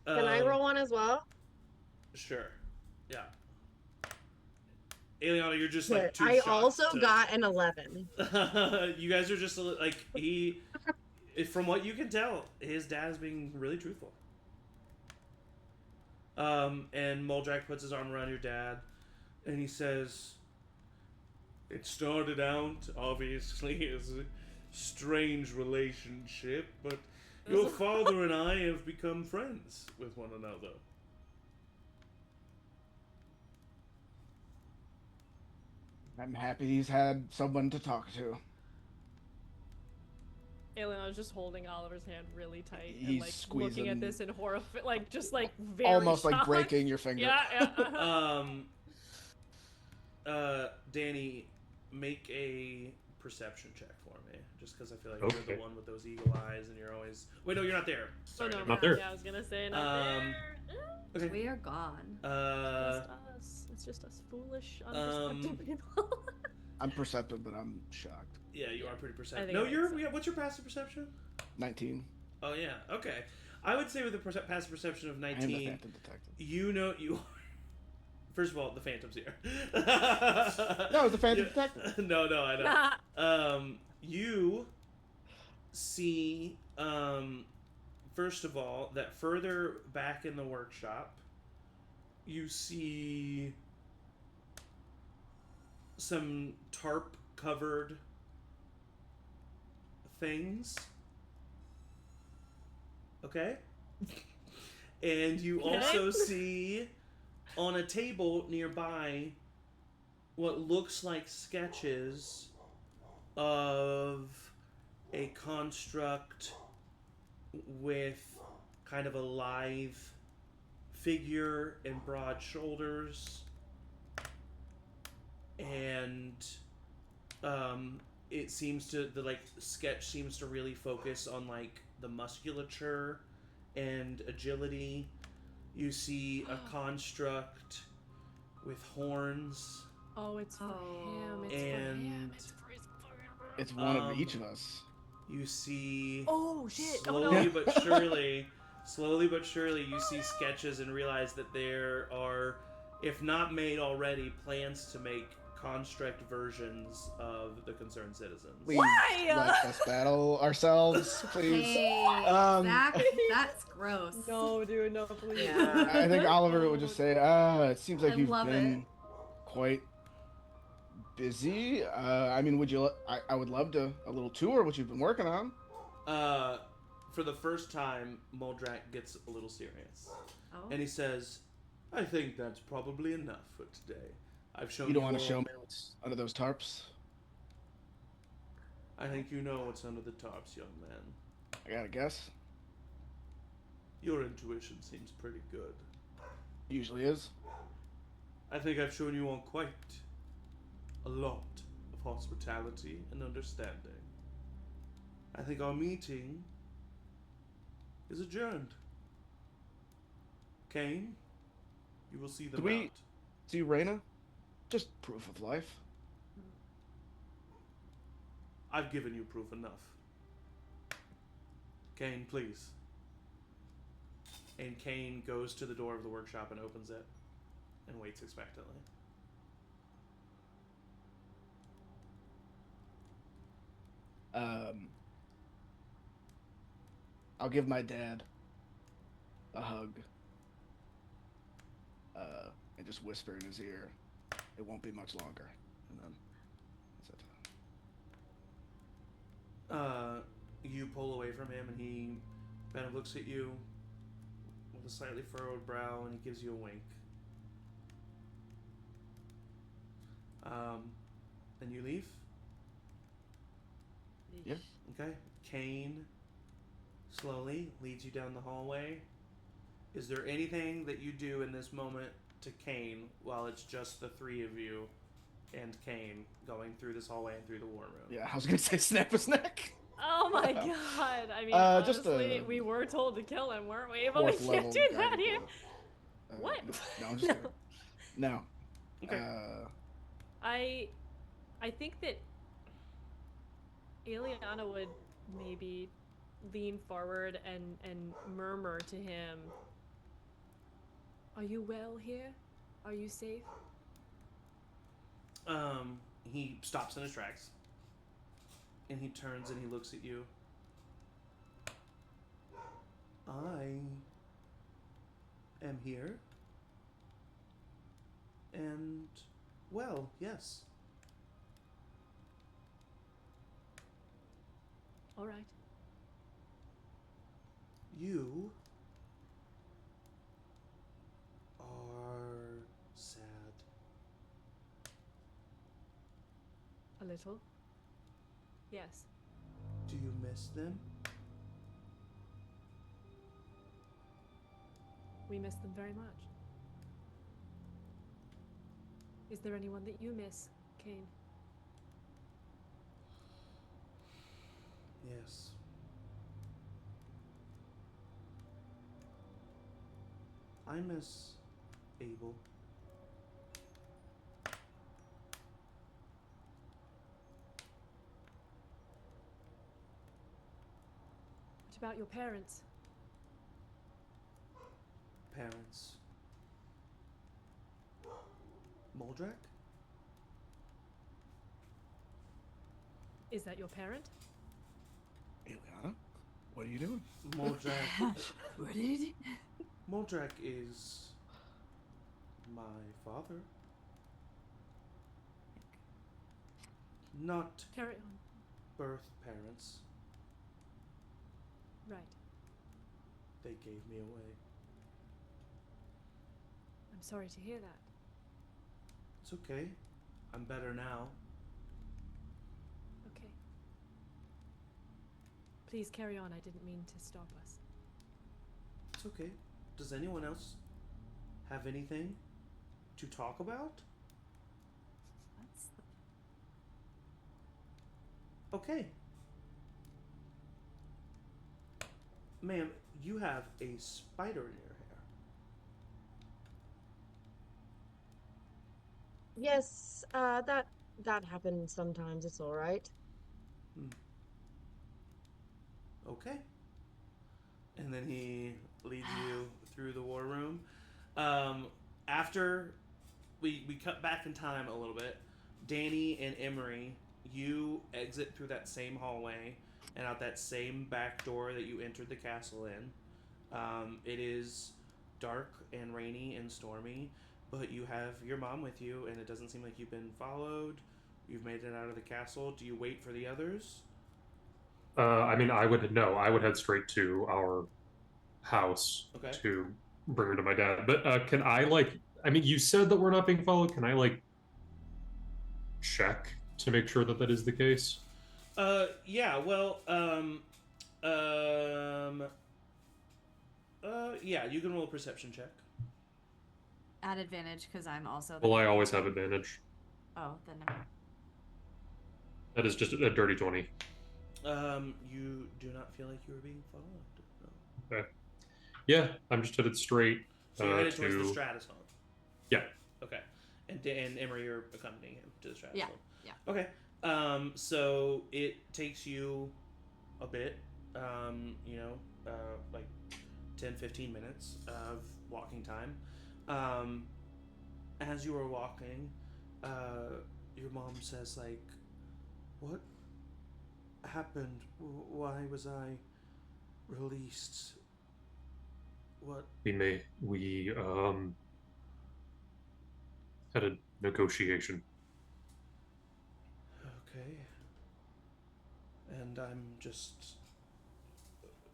Can I roll one as well? Sure. Yeah. Aeliana, you're just like two I shots also to- got an 11. You guys are just like from what you can tell, his dad is being really truthful. And Moldrak puts his arm around your dad, and he says, "It started out obviously as a strange relationship, but your father and I have become friends with one another." I'm happy he's had someone to talk to. Aeliana was just holding Oliver's hand really tight and He's like squeezing- looking at this in horror, like just like very Almost like shocked. breaking your finger. Yeah. Danny, make a perception check for me, just because I feel like you're Okay. the one with those eagle eyes, and you're always. Wait, no, you're not there. Oh Sorry, no, never Not there. Yeah, I was gonna say not Um, there. Okay. We are gone. Just us. It's just us foolish, unperceptive people. I'm perceptive, but I'm shocked. Yeah, you are pretty perceptive. think No, I you're. think so. Yeah, what's your passive perception? 19. Oh yeah. Okay. I would say with a passive perception of I am the 19, Phantom Detective. you know you. First of all, the Phantom's here. No, it's the Phantom Yeah. Detective. No, I know. You see, first of all, that further back in the workshop, you see some tarp covered things. Okay? And you also see on a table nearby what looks like sketches of a construct with kind of a live figure and broad shoulders, and it seems to the sketch seems to really focus on like the musculature and agility. You see a construct with horns. Oh, it's for him. It's And- for him. It's for his It's one Um, of each of us. You see Oh shit! Oh slowly no! but surely, you see sketches and realize that there are, if not made already, plans to make construct versions of the concerned citizens. Please Why? let us battle ourselves, please. Hey, Zach, that's gross. No, dude, no, please. Yeah. I think Oliver would just say, it seems like I you've love been it. quite busy. I mean, I would love a little tour, what you've been working on. For the first time, Moldrak gets a little serious. Oh. And he says, "I think that's probably enough for today. I've shown You don't want to all- show me what's under those tarps? I think you know what's under the tarps, young man. I gotta guess. Your intuition seems pretty good. Usually is. I think I've shown you all quite a lot of hospitality and understanding. I think our meeting is adjourned. Kane, you will see them Do we- out. See, Rowina? Just proof of life. I've given you proof enough. Kane, please. And Kane goes to the door of the workshop and opens it and waits expectantly. I'll give my dad a hug. And just whisper in his ear, it won't be much longer. And then that's it. You pull away from him and he kind of looks at you with a slightly furrowed brow and he gives you a wink. And you leave? Yeah. Okay. Kane slowly leads you down the hallway. Is there anything that you do in this moment to Kane while it's just the three of you and Kane going through this hallway and through the war room. Yeah, I was gonna say snap his neck. Oh my god! I mean, Just honestly, we were told to kill him, weren't we? But we Fourth can't level do that guided here. bullet. What? No, I'm just kidding. No. Okay. I think that Aeliana would maybe lean forward and murmur to him, "Are you well here? Are you safe?" He stops in his tracks. And he turns and he looks at you. I am here. And, well, yes. All right. You are sad. A little. Yes. Do you miss them? We miss them very much. Is there anyone that you miss, Kane? Yes. I miss Abel. What about your parents? Parents. Moldrak? Is that your parent? Aeliana, what are you doing? Moldrak. What did he Moldrak is my father. Not Carry on. birth parents. Right. They gave me away. I'm sorry to hear that. It's okay. I'm better now. Okay. Please carry on. I didn't mean to stop us. It's okay. Does anyone else have anything to talk about? That's Okay. Ma'am, you have a spider in your hair. Yes, that happens sometimes. It's all right. Okay. And then he leads you through the war room. After we cut back in time a little bit, Danny and Emory, you exit through that same hallway and out that same back door that you entered the castle in. It is dark and rainy and stormy, but you have your mom with you, and it doesn't seem like you've been followed. You've made it out of the castle. Do you wait for the others? I mean, I would head straight to our house Okay. to bring her to my dad. But can I I mean, you said that we're not being followed. Can I check to make sure that that is the case? Yeah. Well, yeah. You can roll a perception check. at advantage because I'm also the Well, I always have advantage. Oh, then never mind. That is just a dirty 20. You do not feel like you were being followed. No. Okay. Yeah, I'm just headed straight So you're headed to... towards the Stratus home. Yeah. Okay. And Emory, you're accompanying him to the Stratus Yeah, home. yeah. Okay. So it takes you a bit, like 10, 15 minutes of walking time. As you were walking, your mom says, like, what happened? Why was I released? What? We had a negotiation. Okay. And I'm just...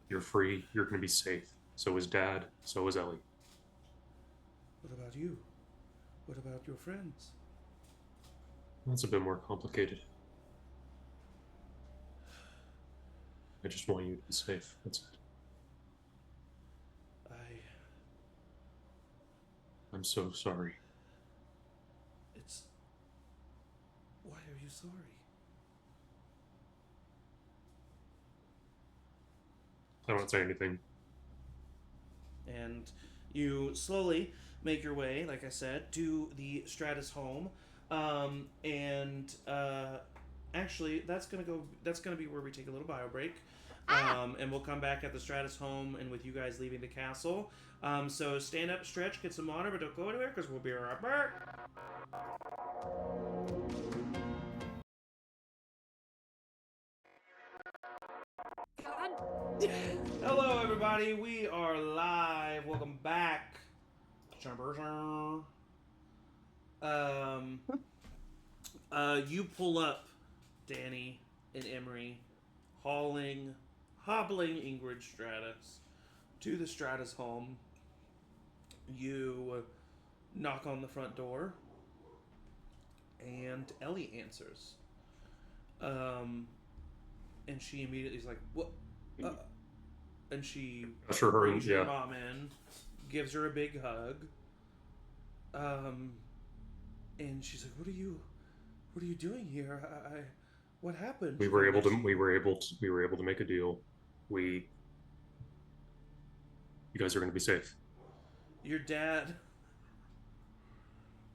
You're free. You're going to be safe. So is Dad. So is Ellie. What about you? What about your friends? That's a bit more complicated. I just want you to be safe. That's it. I'm so sorry. Why are you sorry? I don't say anything. And you slowly make your way, like I said, to the Stratus home. Actually, that's gonna be where we take a little bio break. And we'll come back at the Stratus home and with you guys leaving the castle. So stand up, stretch, get some water, but don't go anywhere because we'll be right back. God. Hello, everybody. We are live. Welcome back. CharmedPersons. You pull up Danny and Emory, hobbling Ingrid Stratus to the Stratus home. You knock on the front door, and Ellie answers. And she immediately is like, "What?" And she brings your mom in, gives her a big hug. And she's like, "What are you doing here? What happened?" We were able to make a deal. You guys are going to be safe. Your dad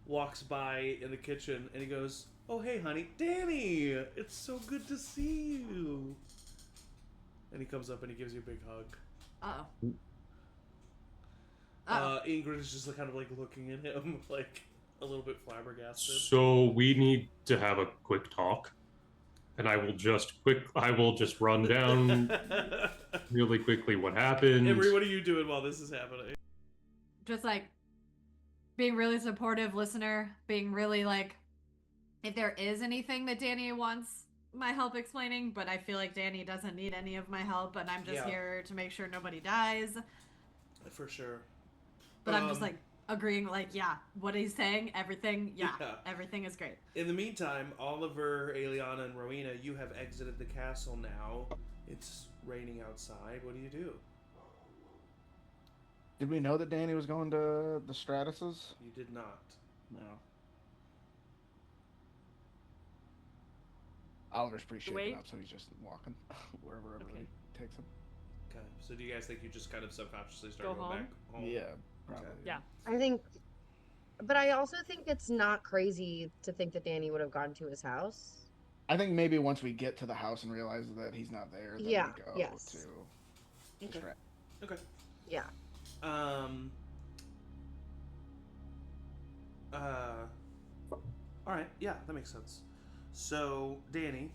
walks by in the kitchen and he goes, "Oh, hey, honey, Danny! It's so good to see you." And he comes up and he gives you a big hug. Ingrid is just kind of like looking at him like a little bit flabbergasted. So we need to have a quick talk, and I will just run down really quickly what happened. Emory, what are you doing while this is happening? Just like being really supportive listener, being really like, if there is anything that Danny wants my help explaining, but I feel like Danny doesn't need any of my help, and I'm just here to make sure nobody dies. For sure. But I'm just like agreeing, like, yeah, what he's saying, everything, everything is great. In the meantime, Oliver, Aeliana, and Rowina, you have exited the castle now. It's raining outside. What do you do? Did we know that Danny was going to the Stratuses? You did not. No. Oliver's pretty shaken up, so he's just walking wherever everybody takes him. Okay. So do you guys think you just kind of subconsciously start going back home? Yeah, probably. Okay. Yeah. I think, but I also think it's not crazy to think that Danny would have gone to his house. I think maybe once we get to the house and realize that he's not there, then we go to Okay. Okay. Yeah. All right. Yeah, that makes sense. So, Danny,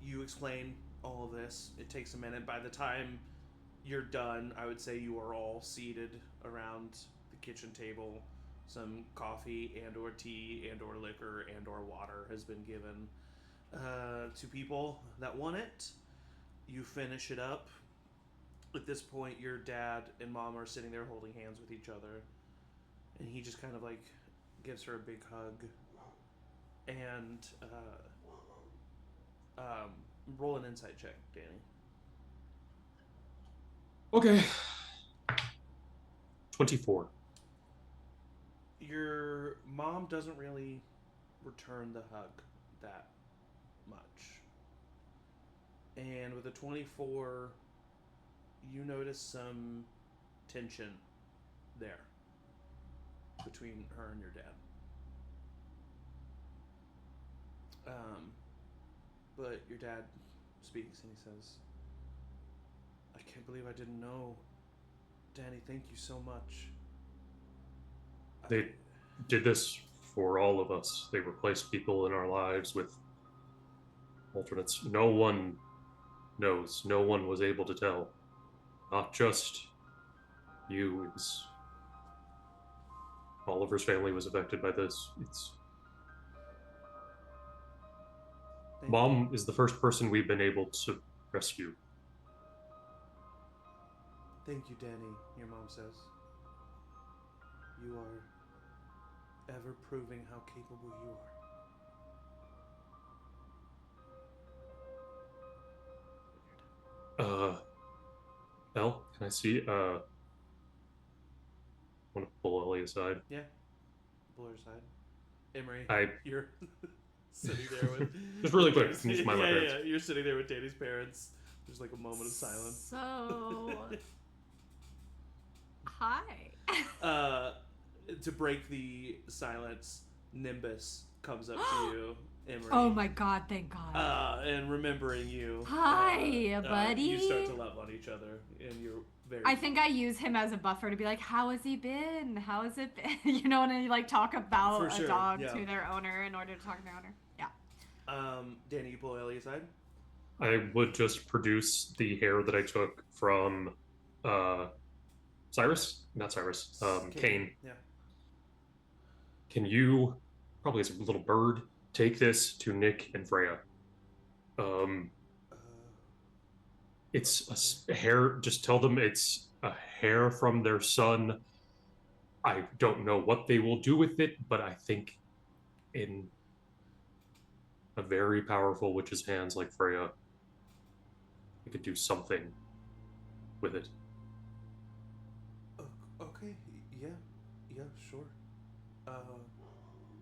you explain all of this. It takes a minute. By the time you're done, I would say you are all seated around the kitchen table. Some coffee and or tea and or liquor and or water has been given to people that want it. You finish it up. At this point, your dad and mom are sitting there holding hands with each other. And he just kind of like gives her a big hug. And roll an insight check, Danny. Okay. 24. Your mom doesn't really return the hug that much. And with a 24, you notice some tension there between her and your dad. But your dad speaks and he says, "I can't believe I didn't know. Danny, thank you so much." They did this for all of us. They replaced people in our lives with alternates. No one knows. No one was able to tell. Not just you. It was Oliver's family was affected by this. Mom is the first person we've been able to rescue. Thank you, Danny, your mom says. You are ever proving how capable you are. Elle, can I see? want to pull Ellie aside. Yeah. Pull her aside. Emory, I you're sitting there with... just really quick. Danny's- Can you smile at my parents? yeah. You're sitting there with Danny's parents. There's like a moment of silence. So, hi. To break the silence, Nimbus comes up to you, Emory. Oh my god, thank god. And remembering you. Hi, buddy. You start to love on each other, and you're very... I think I use him as a buffer to be like, how has he been? How has it been? You know, and I like talk about For a sure, dog yeah. to their owner in order to talk to their owner. Yeah. Danny, you pull Ellie aside? I would just produce the hair that I took from Cyrus? Not Cyrus. Kane. Yeah. Can you, probably as a little bird, take this to Nick and Freya? It's a hair, just tell them it's a hair from their son. I don't know what they will do with it, but I think in a very powerful witch's hands like Freya, we could do something with it. Okay, yeah, sure.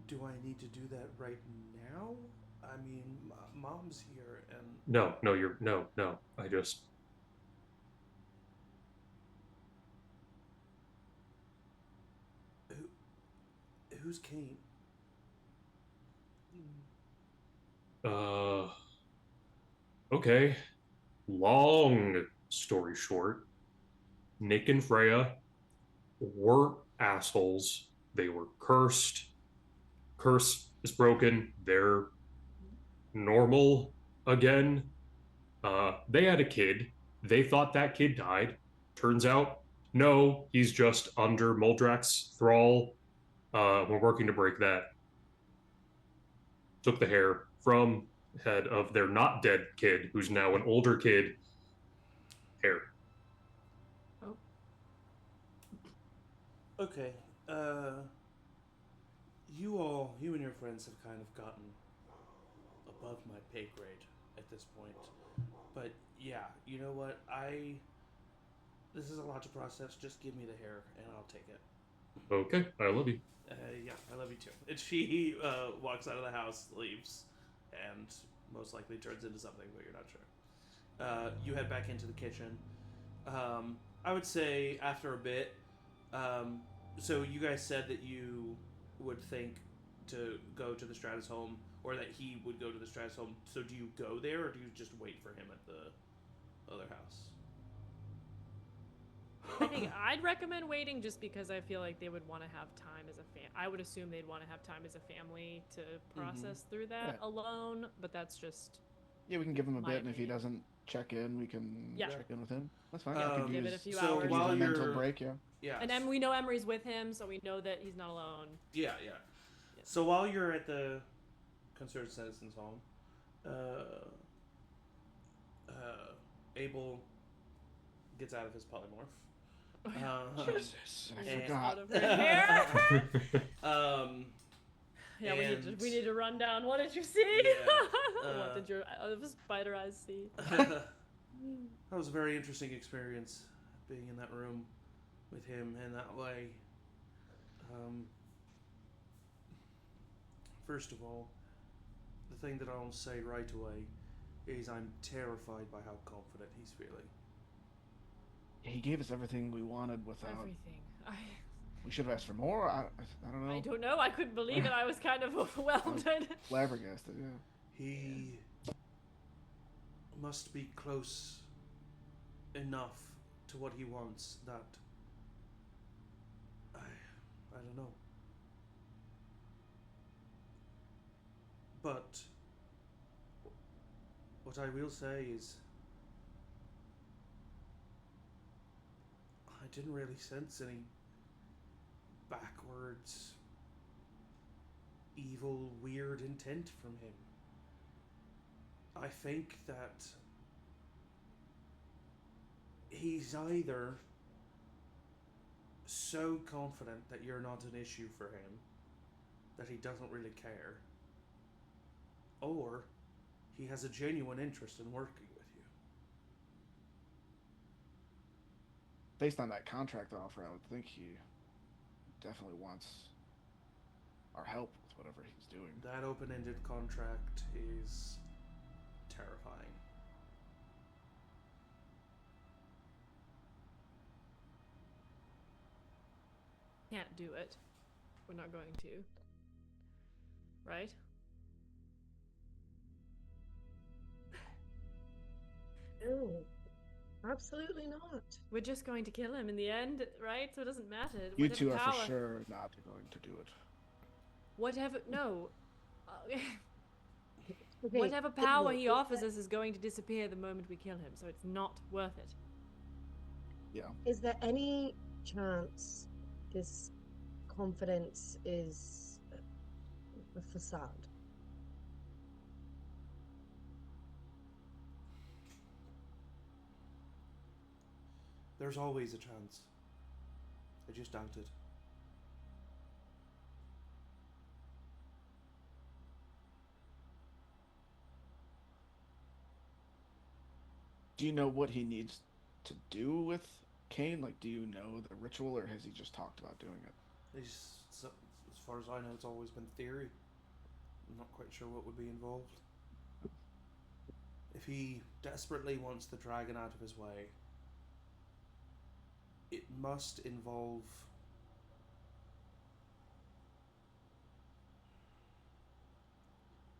Do I need to do that right now? I mean, Mom's here, and... No, I just... Who's Kane? Okay. Long story short, Nick and Freya were assholes. They were cursed. Curse is broken. They're normal again. They had a kid. They thought that kid died. Turns out, no, he's just under Moldrak's thrall. We're working to break that. Took the hair from head of their not dead kid, who's now an older kid. Hair. Oh. Okay, you and your friends have kind of gotten above my pay grade at this point. But yeah, you know what? This is a lot to process. Just give me the hair and I'll take it. Okay, I love you. Yeah, I love you too. And she walks out of the house, leaves, and most likely turns into something, but you're not sure. You head back into the kitchen. I would say after a bit, so you guys said that you would think to go to the Stratus home, or that he would go to the Stratus home. So do you go there, or do you just wait for him at the other house? I think I'd recommend waiting just because I feel like they would want to have time as a I would assume they'd want to have time as a family to process through that alone, but that's just... Yeah, we can give him a my bit, and if he opinion. doesn't check in, we can check in with him. That's fine. I could give it use, a few so hours. while use a mental you're- break, yeah. Yeah. And we know Emory's with him, so we know that he's not alone. Yeah. So while you're at the Concerned Citizens home, Abel gets out of his polymorph. Jesus, I and- forgot. Out of her hair. Yeah, and- we need to run down. What did you see? Yeah, What did your spider eyes see? That was a very interesting experience, being in that room with him in that way. First of all, the thing that I'll say right away is I'm terrified by how confident he's feeling. He gave us everything we wanted without. Everything. We should have asked for more. I don't know. I don't know. I couldn't believe it. I was kind of overwhelmed. Flabbergasted, yeah. He must be close enough to what he wants that I don't know. But what I will say is I didn't really sense any backwards evil, weird intent from him. I think that he's either so confident that you're not an issue for him that he doesn't really care, or he has a genuine interest in working with you. Based on that contract offer, I would think he definitely wants our help with whatever he's doing. That open-ended contract is terrifying. Can't do it. We're not going to. Right? No, absolutely not. We're just going to kill him in the end, right? So it doesn't matter. You Whatever two are power, for sure not going to do it. Whatever. No. Okay, Whatever power he is offers there- us is going to disappear the moment we kill him, so it's not worth it. Yeah. Is there any chance this confidence is a facade? There's always a chance. I just doubt it. Do you know what he needs to do with Cain? Like, do you know the ritual, or has he just talked about doing it? As far as I know, it's always been theory. I'm not quite sure what would be involved. If he desperately wants the dragon out of his way, it must involve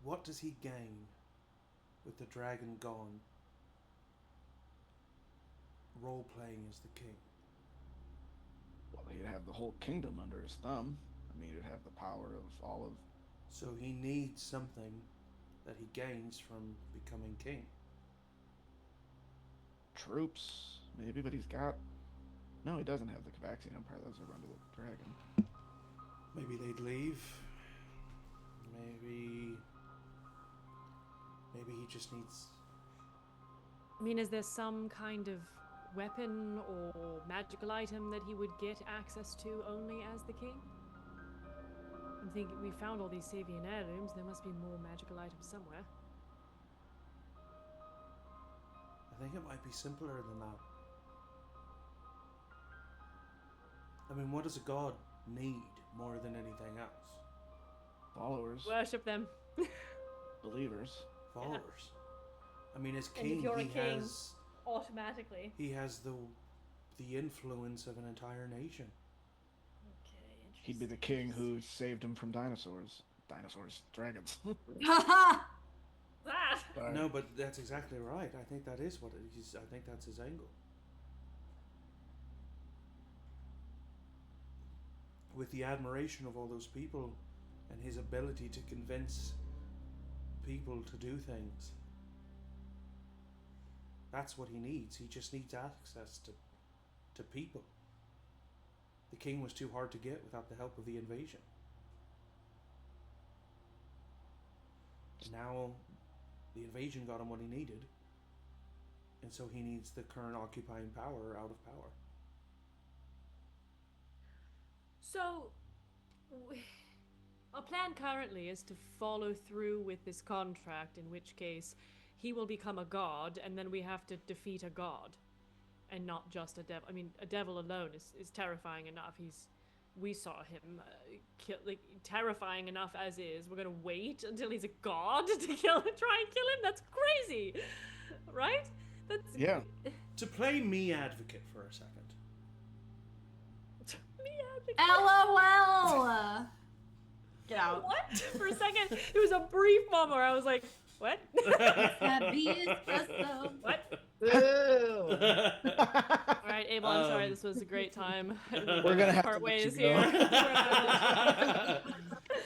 what does he gain with the dragon gone? Role playing as the king. Well, he'd have the whole kingdom under his thumb. I mean, he'd have the power of all of... So he needs something that he gains from becoming king. troops, maybe, but he's got... No, he doesn't have the Cavaxian Empire. Those are under the dragon. Maybe they'd leave. Maybe he just needs... I mean, is there some kind of weapon or magical item that he would get access to only as the king? I'm thinking we found all these Savian heirlooms. There must be more magical items somewhere. I think it might be simpler than that. I mean, what does a god need more than anything else? Followers, Worship them. believers. Followers. I mean, as And if king, you're a he king- has Automatically. the influence of an entire nation. Okay, He'd be the king who saved him from dinosaurs. Dragons. That! Sorry. No, but that's exactly right. I think that is what it is. I think that's his angle. With the admiration of all those people and his ability to convince people to do things. That's what he needs. He just needs access to people. The king was too hard to get without the help of the invasion. Now, the invasion got him what he needed, and so he needs the current occupying power out of power. So, our plan currently is to follow through with this contract, in which case he will become a god, and then we have to defeat a god, and not just a devil. I mean, a devil alone is terrifying enough. We saw him terrifying enough as is. We're gonna wait until he's a god to try and kill him? That's crazy, right? That's Yeah. To play me advocate for a second. me advocate. LOL. Get out. What? For a second, it was a brief moment where I was like, what? Happy espresso. What? Boo! All right, Abel, I'm sorry. Um, This was a great time. We're gonna have to part let ways you go. here.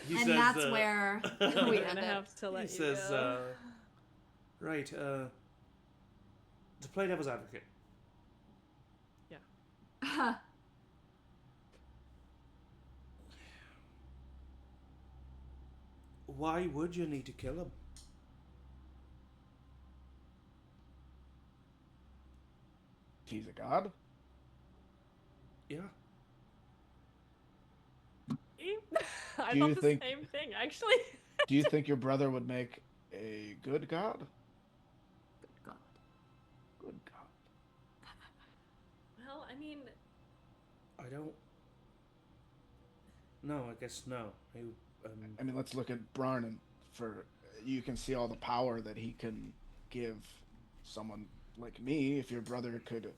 He And says, that's where we We're end gonna it. have to let he you says, go. right, to play devil's advocate. Why would you need to kill him? He's a god? Yeah. I Do you thought the think- same thing, actually. Do you think your brother would make a good god? God. Good god. Well, I mean, I don't. No, I guess no. I mean, let's look at Brarnan. For you can see all the power that he can give someone like me. If your brother could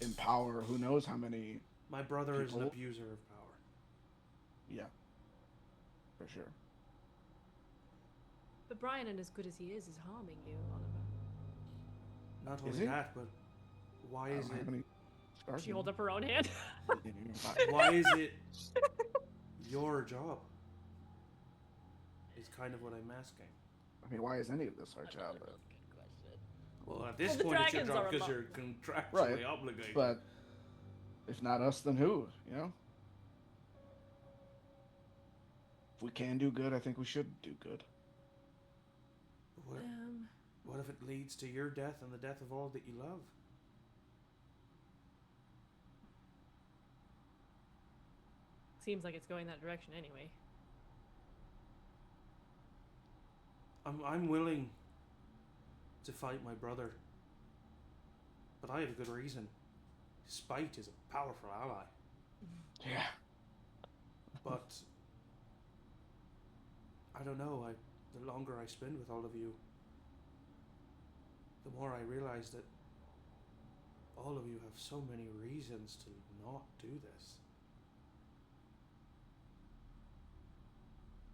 empower, who knows how many My brother is an people. abuser of power. Yeah, for sure. But Brian, and as good as he is harming you, Oliver. Not Is only he? that, but why I is don't have it? any scars. She hold up her own hand. Why is it your job? Is kind of what I'm asking. I mean, why is any of this our job? Another really good question. Well, at this Well, the point, it's your dragons job are because amo- you're contractually Right, obligated. But if not us, then who? You know? If we can do good, I think we should do good. What if it leads to your death and the death of all that you love? Seems like it's going that direction anyway. I'm willing to fight my brother, but I have a good reason. Spite is a powerful ally, Yeah. but I don't know. The longer I spend with all of you, the more I realize that all of you have so many reasons to not do this.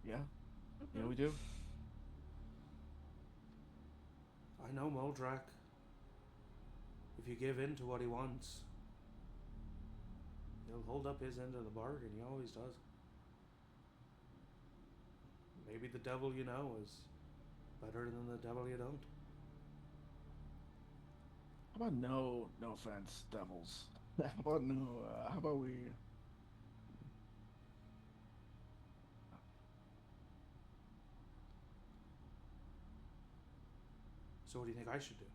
Yeah. Yeah, we do. I know Moldrak. If you give in to what he wants, he'll hold up his end of the bargain. He always does. Maybe the devil you know is better than the devil you don't. How about no offense, devils? How about how about we... So what do you think I should do?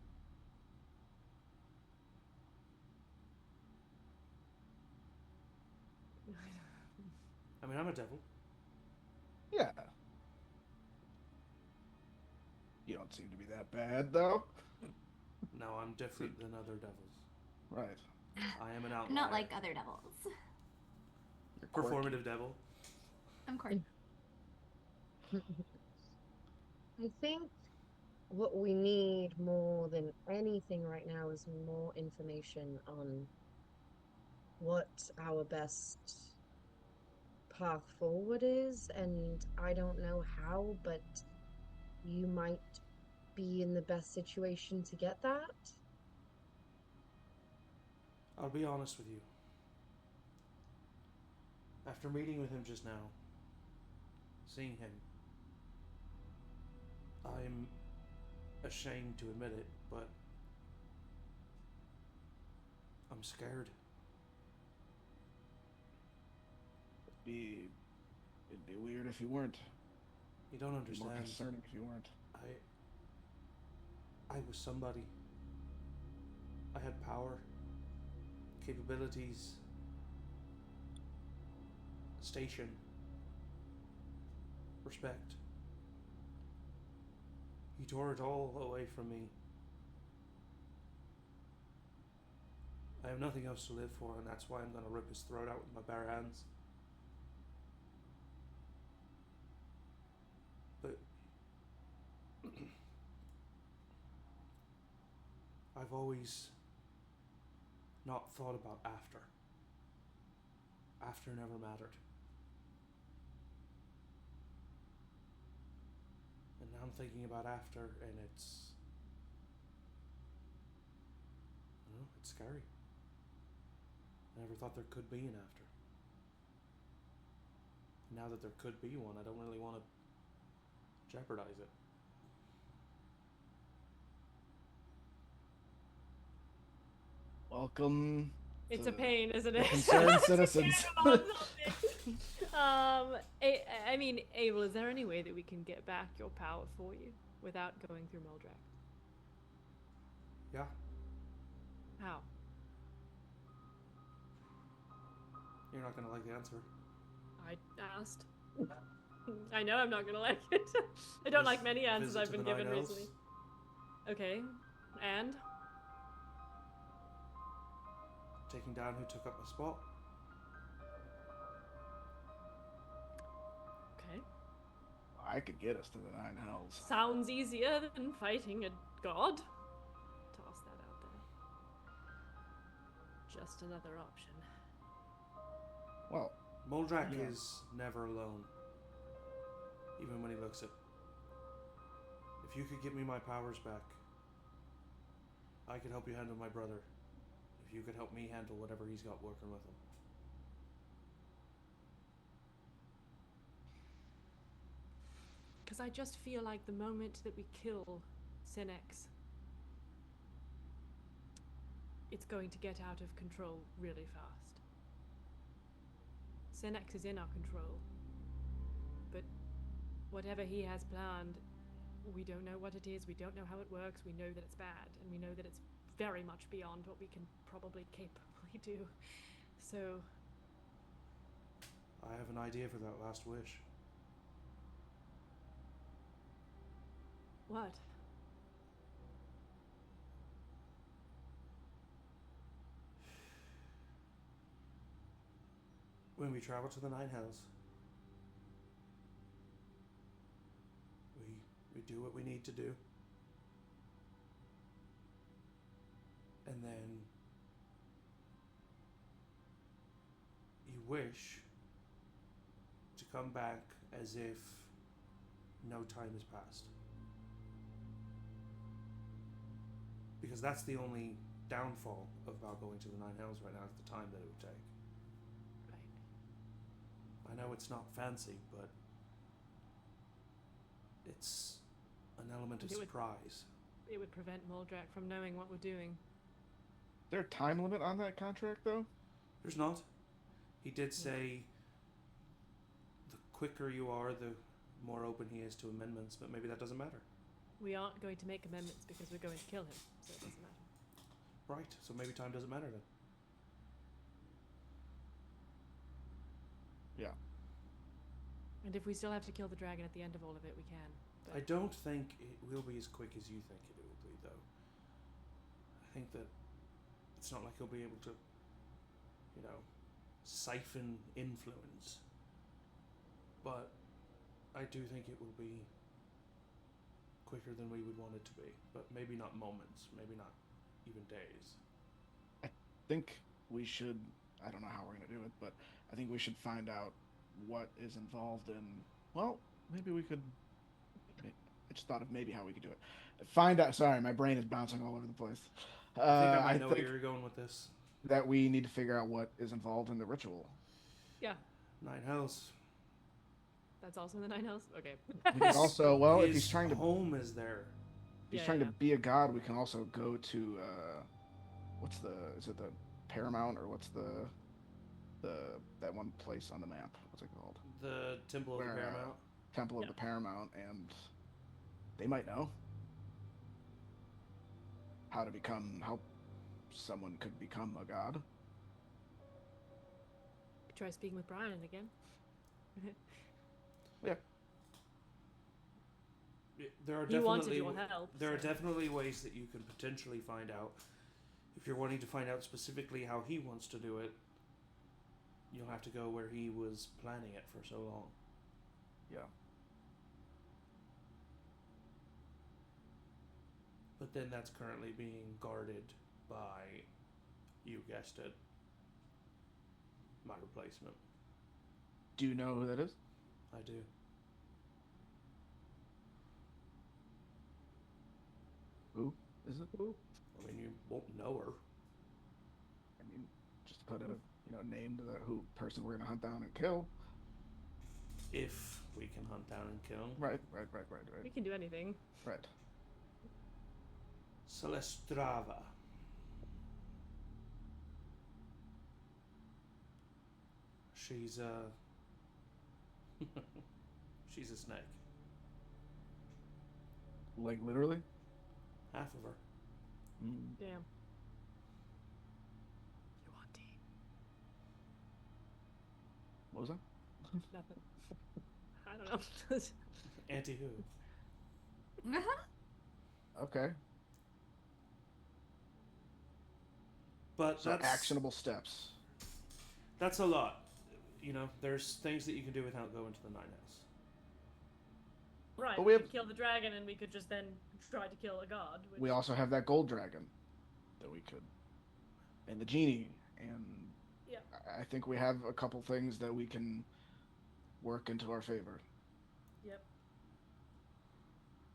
I mean, I'm a devil. Yeah. You don't seem to be that bad, though. No, I'm different than other devils. Right. I am an outlier. Not like other devils. You're quirky. Performative devil. I'm quirky. I think what we need more than anything right now is more information on what our best path forward is, and I don't know how, but you might be in the best situation to get that. I'll be honest with you. After meeting with him just now, seeing him, I'm ashamed to admit it, but I'm scared. It'd be weird if you weren't. You don't It'd be more understand. concerning if you weren't. I was somebody. I had power, capabilities, station, respect. He tore it all away from me. I have nothing else to live for, and that's why I'm going to rip his throat out with my bare hands. But I've always not thought about after. After never mattered. And now I'm thinking about after, and it's scary. I never thought there could be an after. Now that there could be one, I don't really want to jeopardize it. Welcome. It's to a pain, isn't it? Concerned citizens. I mean, Abel, is there any way that we can get back your power for you without going through Moldrak? Yeah, How? you're not going to like the answer. I asked. I know I'm not gonna like it. I don't like many answers Visit I've to been the given Nine Elves. recently. Okay, and? Taking down who took up my spot. I could get us to the Nine Hells. Sounds easier than fighting a god. Toss that out there. Just another option. Well, Moldrak Yeah. is never alone, even when he looks it. If you could give me my powers back, I could help you handle my brother. If you could help me handle whatever he's got working with him. Because I just feel like the moment that we kill Senex, it's going to get out of control really fast. Senex is in our control, but whatever he has planned, we don't know what it is, we don't know how it works, we know that it's bad, and we know that it's very much beyond what we can probably capably do. So... I have an idea for that last wish. What? When we travel to the Nine Hells, we do what we need to do. And then you wish to come back as if no time has passed. Because that's the only downfall about going to the Nine Hells right now, is the time that it would take. Right. I know it's not fancy, but it's an element of It would- surprise. It would prevent Moldrak from knowing what we're doing. is there a time limit on that contract, though? There's not. He did say the quicker you are, the more open he is to amendments, but maybe that doesn't matter. We aren't going to make amendments because we're going to kill him, so it doesn't matter. Right, so maybe time doesn't matter then. Yeah. And if we still have to kill the dragon at the end of all of it, we can. But I don't think it will be as quick as you think it will be, though. I think that it's not like he'll be able to, you know, siphon influence. But I do think it will be quicker than we would want it to be. But maybe not moments, maybe not even days. I think we should. I don't know how we're going to do it, but I think we should find out what is involved in. Well, maybe we could. I just thought of maybe how we could do it. Find out. Sorry, my brain is bouncing all over the place. I think I might know where you're going with this. that we need to figure out what is involved in the ritual. yeah, Nine Hells. that's also in the Nine Hells. Okay. We can also, well, if His he's trying to, home is there. if he's Yeah, trying yeah. to be a god, we can also go to, is it the Paramount, or what's that one place on the map? What's it called? The Temple of the Where, Paramount. Temple of Yeah. the Paramount, and they might know how someone could become a god. Try speaking with Brian again. Yeah. There are He wanted definitely your help, there are so- definitely ways that you can potentially find out. If you're wanting to find out specifically how he wants to do it, you'll have to go where he was planning it for so long. Yeah. But then that's currently being guarded by, you guessed it, my replacement. Do you know who that is? I do. Who is it? Who? I mean, you won't know her. I mean, just put a name to the person we're gonna hunt down and kill. If we can hunt down and kill. Right. We can do anything. Right. Celestrava. She's she's a snake. Like literally. Half of her. Damn. You want tea? What was that? Nothing. I don't know. Auntie who? Okay. But So that's actionable steps. That's a lot. You know, there's things that you can do without going to the Nine House. Right. But We we could kill the dragon, and we could just then try to kill a god. Which... We also have that gold dragon that we could, and the genie, and Yeah. I think we have a couple things that we can work into our favor. Yep.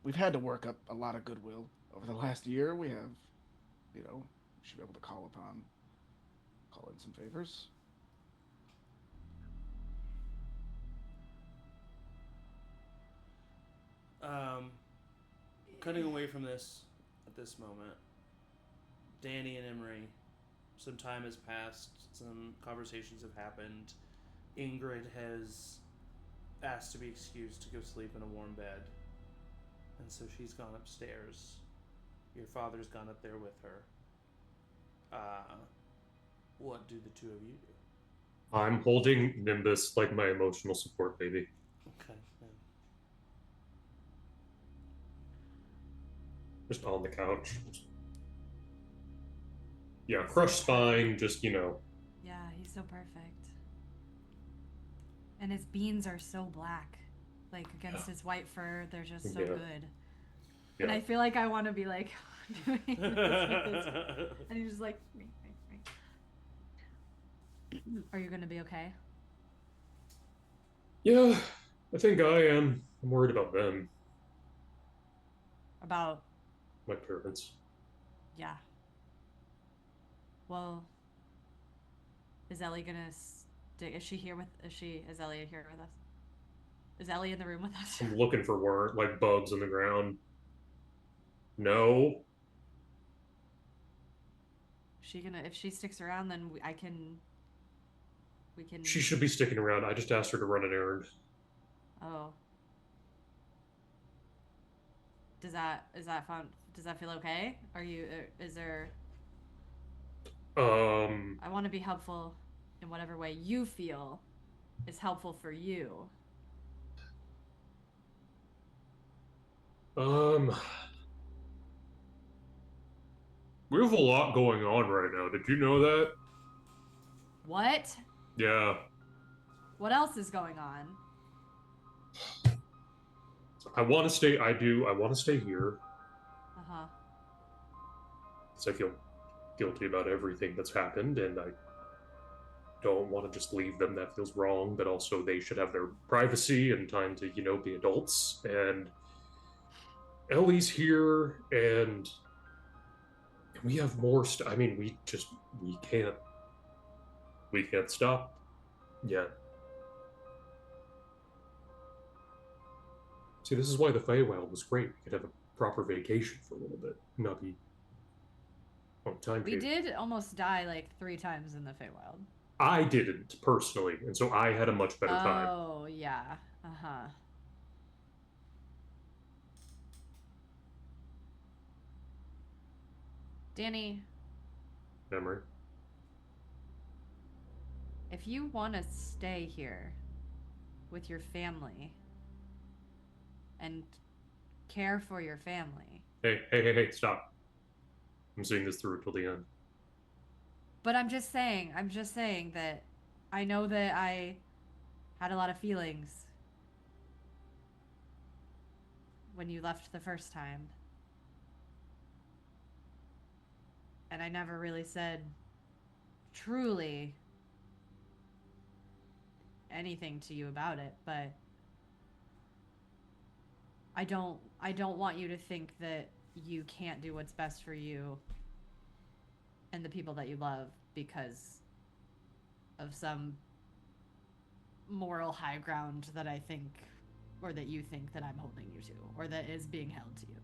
We've had to work up a lot of goodwill over the last year. We have, we should be able to call in some favors. Cutting away from this at this moment, Danny and Emory, some time has passed, some conversations have happened. Ingrid has asked to be excused to go sleep in a warm bed, and so she's gone upstairs. Your father's gone up there with her. What do the two of you do? I'm holding Nimbus like my emotional support baby. Okay. Yeah. Just on the couch. Yeah, crushed spine, just, Yeah, he's so perfect. And his beans are so black. Like, against his white fur, they're just so good. Yeah. And I feel like I want to be, like, doing this with this. And he's just like... Are you going to be okay? Yeah, I think I am. I'm worried about them. About... My parents. Yeah. Well... Is Ellie gonna stay? Is Ellie here with us? Is Ellie in the room with us? I'm looking for worm, like bugs on the ground. No. If she sticks around, then we can... She should be sticking around. I just asked her to run an errand. Oh. Does that feel okay? Is there... I want to be helpful in whatever way you feel is helpful for you. We have a lot going on right now. Did you know that? What? Yeah. What else is going on? I want to stay. I want to stay here. Uh-huh. Because I feel guilty about everything that's happened, and I don't want to just leave them. That feels wrong, but also they should have their privacy and time to, be adults. And Ellie's here, and we have more I mean, we can't stop yet. See, this is why the Feywild was great. We could have a proper vacation for a little bit, not be on time. We did almost die like 3 times in the Feywild. I didn't personally, and so I had a much better time. Oh yeah. Uh-huh. Danny, Emory. if you want to stay here with your family and care for your family. Hey, stop. I'm seeing this through till the end. But I'm just saying that I know that I had a lot of feelings when you left the first time. And I never really said truly anything to you about it, but I don't want you to think that you can't do what's best for you and the people that you love because of some moral high ground that I think, or that you think that I'm holding you to, or that is being held to you.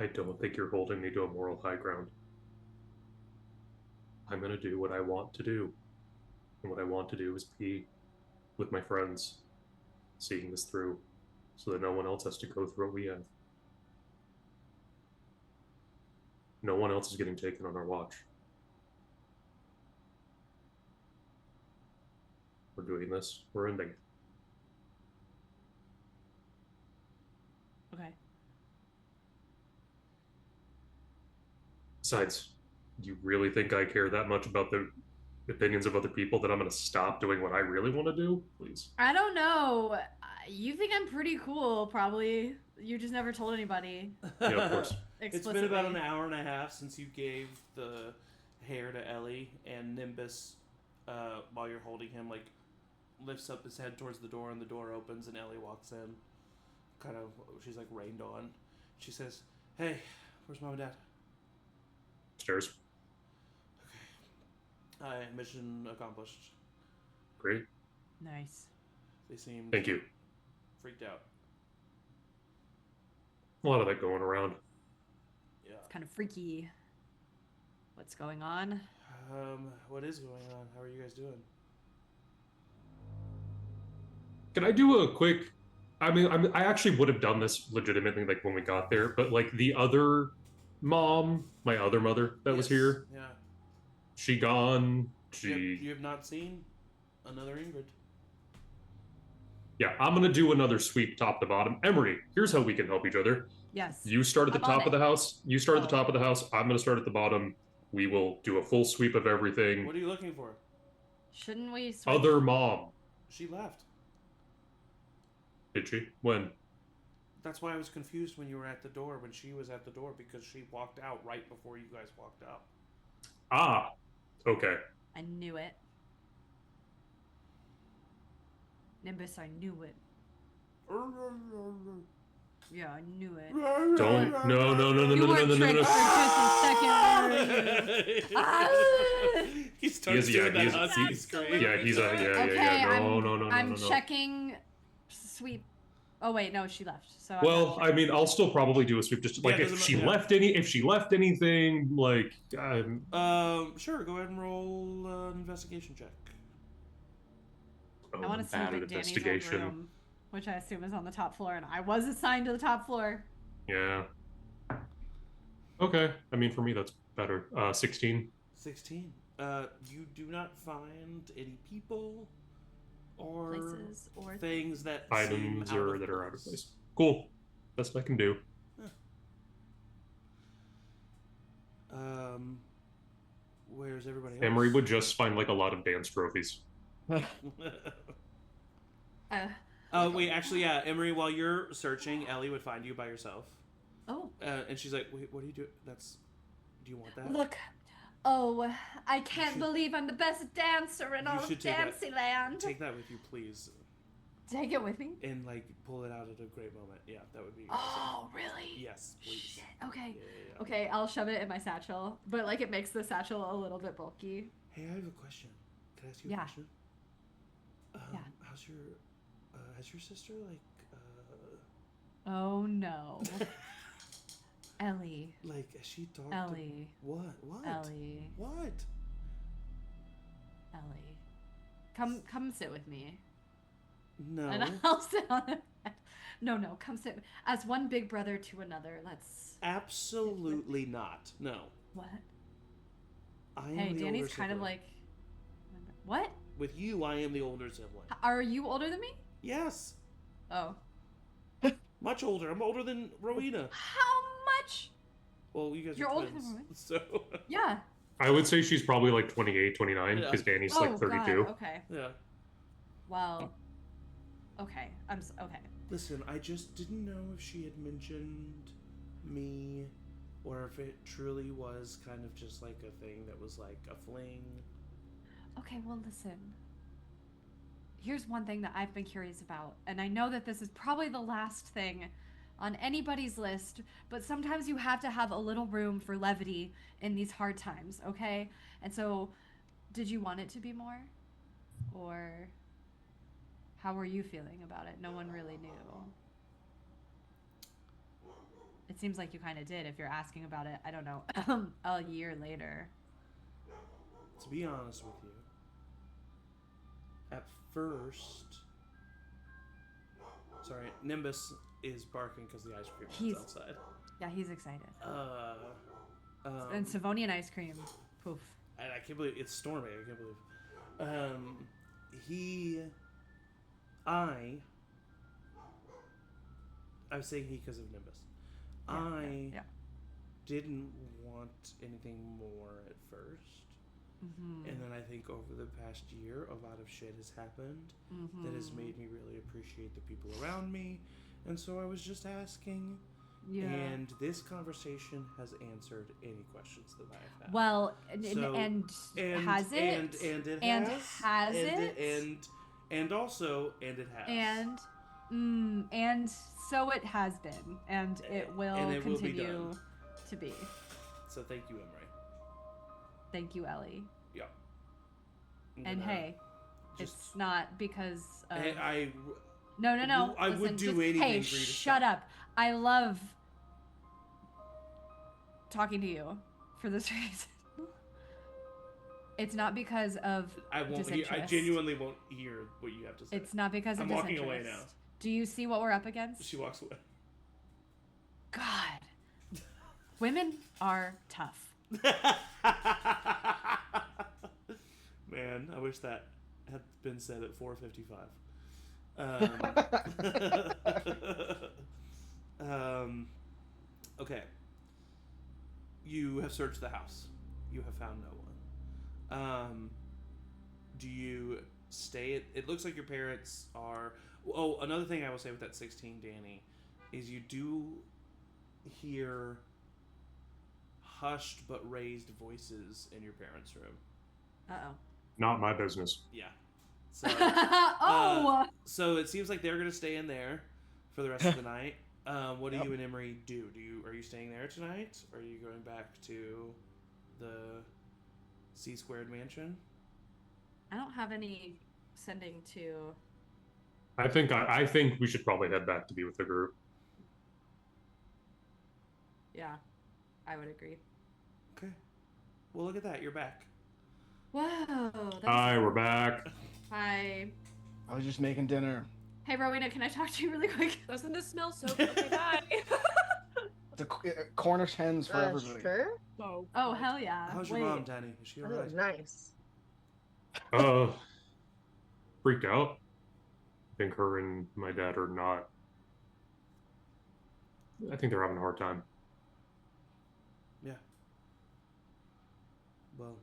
I don't think you're holding me to a moral high ground. I'm gonna do what I want to do. And what I want to do is be with my friends, seeing this through, so that no one else has to go through what we have. No one else is getting taken on our watch. We're doing this. We're ending. Okay. Besides, do you really think I care that much about the opinions of other people that I'm going to stop doing what I really want to do? Please. I don't know. You think I'm pretty cool, probably. You just never told anybody. Yeah, of course. It's been about an hour and a half since you gave the hair to Ellie, and Nimbus, while you're holding him, like, lifts up his head towards the door, and the door opens, and Ellie walks in. Kind of, she's like rained on. She says, "Hey, where's Mom and Dad?" Stairs. Mission accomplished. Great. Nice. They seem Thank you. freaked out. A lot of that going around. Yeah. It's kind of freaky. What's going on? What is going on? How are you guys doing? Can I do a quick? I mean, I actually would have done this legitimately, like when we got there, but like the other mom, my other mother that was here, Yeah. she gone. She. You have not seen another Ingrid. Yeah, I'm gonna do another sweep top to bottom. Emory, here's how we can help each other. Yes. You start at the I'm on top of it. the house. You start at the Oh. top of the house. I'm gonna start at the bottom. We will do a full sweep of everything. What are you looking for? Shouldn't we switch? Other mom. She left. Did she? When? That's why I was confused when you were at the door, when she was at the door, because she walked out right before you guys walked out. Ah. Okay. I knew it. Nimbus, I knew it. Yeah, I knew it. Don't. No. You were tricked for just a second. He starts doing that husky scream. Yeah, he's a. Okay, Yeah. No. I'm checking sweep. Oh wait, no, she left. So I'm Well, not I sure. mean, I'll still probably do a sweep. Just like Yeah, if doesn't she matter. left if she left anything, like. Sure, go ahead and roll an investigation check. I want to see bad at like Danny's old investigation. room, which I assume is on the top floor, and I was assigned to the top floor. Yeah. Okay. I mean, for me, that's better. 16. 16. You do not find any people or Places or things that Items seem or that are out of place. Cool. Best I can do. Where's everybody else? Emory would just find like a lot of dance trophies. Wait, actually, yeah, Emory, while you're searching, Ellie would find you by yourself. Oh. And she's like, "Wait, what do you do? Do you want that?" Look. Oh, I can't believe I'm the best dancer in You all of should take that- Dancyland. Take that with you, please, Take it with me. and like pull it out at a great moment. Yeah, that would be. Oh, really? Yes, please. Shit. Okay. Yeah. Okay, I'll shove it in my satchel, but like it makes the satchel a little bit bulky. Hey, I have a question. Can I ask you a Yeah. question? Yeah. How's your, has your sister Oh no. Ellie. has she talked? Ellie. What? Ellie. What? Ellie. Come sit with me. No. And I'll sit on the bed. No, come sit. As one big brother to another, let's. Absolutely not. No. What? I am Hey, the Danny's older kind of sibling. like. What? With you, I am the older sibling. Are you older than me? Yes. Oh. Much older. I'm older than Rowina. How much? Well, you guys You're are older twins, than Rowina. So. Yeah. I would say she's probably like 28, 29, Yeah. because Danny's Oh, like 32. God. Okay. Yeah. Well. Okay. Okay. Listen, I just didn't know if she had mentioned me, or if it truly was kind of just like a thing that was like a fling. Okay, well, listen. Here's one thing that I've been curious about, and I know that this is probably the last thing on anybody's list, but sometimes you have to have a little room for levity in these hard times, okay? And so, did you want it to be more? Or how were you feeling about it? No one really knew. It seems like you kind of did if you're asking about it, I don't know, a year later. To be honest with you, at first, sorry, Nimbus is barking because the ice cream is outside. Yeah, he's excited. And And Savonian ice cream. Poof. I can't believe it's storming. I can't believe. I was saying he because of Nimbus. I Yeah. didn't want anything more at first. And then I think over the past year, a lot of shit has happened that has made me really appreciate the people around me. And so I was just asking. Yeah. And this conversation has answered any questions that I have had. Well, So- and has it? And it And has. has and it? And also, and it has. And so it has been, and it will And it will be continue done. to be. So thank you, Emory. Thank you, Ellie. Yeah. I'm And gonna hey, just- it's not because of... I No. I would Listen, do just, anything hey, for you to shut stop. up. I love talking to you for this reason. It's not because of I won't hear. disinterest. I genuinely won't hear what you have to say. It's not because of I'm walking away disinterest. now. Do you see what we're up against? She walks away. God. Women are tough. Man, I wish that had been said at 4:55. Okay. You have searched the house. You have found no one. Do you stay at... It looks like your parents are... Oh, another thing I will say with that 16, Danny, is you do hear hushed but raised voices in your parents' room. Uh-oh. Not my business. Yeah. So, Oh! so it seems like they're going to stay in there for the rest of the night. What do you and Emory do? Are you staying there tonight? Or are you going back to the C Squared mansion? I don't have any sending to... I think we should probably head back to be with the group. Yeah, I would agree. Okay. Well, look at that. You're back. Whoa. Hi, we're back. Hi. I was just making dinner. Hey, Rowina, can I talk to you really quick? Doesn't this smell so good? Okay, bye. The Cornish hens for everybody. Sure. Oh, hell yeah. How's Wait. your mom, Danny? Is she Oh, alright? nice. Freaked out. I think her and my dad are not. I think they're having a hard time. Yeah. Well,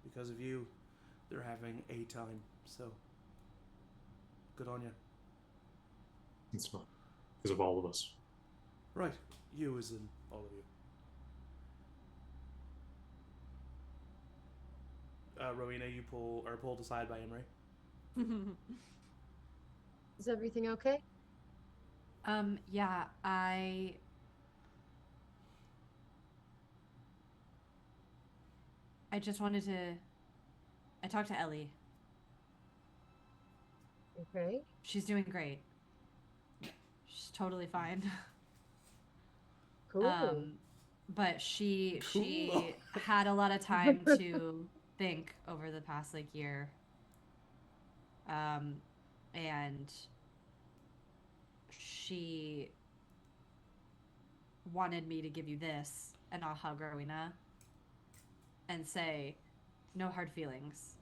because of you, they're having a time. So, good on you. It's not because of all of us. Right. You as in all of you. Rowena, you pulled aside by Emory. Is everything okay? Yeah, I just wanted to... I talked to Ellie. Okay. She's doing great. She's totally fine. Cool. But she Cool. had a lot of time to think over the past year. And she wanted me to give you this, and I'll hug Rowena and say, no hard feelings.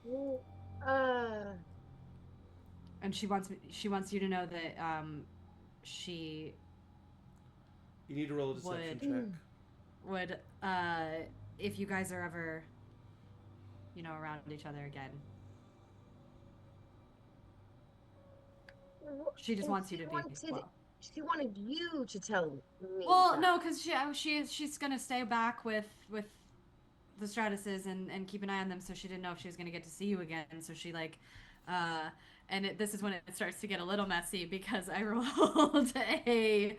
Well, And she wants you to know that she You need to roll a deception check. would if you guys are ever around each other again, she just wants you to be well. She wanted you to tell me. Well, that. no, because she's gonna stay back with the Stratuses and keep an eye on them, so she didn't know if she was gonna get to see you again. So she and this is when it starts to get a little messy because I rolled a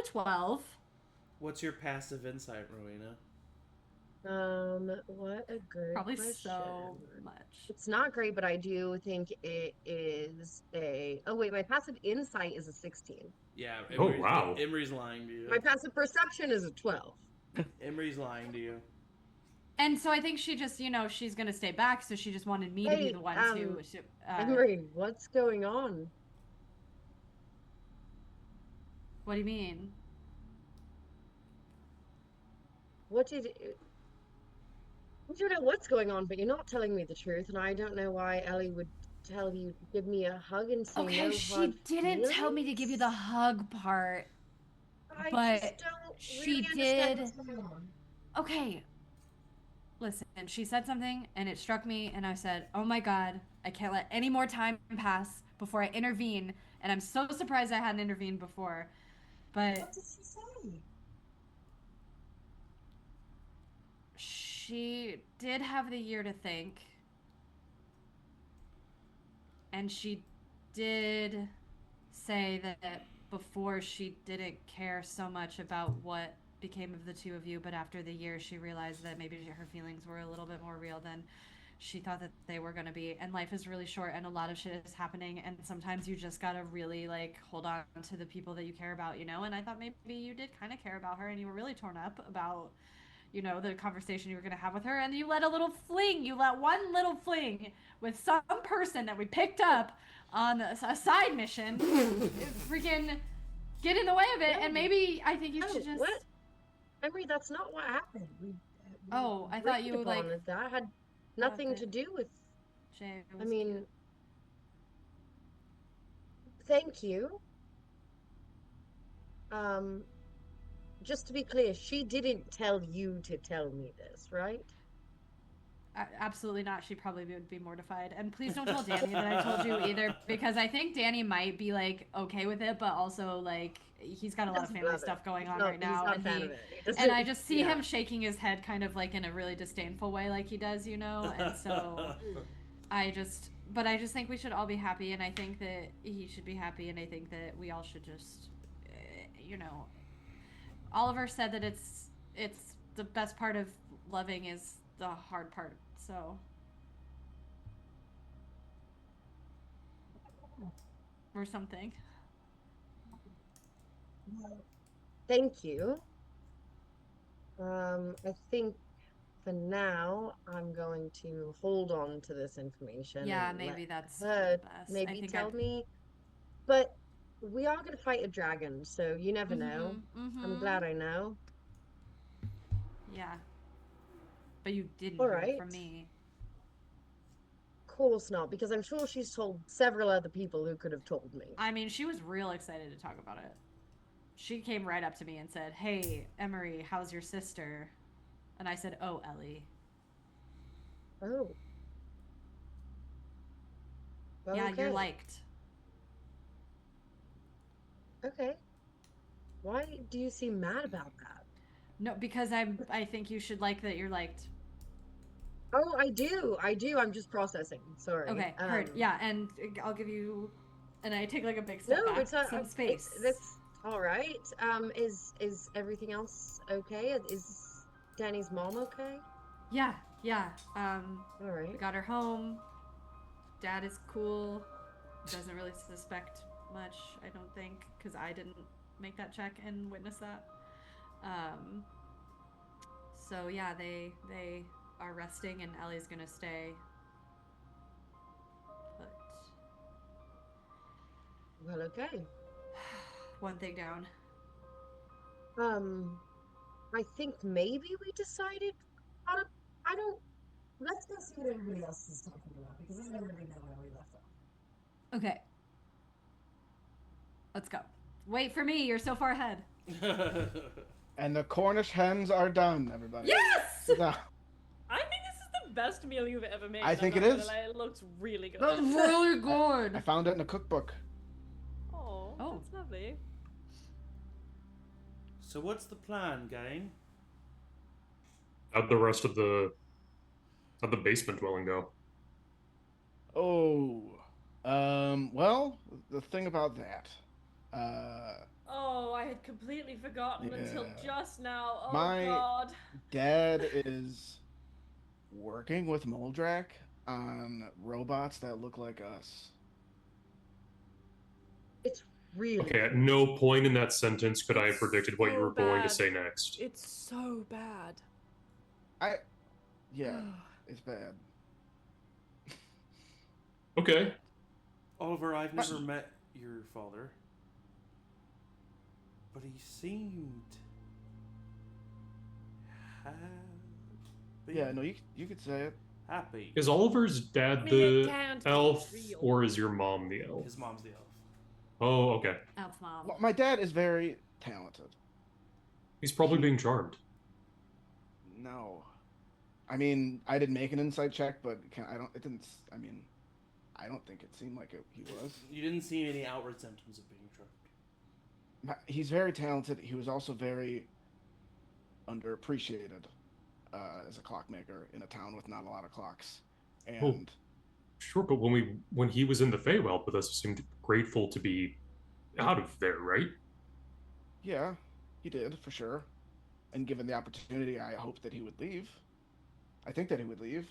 12. What's your passive insight, Rowena? What a good Probably question. so much. It's not great, but I do think it is a... Oh, wait, my passive insight is a 16. Yeah. Oh, wow. Emery's lying to you. My passive perception is a 12. Emery's lying to you. And so I think she just, she's gonna stay back, so she just wanted me to be the one to. Emory, what's going on? What do you mean? What did... I don't know what's going on, but you're not telling me the truth, and I don't know why Ellie would tell you to give me a hug and say Okay, no she hard didn't tell me to give you the feelings. hug part. I but- just don't She understand did. what's going on. Okay. Listen, she said something and it struck me, and I said, oh my god, I can't let any more time pass before I intervene. And I'm so surprised I hadn't intervened before. But What did she say? she did have the year to think. And she did say that before she didn't care so much about what became of the two of you, but after the year she realized that maybe her feelings were a little bit more real than she thought that they were going to be. And life is really short and a lot of shit is happening, and sometimes you just gotta really like hold on to the people that you care about, you know. And I thought maybe you did kind of care about her, and you were really torn up about, you know, the conversation you were going to have with her, and you let one little fling with some person that we picked up on a side mission freaking get in the way of it. No. And maybe I think you No, should just what? Emory, that's not what happened. We Oh, I thought you agreed upon like it. That had nothing to do with. Jay. I mean, thank you. Just to be clear, she didn't tell you to tell me this, right? Absolutely not. She probably would be mortified. And please don't tell Danny that I told you either, because I think Danny might be like okay with it, but also like he's got a lot of family stuff going on right now, and and I just see him shaking his head kind of like in a really disdainful way, like he does, you know. And so I just think we should all be happy, and I think that he should be happy, and I think that we all should just, you know. Oliver said that it's the best part of loving is the hard part, so. Or something. Thank you. I think for now I'm going to hold on to this information. Yeah, and maybe let that's her the best. maybe tell me. But we are going to fight a dragon, so you never know. I'm glad I know. Yeah. But you didn't All hear right. it from me. Of course not, because I'm sure she's told several other people who could have told me. I mean, she was real excited to talk about it. She came right up to me and said, hey, Emory, how's your sister? And I said, oh, Ellie. Oh. Well, yeah, okay. you're liked. Okay. Why do you seem mad about that? No, because I think you should like that you're liked. Oh, I do. I'm just processing. Sorry. Okay, heard. Yeah, and I'll give you, and I take like a big step No, back, it's not some space. That's all right. Is everything else okay? Is Danny's mom okay? Yeah. All right. We got her home. Dad is cool. Doesn't really suspect much, I don't think, because I didn't make that check and witness that. So yeah, they are resting, and Ellie's gonna stay put. Well, okay. One thing down. I think maybe we decided. I don't. Let's go see what everybody else is talking about, because I don't really know where we left off. Okay. Let's go. Wait for me. You're so far ahead. And the Cornish hens are done, everybody. Yes! No. I think this is the best meal you've ever made. I think I'm it not gonna is. lie, it looks really good. That's really good. I found it in a cookbook. Oh, that's lovely. So what's the plan, gang? How'd the rest of the basement dwelling go? Oh, well, the thing about that, Oh, I had completely forgotten until Yeah. just now. Oh My- God. Dad is working with Moldrak on robots that look like us. It's really. Okay, at no point in that sentence could I have It's predicted what you so were going to bad. say next. It's so bad. Yeah, it's bad. Okay. Oliver, I've never met your father, but he seemed happy. Yeah, no, you could say it. Happy. Is Oliver's dad I mean, it the can't be elf, real. or is your mom the elf? His mom's the elf. Oh, okay. Elf mom. My dad is very talented. He's probably being charmed. No. I mean, I didn't make an insight check, but I don't. It didn't. I mean, I don't think it seemed like he was. You didn't see any outward symptoms of being charmed. He's very talented. He was also very underappreciated as a clockmaker in a town with not a lot of clocks. And Oh, sure, but when he was in the Feywild with us, he seemed grateful to be out of there, right? yeah, he did for sure. And given the opportunity, I hoped that he would leave. I think that he would leave.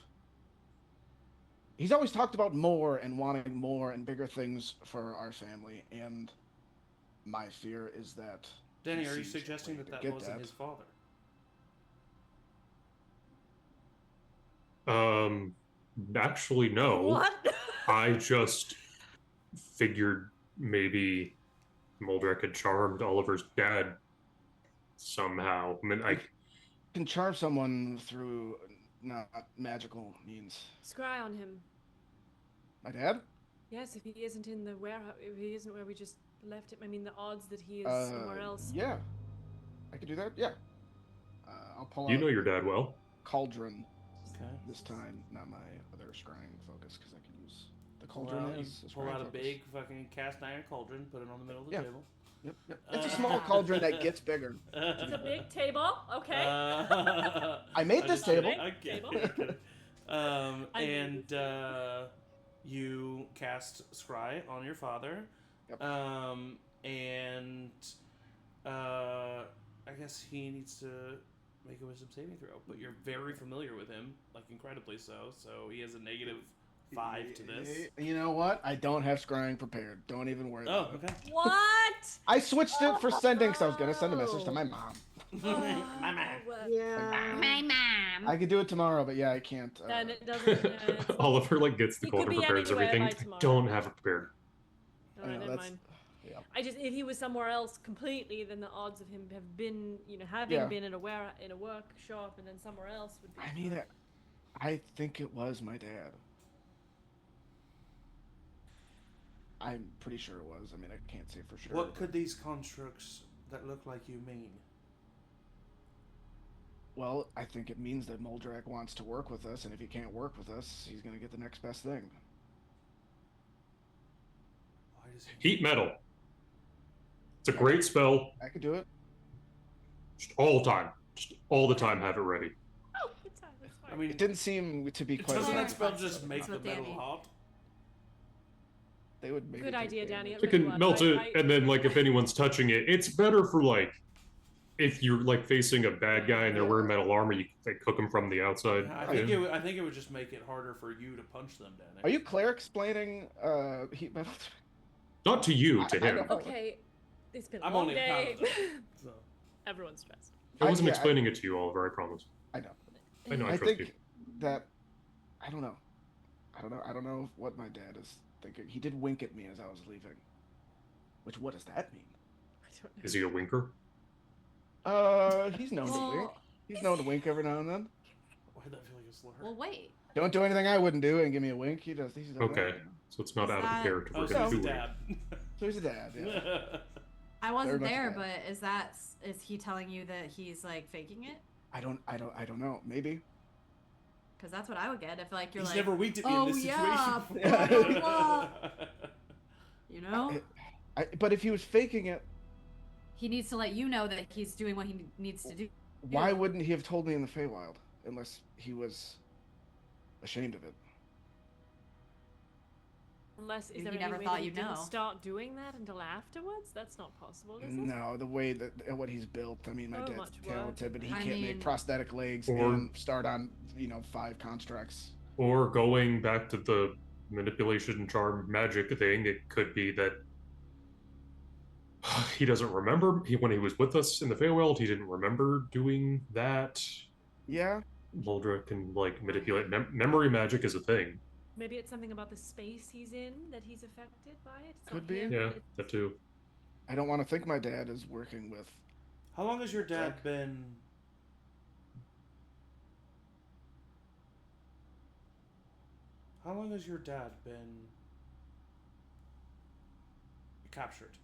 He's always talked about more and wanting more and bigger things for our family, and my fear is that. Danny, he are you sees a suggesting way that to that get wasn't his father? Actually, no. What? I just figured maybe Moldrek had charmed Oliver's dad somehow. I mean, I Can charm someone through not magical means. Scry on him. My dad? Yes, if he isn't in the warehouse, if he isn't where we just left him. I mean, the odds that he is somewhere else. Yeah. I could do that, yeah. I'll pull you out know your dad well. Cauldron Okay. this time, not my other scrying focus, because I can use the Pull cauldron out, you as a pull scrying out a focus. big fucking cast iron cauldron, put it on the middle of the Yeah. table. Yep. It's a small cauldron that gets bigger. It's a big table, okay. I made this table. Table. And you cast Scry on your father. Yep. And I guess he needs to make a wisdom saving throw. But you're very familiar with him, like incredibly so. So he has a -5 to this. You know what? I don't have scrying prepared. Don't even worry Oh, about it. okay. What? I switched it for sending because I was going to send a message to my mom. My man. Yeah. My mom. I could do it tomorrow, but yeah, I can't. Then it doesn't. Oliver like gets the He could cauldron, be prepares anywhere everything. by I tomorrow. don't have it prepared. All I right, know, never that's- mind. yeah. I just if he was somewhere else completely, then the odds of him have been, having Yeah. been in a workshop and then somewhere else would be. I mean, I think it was my dad. I'm pretty sure it was. I mean, I can't say for sure. What but- could these constructs that look like you mean? Well, I think it means that Moldrak wants to work with us, and if he can't work with us, he's going to get the next best thing. Why does he... Heat metal. It's a great spell. I could do it. Just all the time. Just all the time have it ready. Oh, it's fine. It's fine. I mean, It didn't seem to be quite. doesn't as that bad. spell just make That's the what metal Danny- hot? They would maybe Good take idea, damage. Danny. It You can really melt was. it, and then like if anyone's touching it, it's better for like if you're like facing a bad guy and they're wearing metal armor, you can like, cook them from the outside. I think I think it would just make it harder for you to punch them, Danny. Are you cleric explaining heat metal? Not to you, to I him. know. Okay, it's been a I'm long only a day. paladin, so. Everyone's stressed. I wasn't yeah, explaining it to you, Oliver. I promise. I know. I know. I, I trust think that I don't know. I don't know what my dad is thinking. He did wink at me as I was leaving. Which what does that mean? I don't know. you. Is he a winker? He's known to wink. Well, He's known to wink every now and then. Why did that feel like a slur? well, wait. Don't do anything I wouldn't do and give me a wink. He's done Okay. that. So it's not Is out of that- character Oh, for so him he's to a wink. dad. So he's a dad, yeah. I wasn't much there, that. but is he telling you that he's like faking it? I don't know. Maybe. Because that's what I would get if like you're He's like, never winked at me oh in this yeah, situation. blah, blah, blah. You know, But if he was faking it, he needs to let you know that he's doing what he needs to do. why wouldn't he have told me in the Feywild? Unless he was ashamed of it. Unless is He there any never way thought that he you'd didn't know. start doing that until afterwards? That's not possible, is it? No, the way that what he's built. I mean, my So dad's much work. talented, but he I can't mean- make prosthetic legs Or- and start on 5 constructs. Or going back to the manipulation charm magic thing, it could be that he doesn't remember. When he was with us in the Feywild, he didn't remember doing that. Yeah, Moldra can like manipulate. Memory magic is a thing. Maybe it's something about the space he's in that he's affected by it. It's Could not be. him, Yeah, it's- that too. I don't want to think my dad is working with. How long has your dad Jack. been? How long has your dad been captured?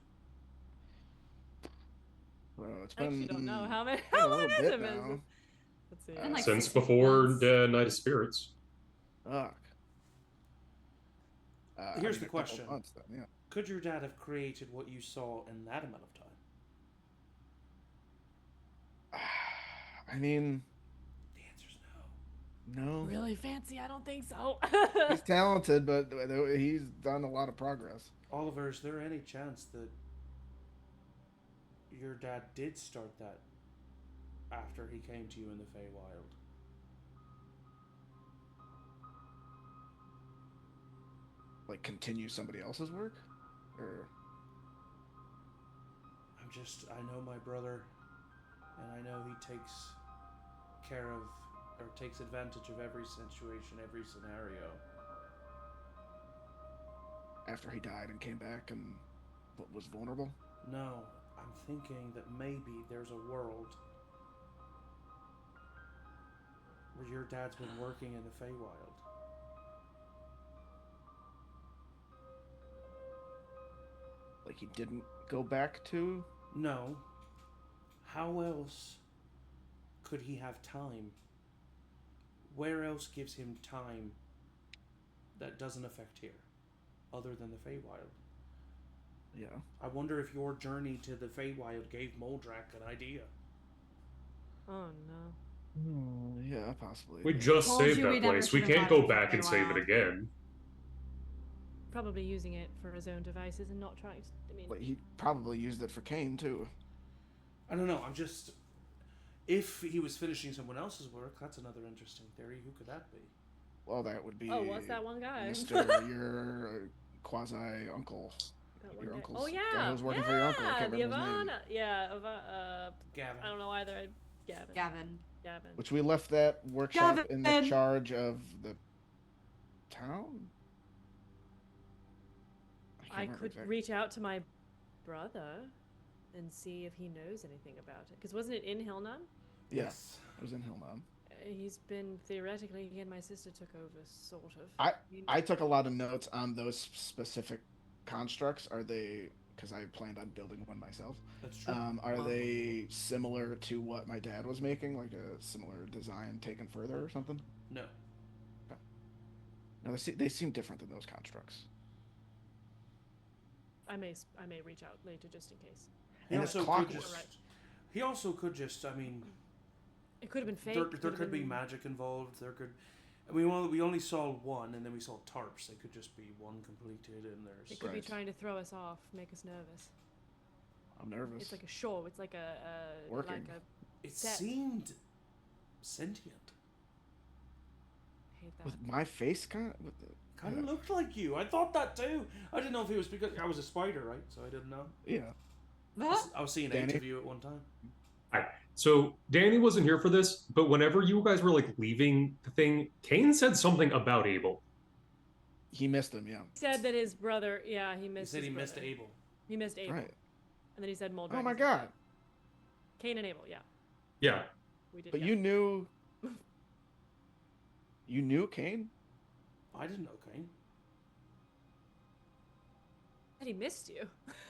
Well, it's I been actually don't know how many. been How a long little has bit it been? now. Let's see. Been like Since 6 before months. the Night of Spirits. Fuck. Here's I mean, the a couple question. months then, yeah. Could your dad have created what you saw in that amount of time? I mean, The answer's no. no. Really fancy? I don't think so. He's talented, but he's done a lot of progress. Oliver, is there any chance that your dad did start that after he came to you in the Feywild? Like, continue somebody else's work? Or... I know my brother, and I know he takes care of, or takes advantage of every situation, every scenario. after he died and came back and was vulnerable? No, I'm thinking that maybe there's a world where your dad's been working in the Feywild. Like he didn't go back to? No. How else could he have time? Where else gives him time that doesn't affect here, other than the Feywild? Yeah. I wonder if your journey to the Feywild gave Moldrak an idea. Oh no. Yeah, possibly. We just Told saved you we that never place. We should have can't gone go to the back and save it Feywild. again. Probably using it for his own devices and not trying to. I mean, But he probably used it for Kane too. I don't know, I'm just... If he was finishing someone else's work, that's another interesting theory. Who could that be? Well, that would be. oh, what's that one guy? Mr. your quasi uncle. That one Your guy. uncle's Oh yeah. guy who's working yeah, for your uncle. I can't the remember his name. Avarna. Yeah, Gavin. I don't know either. Gavin. Gavin. Which we left that workshop in the Gavin! charge of the town. can't I remember could exactly. reach out to my brother and see if he knows anything about it. Because wasn't it in Hillnum? Yes, it was in Hillnum. He's been theoretically. He and my sister took over, sort of. I took a lot of notes on those specific constructs. Are they? Because I planned on building one myself. That's true. Are they similar to what my dad was making, like a similar design taken further or something? No. No, they seem different than those constructs. I may reach out later just in case. He And it's also clockwork. could just... Right. He also could just, I mean... It could have been fake. There could've could be been- magic involved. There could... We only saw one, and then we saw tarps. They could just be one completed, and there's... It could be Right. trying to throw us off, make us nervous. I'm nervous. It's like a show. It's like a Working. like a. It set. seemed sentient. I hate that. With my face, kind of. Kind of looked like you. I thought that too. I didn't know if it was because I was a spider, right? So I didn't know. Yeah. I was seeing Danny? eight of you at one time. So Danny wasn't here for this, but whenever you guys were like leaving the thing, Kane said something about Abel. He missed him. Yeah. He said that his brother. Yeah, he He missed. said his he missed brother. Abel. He missed Abel. Right. And then he said Moldrak. Oh my is God. dead. Cain and Abel. Yeah, Yeah. we did. But get you that. knew. You knew Kane? I didn't know Kane. Said he missed you.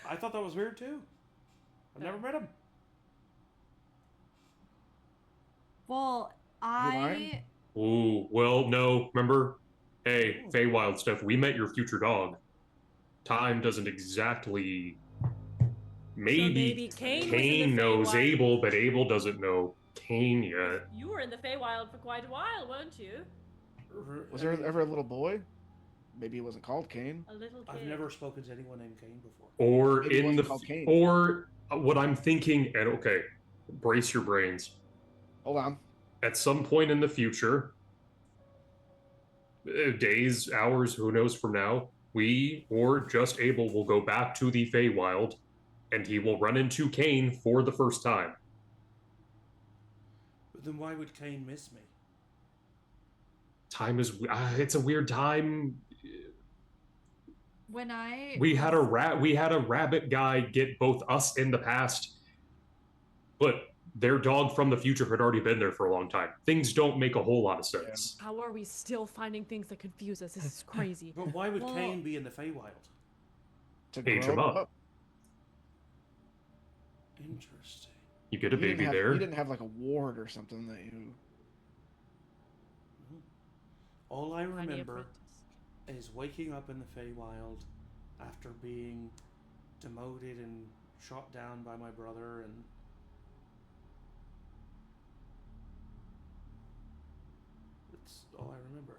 I thought that was weird too. I've never met him. Well, lying? Ooh, well, no. Remember? Hey, Feywild stuff. We met your future dog. Time doesn't exactly. maybe Cain was in the knows Feywild. Abel, but Abel doesn't know Kane yet. You were in the Feywild for quite a while, weren't you? Was there ever a little boy? Maybe he wasn't called Kane. A little kid. I've never spoken to anyone named Kane before. Or Maybe it in wasn't the. called Kane. Or what I'm thinking, and okay, brace your brains. Hold on. At some point in the future, days, hours, who knows from now, we or just Abel will go back to the Feywild, and he will run into Kane for the first time. But then why would Kane miss me? Time is it's a weird time. when I We had a rabbit guy get both us in the past, but their dog from the future had already been there for a long time. Things don't make a whole lot of sense. How are we still finding things that confuse us? This is crazy. But why would Well- Kane be in the Feywild? To Age grow him up. Interesting. You get a baby You there. didn't have like a ward or something that you. All I Tiny remember apprentice. is waking up in the Feywild after being demoted and shot down by my brother, and that's all I remember.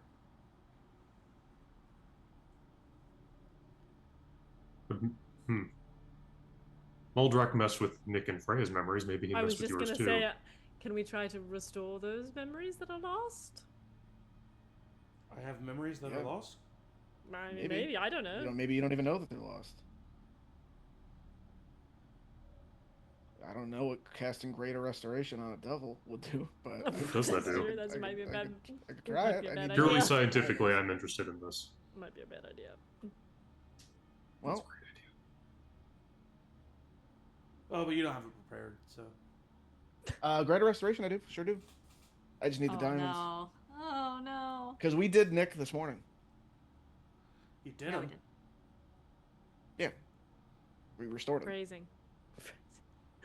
Muldrak messed with Nick and Freya's memories. Maybe he I was messed with just yours gonna too. say, can we try to restore those memories that are lost? I have memories that Yeah. are lost. I mean, Maybe. maybe, I don't know. Maybe you don't even know that they're lost. I don't know what casting Greater Restoration on a devil would do, but What does that That's do? true, that might be a bad. I could try might it. be a I bad mean, Purely idea. scientifically, I'm interested in this. Might be a bad idea. Well, That's a great idea. Oh, but you don't have it prepared, so. Greater Restoration, I do, sure do. I just need the Oh diamonds. no. Oh no. Because we did Nick this morning. You did Yeah, we them. did. We restored him. Phrasing.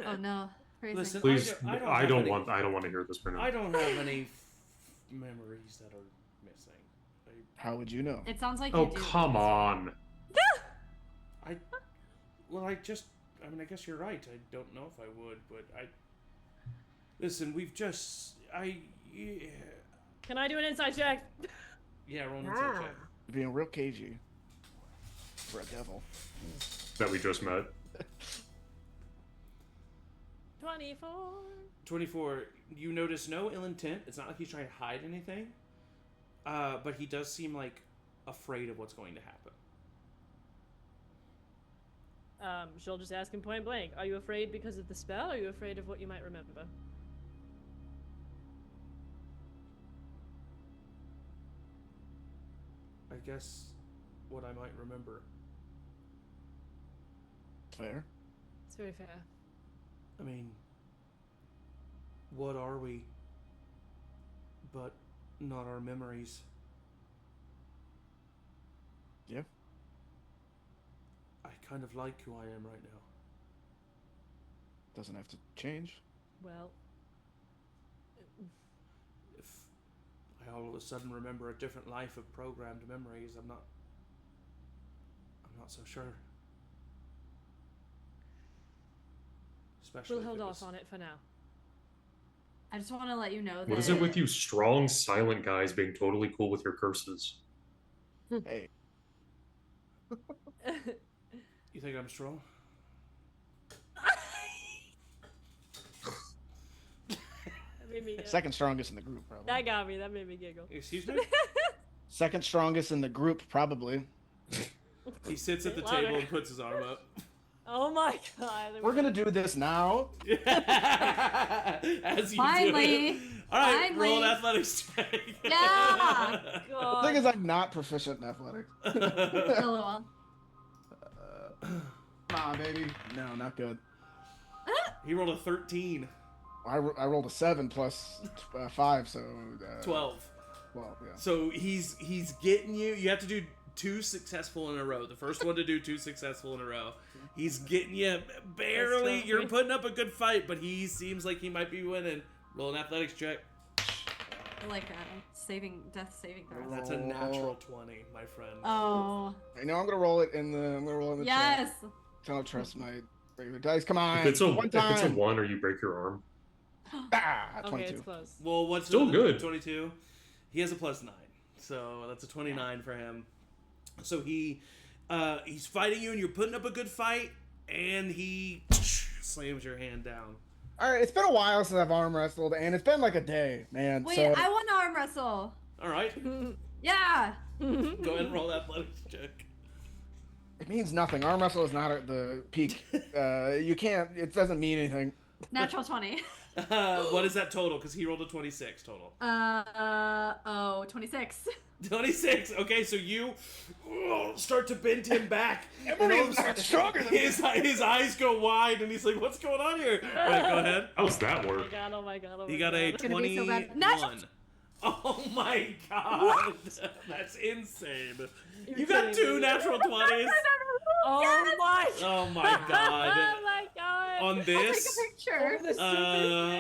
Oh no. Crazy. Listen, Please, I don't have any- I don't want to hear this right now. I don't have any memories that are missing. How would you know? It sounds like Oh, you do. come on. Well, I guess you're right. I don't know if I would, but listen, we've just, yeah, Can I do an insight check? roll an insight Ah. check. Being real cagey for a devil. That we just met. 24. 24. You notice no ill intent. It's not like he's trying to hide anything. But he does seem like afraid of what's going to happen. She'll just ask him point blank. Are you afraid because of the spell? Or are you afraid of what you might remember? I guess what I might remember. Fair. It's very fair. I mean, what are we but not our memories? Yeah. I kind of like who I am right now. Doesn't have to change. Well, If I all of a sudden remember a different life of programmed memories, I'm not so sure. Especially we'll if hold it off was- on it for now. I just want to let you know that. What is it with you strong, silent guys being totally cool with your curses? Hey, You think I'm strong? That made me, second strongest in the group, probably. that got me. That made me giggle. Excuse me? Second strongest in the group, probably. He sits at the Louder. table and puts his arm up. Oh my god. We're gonna do this now. As you Finally. do it. All right, roll an Finally. athletics check. Yeah. The God. thing is, I'm not proficient in athletics. LOL. Come on, baby. No, not good. He rolled a 13. I rolled a 7 plus 5, so 12. Well, yeah. So he's getting you. You have to do 2 successful in a row. The first one to do 2 successful in a row. He's getting you barely. That's You're fine. putting up a good fight, but he seems like he might be winning. Roll an athletics check. Like death saving throw. That's a natural 20, my friend. Oh. I know I'm gonna roll it in the. I'm gonna roll it in the Yes. chat. I don't trust my regular dice. Come on. If it's a one time. 1 or you break your arm. Ah, Okay, 22. it's close. Well, what's Still the good. 22? He has a +9, so that's a 29 for him. So he's fighting you, and you're putting up a good fight, and he slams your hand down. All right, it's been a while since I've arm wrestled, and it's been like a day, man. Wait, so I want to arm wrestle. All right, Yeah. go ahead and roll athletics check. it means nothing. Arm wrestle is not at the peak. You can't. It doesn't mean anything. Natural 20. What is that total? Because he rolled a 26 total. 26. 26. Okay, so you start to bend him back. Emory's not stronger than his eyes go wide, and he's like, "What's going on here?" All right, go ahead. How's that Oh my work? god, oh my god, oh my He got a god. Gonna be so bad. 21. Oh my god, that's insane. You got kidding 2 me. natural 20s. Oh my! Oh my god. Oh my god! On Take this. a picture. Oh, the stupidest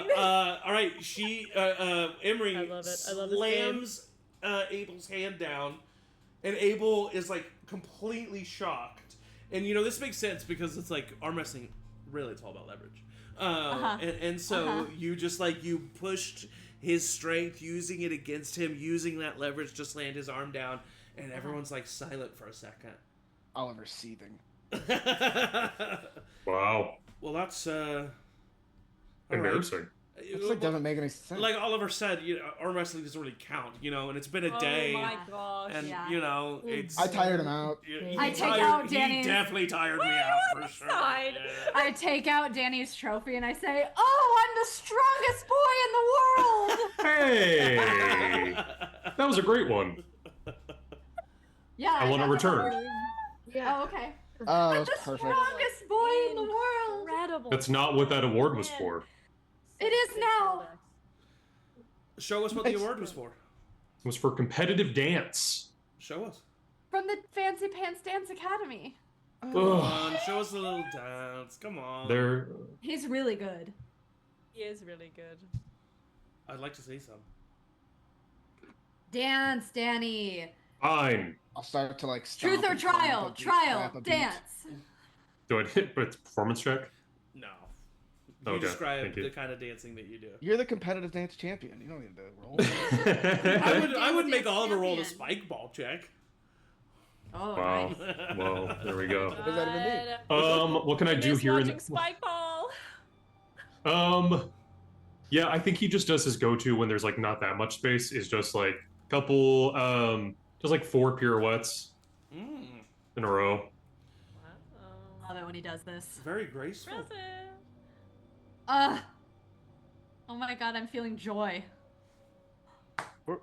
thing. All right. She, Emory I love it. I love this slams Abel's hand down, and Abel is like completely shocked. And you know this makes sense because it's like arm wrestling. Really, it's all about leverage. And so you just like you pushed his strength, using it against him, using that leverage to slant his arm down, and everyone's like silent for a second. Oliver's seething. Wow. Well, that's all right. Embarrassing. It's like doesn't make any sense. Like Oliver said, you know, arm wrestling doesn't really count, you know, and it's been a day, Oh my gosh! and Yeah. you know, it's. I tired him out. I take out He Danny's- definitely tired me Why are out you on for the sure. side? Yeah. I take out Danny's trophy and I say, "Oh, I'm the strongest boy in the world." Hey, that was a great one. Yeah. I want to got the return. award. Yeah. Oh, okay. Oh, I'm that's the perfect. strongest boy in the world. Incredible. That's not what that award was for. It is now. Show us what the award was for. It was for competitive dance. Show us. From the Fancy Pants Dance Academy. Come Ugh. on, show us a little dance. Come on. There. He's really good. He is really good. I'd like to see some. Dance, Danny. Fine. I'll start to like. Truth stomp or and clamp trial? a beat- Trial. clamp a beat. Dance. Do I hit? But it's performance check. No. You Okay, describe thank you. the kind of dancing that you do. You're the competitive dance champion. You don't need to roll. I would make Dance Oliver roll the champion. spike ball check. Oh, Wow. nice. Well, there we go. What does that even mean? What can I do Miss here? watching Spike Ball. Yeah, I think he just does his go-to when there's like not that much space. Is just like a couple, just like 4 pirouettes Mm, in a row. Wow. Love it when he does this. very graceful. Impressive. Oh my god, I'm feeling joy.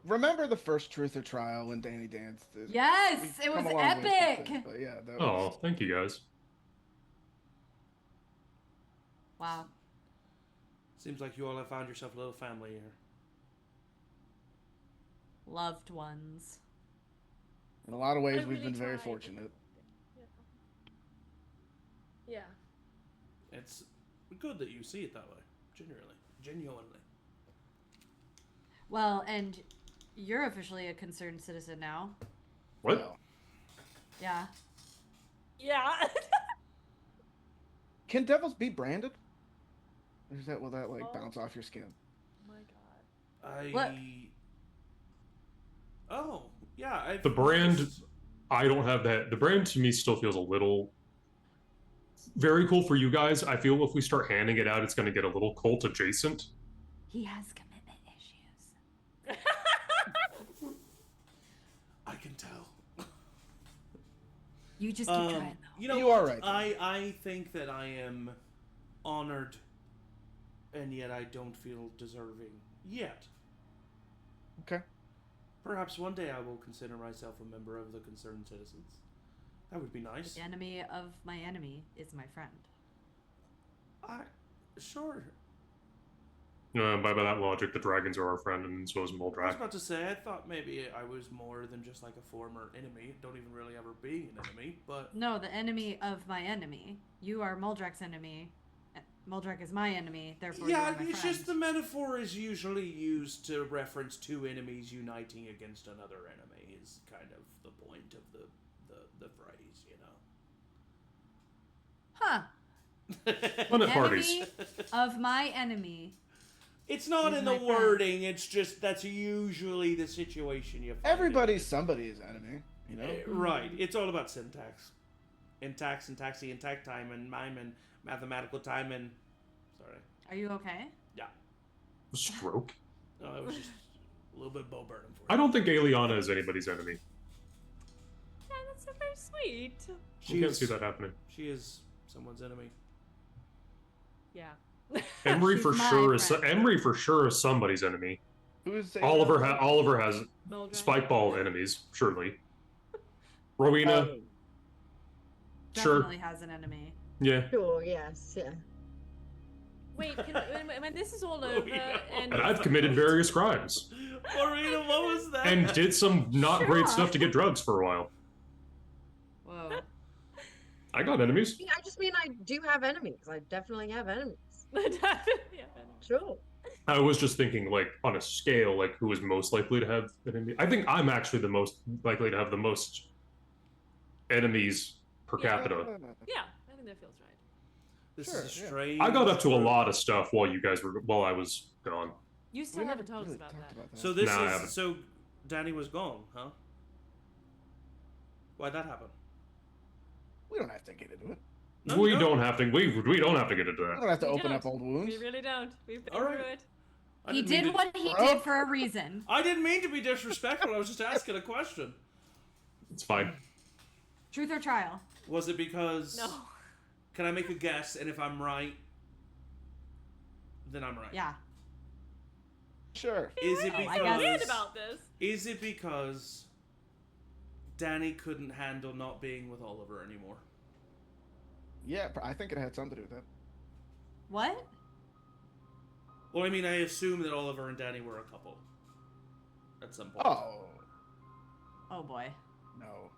Remember the first truth or trial when Danny danced? Yes, We've it was come a long way since epic. then, but yeah, that Oh, was. thank you guys. Wow. Seems like you all have found yourself a little family here. Loved ones. In a lot of ways, I we've really been very tried. fortunate. Yeah. It's good that you see it that way. Genuinely. Well, and you're officially a concerned citizen now. What? Well, Yeah. Yeah. can devils be branded? Or is that will that like Oh. bounce off your skin? Oh my god. What? Oh, yeah. The brand, I don't have that. The brand to me still feels a little very cool for you guys. I feel if we start handing it out, it's going to get a little cult adjacent. He has commitment issues. I can tell. You just keep trying though. You know, You are right. I think that I am honored, and yet I don't feel deserving yet. Okay. Perhaps one day I will consider myself a member of the concerned citizens. That would be nice. The enemy of my enemy is my friend. Sure. By that logic, the dragons are our friend, and so is I was Muldrak. about to say, I thought maybe I was more than just like a former enemy. Don't even really ever be an enemy, but No, the enemy of my enemy. You are Muldrak's enemy. Muldrak is my enemy, therefore you yeah, are my it's friend. just the metaphor is usually used to reference 2 enemies uniting against another enemy. Is kind of the point of the phrase, you Huh. know. Fun at Enemy parties. of my enemy. It's not He's in my the friend. wording. It's just that's usually the situation you find. Everybody's somebody's enemy, you know. Right. It's all about syntax, syntax, syntaxy, intact time, and mime, and mathematical time, and sorry. Are you okay? Stroke. No, it was just a little bit Bo Burnham for you. I don't think Aeliana is anybody's enemy. Yeah, that's so very sweet. You can't see that happening. She is someone's enemy. Yeah. Emory She's for my sure is friend. Emory for sure is somebody's enemy. Who is Oliver has Muldrak. spike ball enemies, surely. Rowina, sure. Definitely has an enemy. Yeah. Sure, yes, yeah. Wait, when this is all over, yeah. and And I've committed various crimes. Rowina, what was that? And did some not great stuff to get drugs for a while. Whoa. I got enemies. I just mean I do have enemies. I definitely have enemies. Yeah, Sure. I was just thinking, like, on a scale, like, who is most likely to have an enemy? I think I'm actually the most likely to have the most enemies per capita. yeah, I think that feels right. This Sure, is a yeah. strange. I got up to a lot of stuff while I was gone. You still We never haven't told us really about talked that. about that. So this Nah, I haven't. is so. Danny was gone, huh? Why'd that happen? We don't have to get into it. No, we no. don't have to. We don't have to get into We that. don't have to We open don't. up old wounds. We really don't. We've been All right. through it. I He didn't mean did to- what he Oh. did for a reason. I didn't mean to be disrespectful. I was just asking a question. It's fine. Truth or trial? Was it because? No. Can I make a guess? And if I'm right, then I'm right. Yeah. Sure. Is it I because? guess- Weird about this. Is it because Danny couldn't handle not being with Oliver anymore? Yeah, I think it had something to do with that. What? Well, I mean, I assume that Oliver and Danny were a couple at some point. Oh, Oh boy. no.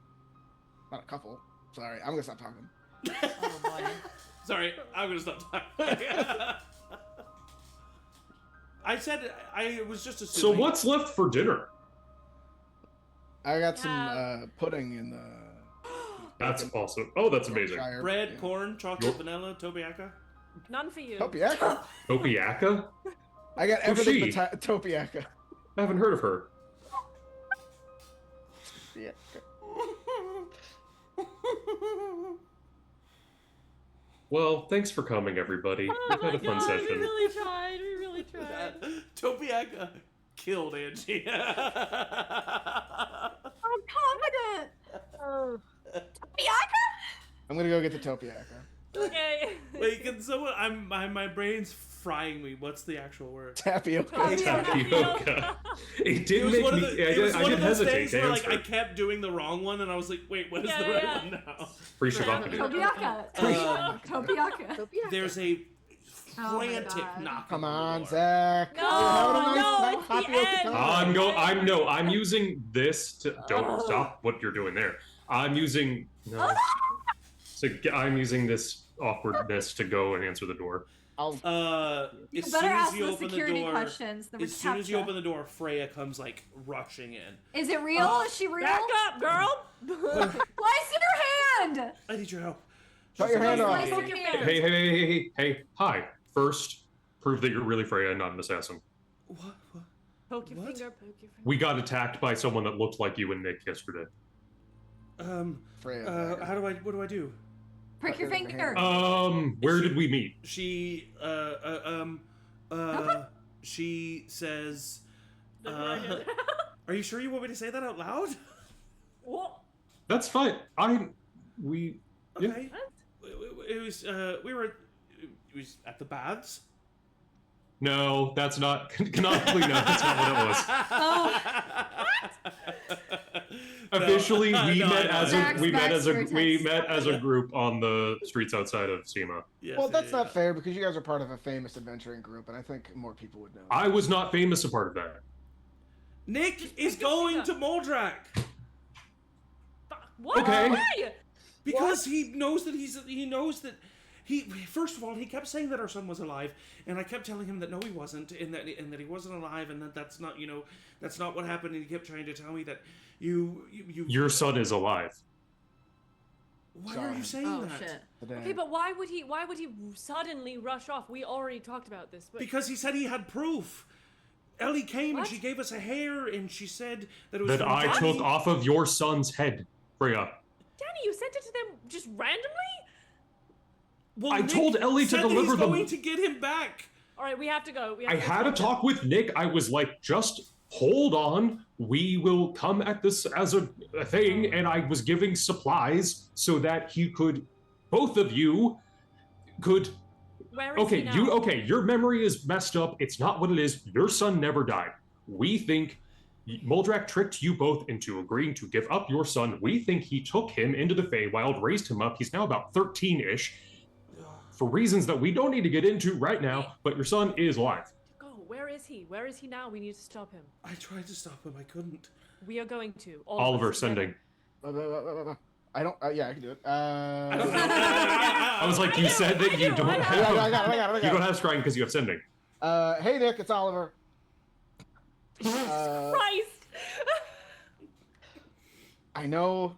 Not a couple. Sorry, I'm gonna stop talking. Oh boy. Sorry, I'm gonna stop talking. I said I was just So assuming. what's left for dinner? I got some Yeah. pudding in the That's awesome. Oh, that's amazing. Yorkshire- Bread, yeah. corn, chocolate, vanilla, tobiaca. None for you. Topiaca. Topiaca? I got Who's everything she? but Topiaca. I haven't heard of her. Yeah. Well, thanks for coming, everybody. We've had a fun We session. really tried. We really tried. Topiaca killed Angie. I'm confident. Oh. Bianca? I'm gonna go get the Topiaca. Okay. Wait, can someone? My brain's frying me. What's the actual word? Tapioca. Tapioca. It It did was make one of me. the, it was I one did of those hesitate things to where like I answer. kept doing the wrong one, and I was like, wait, what is Yeah, the right yeah. one now? Free Shabaka. Tobiaca. Tobiaca. Sophia. There's a Oh my frantic God. knock. Come the on, door. Zach. No, We're having a nice no, it's the tapioca end. time. I'm using this to. Don't stop what you're doing there. I'm using. No. I'm using this awkwardness to go and answer the door. I'll You As better soon as ask you the open the security door, questions. The as soon as you recaptcha. open the door, Freya comes like rushing in. Is it real? Is she real? Back up, girl. Slice in her hand! I need your help. Cut your hand Slice off. in your hand. Hey. Hi. First, prove that you're really Freya and not an assassin. What? Poke your What? finger. Poke your finger. We got attacked by someone that looked like you and Nick yesterday. Freya. What do I do? Prick your Cut your finger. hand. Where did we meet? She she says, The dragon. are you sure you want me to say that out loud? What? That's fine. We. Yeah. Okay. It was we were it was at the baths. No, that's not canonically. No, that's not what it was. Officially, we met as a group on the streets outside of Sema. Yes, Well, that's yeah. not fair because you guys are part of a famous adventuring group, and I think more people would know. I was not famous a part of that. Nick is pick your going finger. to Moldrak What? Okay. Why? because he knows that he first of all he kept saying that our son was alive, and I kept telling him that no he wasn't, and that he wasn't alive, and that's not that's not what happened, and he kept trying to tell me that you Your son is alive. why are you saying Oh that? shit. Okay, but why would he suddenly rush off? We already talked about this. But Because he said he had proof. Ellie came What? and she gave us a hair, and she said that it was That from I Danny. took off of your son's head, Freya. Danny, you sent it to them just randomly? Well, I Nick told Ellie to said that deliver he's them. going to get him back. All right, we have to go. I had a talk with Nick. I was like, just hold on. We will come at this as a thing. And I was giving supplies so that both of you could. Where is he now? Your memory is messed up. It's not what it is. Your son never died. We think Moldrak tricked you both into agreeing to give up your son. We think he took him into the Feywild, raised him up. He's now about 13-ish. For reasons that we don't need to get into right now, but your son is alive. Go. Where is he? Where is he now? We need to stop him. I tried to stop him. I couldn't. We are going to. All of Oliver, us together. sending. I don't. Yeah, I can do it. I don't know. I was like, you said that you don't I have. got it. You don't have scrying because you have sending. Hey Nick, it's Oliver. Christ! I know.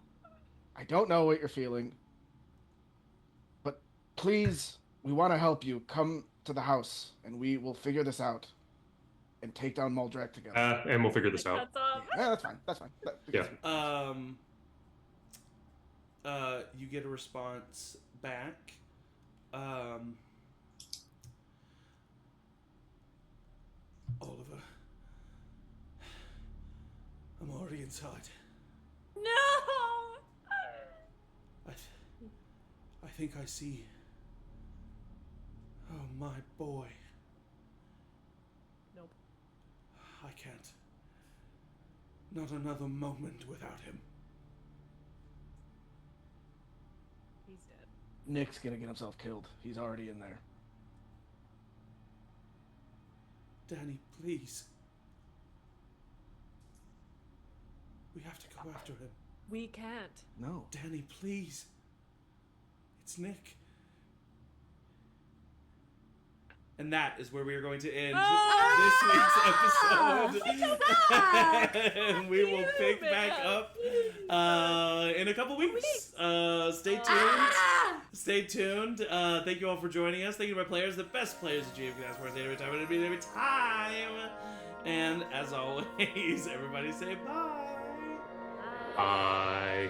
I don't know what you're feeling, but please, we want to help you. Come to the house, and we will figure this out, and take down Muldrak together. And we'll figure this out. That's up. Yeah, that's fine. That's fine. Yeah. You get a response back. Oliver, I'm already inside. No! I think I see. Oh, my boy. Nope. I can't. Not another moment without him. He's dead. Nick's gonna get himself killed. He's already in there. Danny, please. We have to go after him. We can't. No. Danny, please. It's Nick. And that is where we are going to end this week's episode. And we will pick back up in a couple weeks. Stay tuned. Stay tuned. Thank you all for joining us. Thank you to my players, the best players at GM Cast, where every time, and every time. And as always, everybody say bye. Bye.